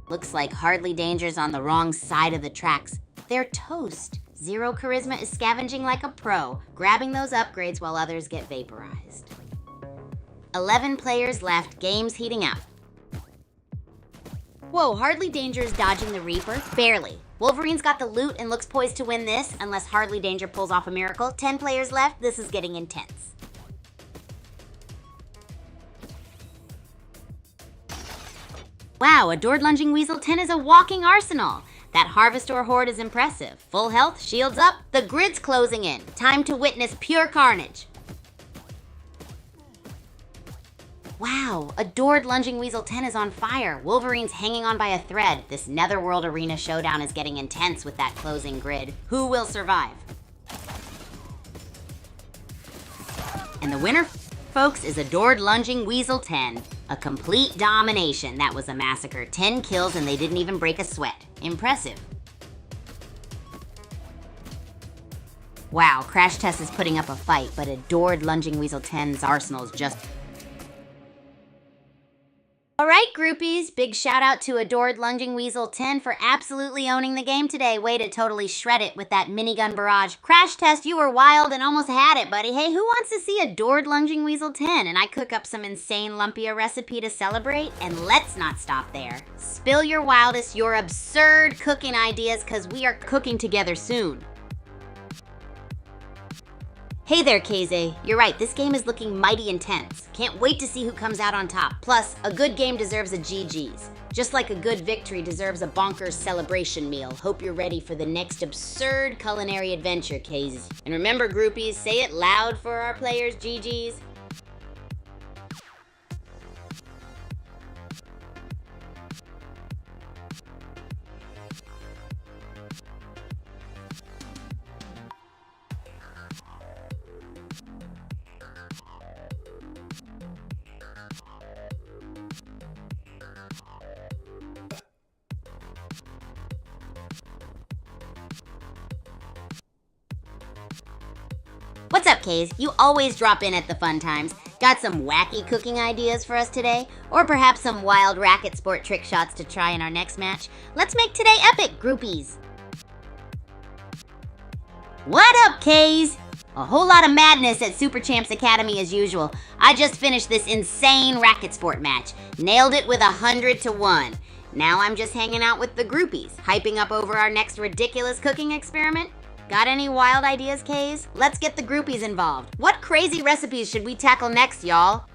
Looks like Hardly Danger's on the wrong side of the tracks. They're toast. Zero Charisma is scavenging like a pro, grabbing those upgrades while others get vaporized. 11 players left, game's heating up. Whoa, Hardly Danger is dodging the Reaper? Barely. Wolverine's got the loot and looks poised to win this, unless Hardly Danger pulls off a miracle. 10 players left, this is getting intense. Wow, Adored Lunging Weasel 10 is a walking arsenal. That Harvestor horde is impressive. Full health, shields up, the grid's closing in. Time to witness pure carnage. Wow, Adored Lunging Weasel 10 is on fire. Wolverine's hanging on by a thread. This Netherworld Arena showdown is getting intense with that closing grid. Who will survive? And the winner, folks, is Adored Lunging Weasel 10. A complete domination. That was a massacre. 10 kills and they didn't even break a sweat. Impressive. Wow, Crash Test is putting up a fight, but Adored Lunging Weasel 10's arsenal is just... Alright, groupies, big shout out to Adored Lunging Weasel 10 for absolutely owning the game today. Way to totally shred it with that minigun barrage. Crash Test, you were wild and almost had it, buddy. Hey, who wants to see Adored Lunging Weasel 10? And I cook up some insane lumpia recipe to celebrate? And let's not stop there. Spill your wildest, your absurd cooking ideas, because we are cooking together soon. Hey there, KZ. You're right, this game is looking mighty intense. Can't wait to see who comes out on top. Plus, a good game deserves a GG's. Just like a good victory deserves a bonkers celebration meal. Hope you're ready for the next absurd culinary adventure, KZ. And remember, groupies, say it loud for our players, GG's. What's up, Kays? You always drop in at the fun times. Got some wacky cooking ideas for us today? Or perhaps some wild racket sport trick shots to try in our next match? Let's make today epic, groupies! What up, Kays? A whole lot of madness at Super Champs Academy as usual. I just finished this insane racket sport match. Nailed it with 100 to 1. Now I'm just hanging out with the groupies, hyping up over our next ridiculous cooking experiment. Got any wild ideas, Kays? Let's get the groupies involved. What crazy recipes should we tackle next, y'all?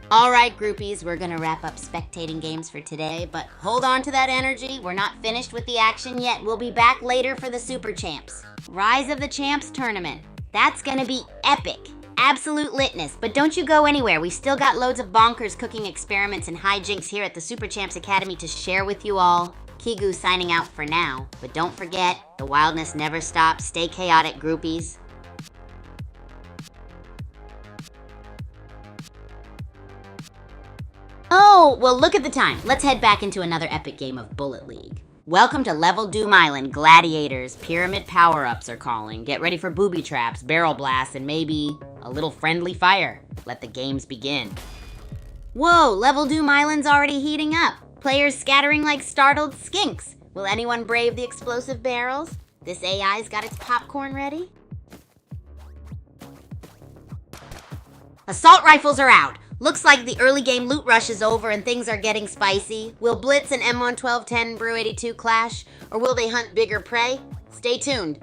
Alright, groupies, we're gonna wrap up spectating games for today, but hold on to that energy. We're not finished with the action yet. We'll be back later for the Super Champs. Rise of the Champs tournament. That's gonna be epic. Absolute litness, but don't you go anywhere. We've still got loads of bonkers cooking experiments and hijinks here at the Super Champs Academy to share with you all. Kigu signing out for now, but don't forget, the wildness never stops. Stay chaotic, groupies. No! Well, look at the time. Let's head back into another epic game of Bullet League. Welcome to Level Doom Island. Gladiators, pyramid power-ups are calling. Get ready for booby traps, barrel blasts, and maybe a little friendly fire. Let the games begin. Whoa, Level Doom Island's already heating up. Players scattering like startled skinks. Will anyone brave the explosive barrels? This AI's got its popcorn ready? Assault rifles are out. Looks like the early game loot rush is over and things are getting spicy. Will Blitz and M11210 Brew 82 clash? Or will they hunt bigger prey? Stay tuned.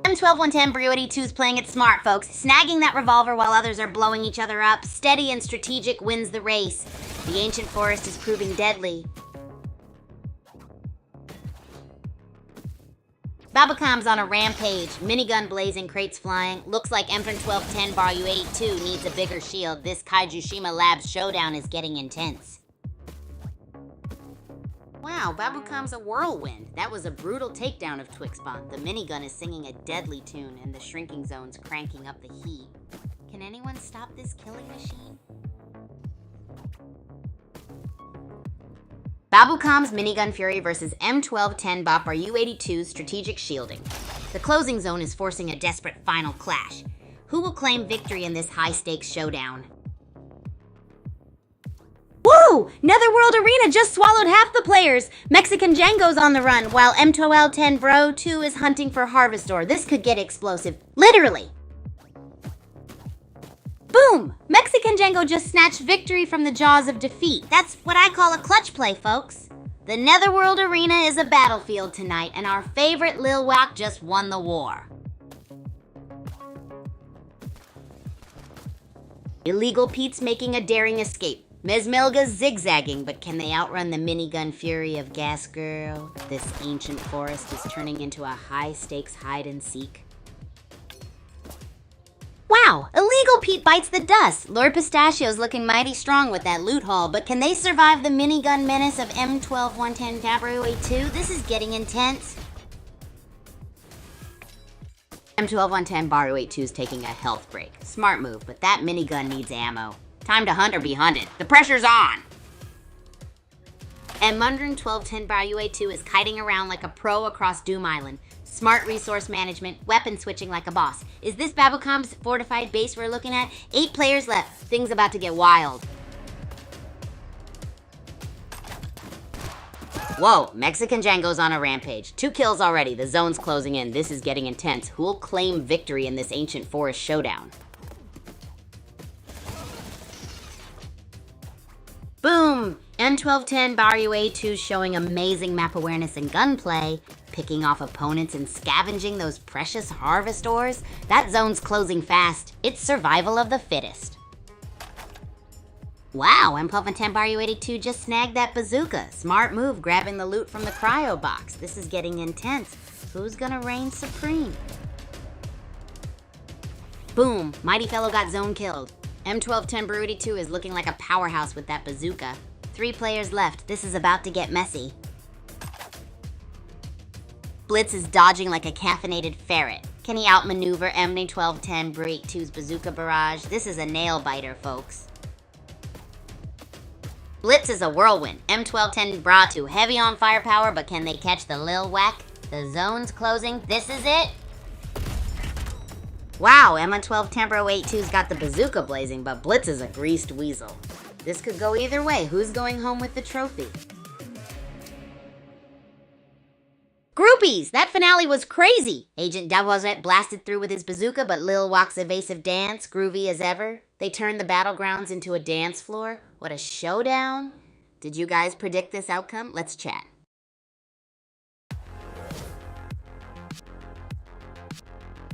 M12110 Brew 82 is playing it smart, folks. Snagging that revolver while others are blowing each other up. Steady and strategic wins the race. The ancient forest is proving deadly. Babacom's on a rampage, minigun blazing, crates flying. Looks like M1210 Bar U82 needs a bigger shield. This Kaijushima Labs showdown is getting intense. Wow, Babacom's a whirlwind. That was a brutal takedown of Twixbot. The minigun is singing a deadly tune and the shrinking zone's cranking up the heat. Can anyone stop this killing machine? Babacom's Minigun Fury versus M1210 Bopper U82's strategic shielding. The closing zone is forcing a desperate final clash. Who will claim victory in this high-stakes showdown? Woo! Netherworld Arena just swallowed half the players! Mexican Django's on the run, while M1210 Bro 2 is hunting for Harvestor. This could get explosive. Literally! Boom! Mexican Django just snatched victory from the jaws of defeat. That's what I call a clutch play, folks. The Netherworld Arena is a battlefield tonight, and our favorite Lil Wack just won the war. Illegal Pete's making a daring escape. Mesmelga's zigzagging, but can they outrun the minigun fury of Gas Girl? This ancient forest is turning into a high-stakes hide-and-seek. Wow, Illegal Pete bites the dust. Lord Pistachio's looking mighty strong with that loot haul, but can they survive the minigun menace of M12110 Cabrio 82? This is getting intense. M12110 Baru 82 is taking a health break. Smart move, but that minigun needs ammo. Time to hunt or be hunted. The pressure's on! M11210 Baru 82 is kiting around like a pro across Doom Island. Smart resource management, weapon switching like a boss. Is this Babacom's fortified base we're looking at? 8 players left. Things about to get wild. Whoa, Mexican Django's on a rampage. 2 kills already. The zone's closing in. This is getting intense. Who'll claim victory in this ancient forest showdown? Boom! M11210 Baru A2 showing amazing map awareness and gunplay, picking off opponents and scavenging those precious harvest ores. That zone's closing fast. It's survival of the fittest. Wow, M11210 Baru 82 just snagged that bazooka. Smart move, grabbing the loot from the cryo box. This is getting intense. Who's gonna reign supreme? Boom, Mighty Fellow got zone killed. M11210 Baru 82 is looking like a powerhouse with that bazooka. 3 players left. This is about to get messy. Blitz is dodging like a caffeinated ferret. Can he outmaneuver M11210 Baru 82's bazooka barrage? This is a nail-biter, folks. Blitz is a whirlwind. M11210 Bra 2 heavy on firepower, but can they catch the Lil Wack? The zone's closing. This is it. Wow, M11210 Baru 82's got the bazooka blazing, but Blitz is a greased weasel. This could go either way. Who's going home with the trophy? Groupies! That finale was crazy! Agent Davozet blasted through with his bazooka, but Lil Wack's evasive dance, groovy as ever. They turned the battlegrounds into a dance floor. What a showdown! Did you guys predict this outcome? Let's chat.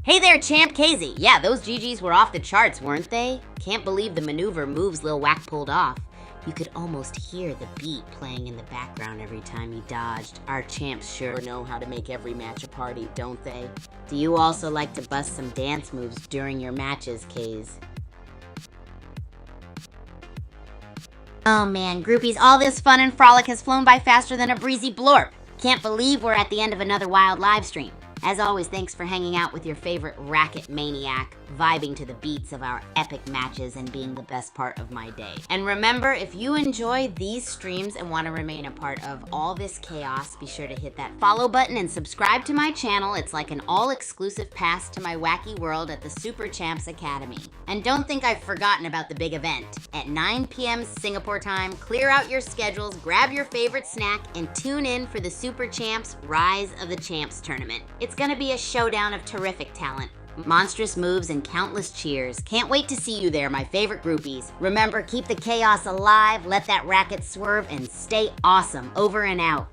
Hey there, Champ KZ. Yeah, those GGs were off the charts, weren't they? Can't believe the maneuver moves Lil Wack pulled off. You could almost hear the beat playing in the background every time he dodged. Our champs sure know how to make every match a party, don't they? Do you also like to bust some dance moves during your matches, Kz? Oh man, groupies, all this fun and frolic has flown by faster than a breezy blorp. Can't believe we're at the end of another wild live stream. As always, thanks for hanging out with your favorite racket maniac, vibing to the beats of our epic matches and being the best part of my day. And remember, if you enjoy these streams and want to remain a part of all this chaos, be sure to hit that follow button and subscribe to my channel. It's like an all-exclusive pass to my wacky world at the Super Champs Academy. And don't think I've forgotten about the big event. At 9 p.m. Singapore time, clear out your schedules, grab your favorite snack, and tune in for the Super Champs Rise of the Champs tournament. It's gonna be a showdown of terrific talent, monstrous moves, and countless cheers. Can't wait to see you there, my favorite groupies. Remember, keep the chaos alive, let that racket swerve, and stay awesome. Over and out.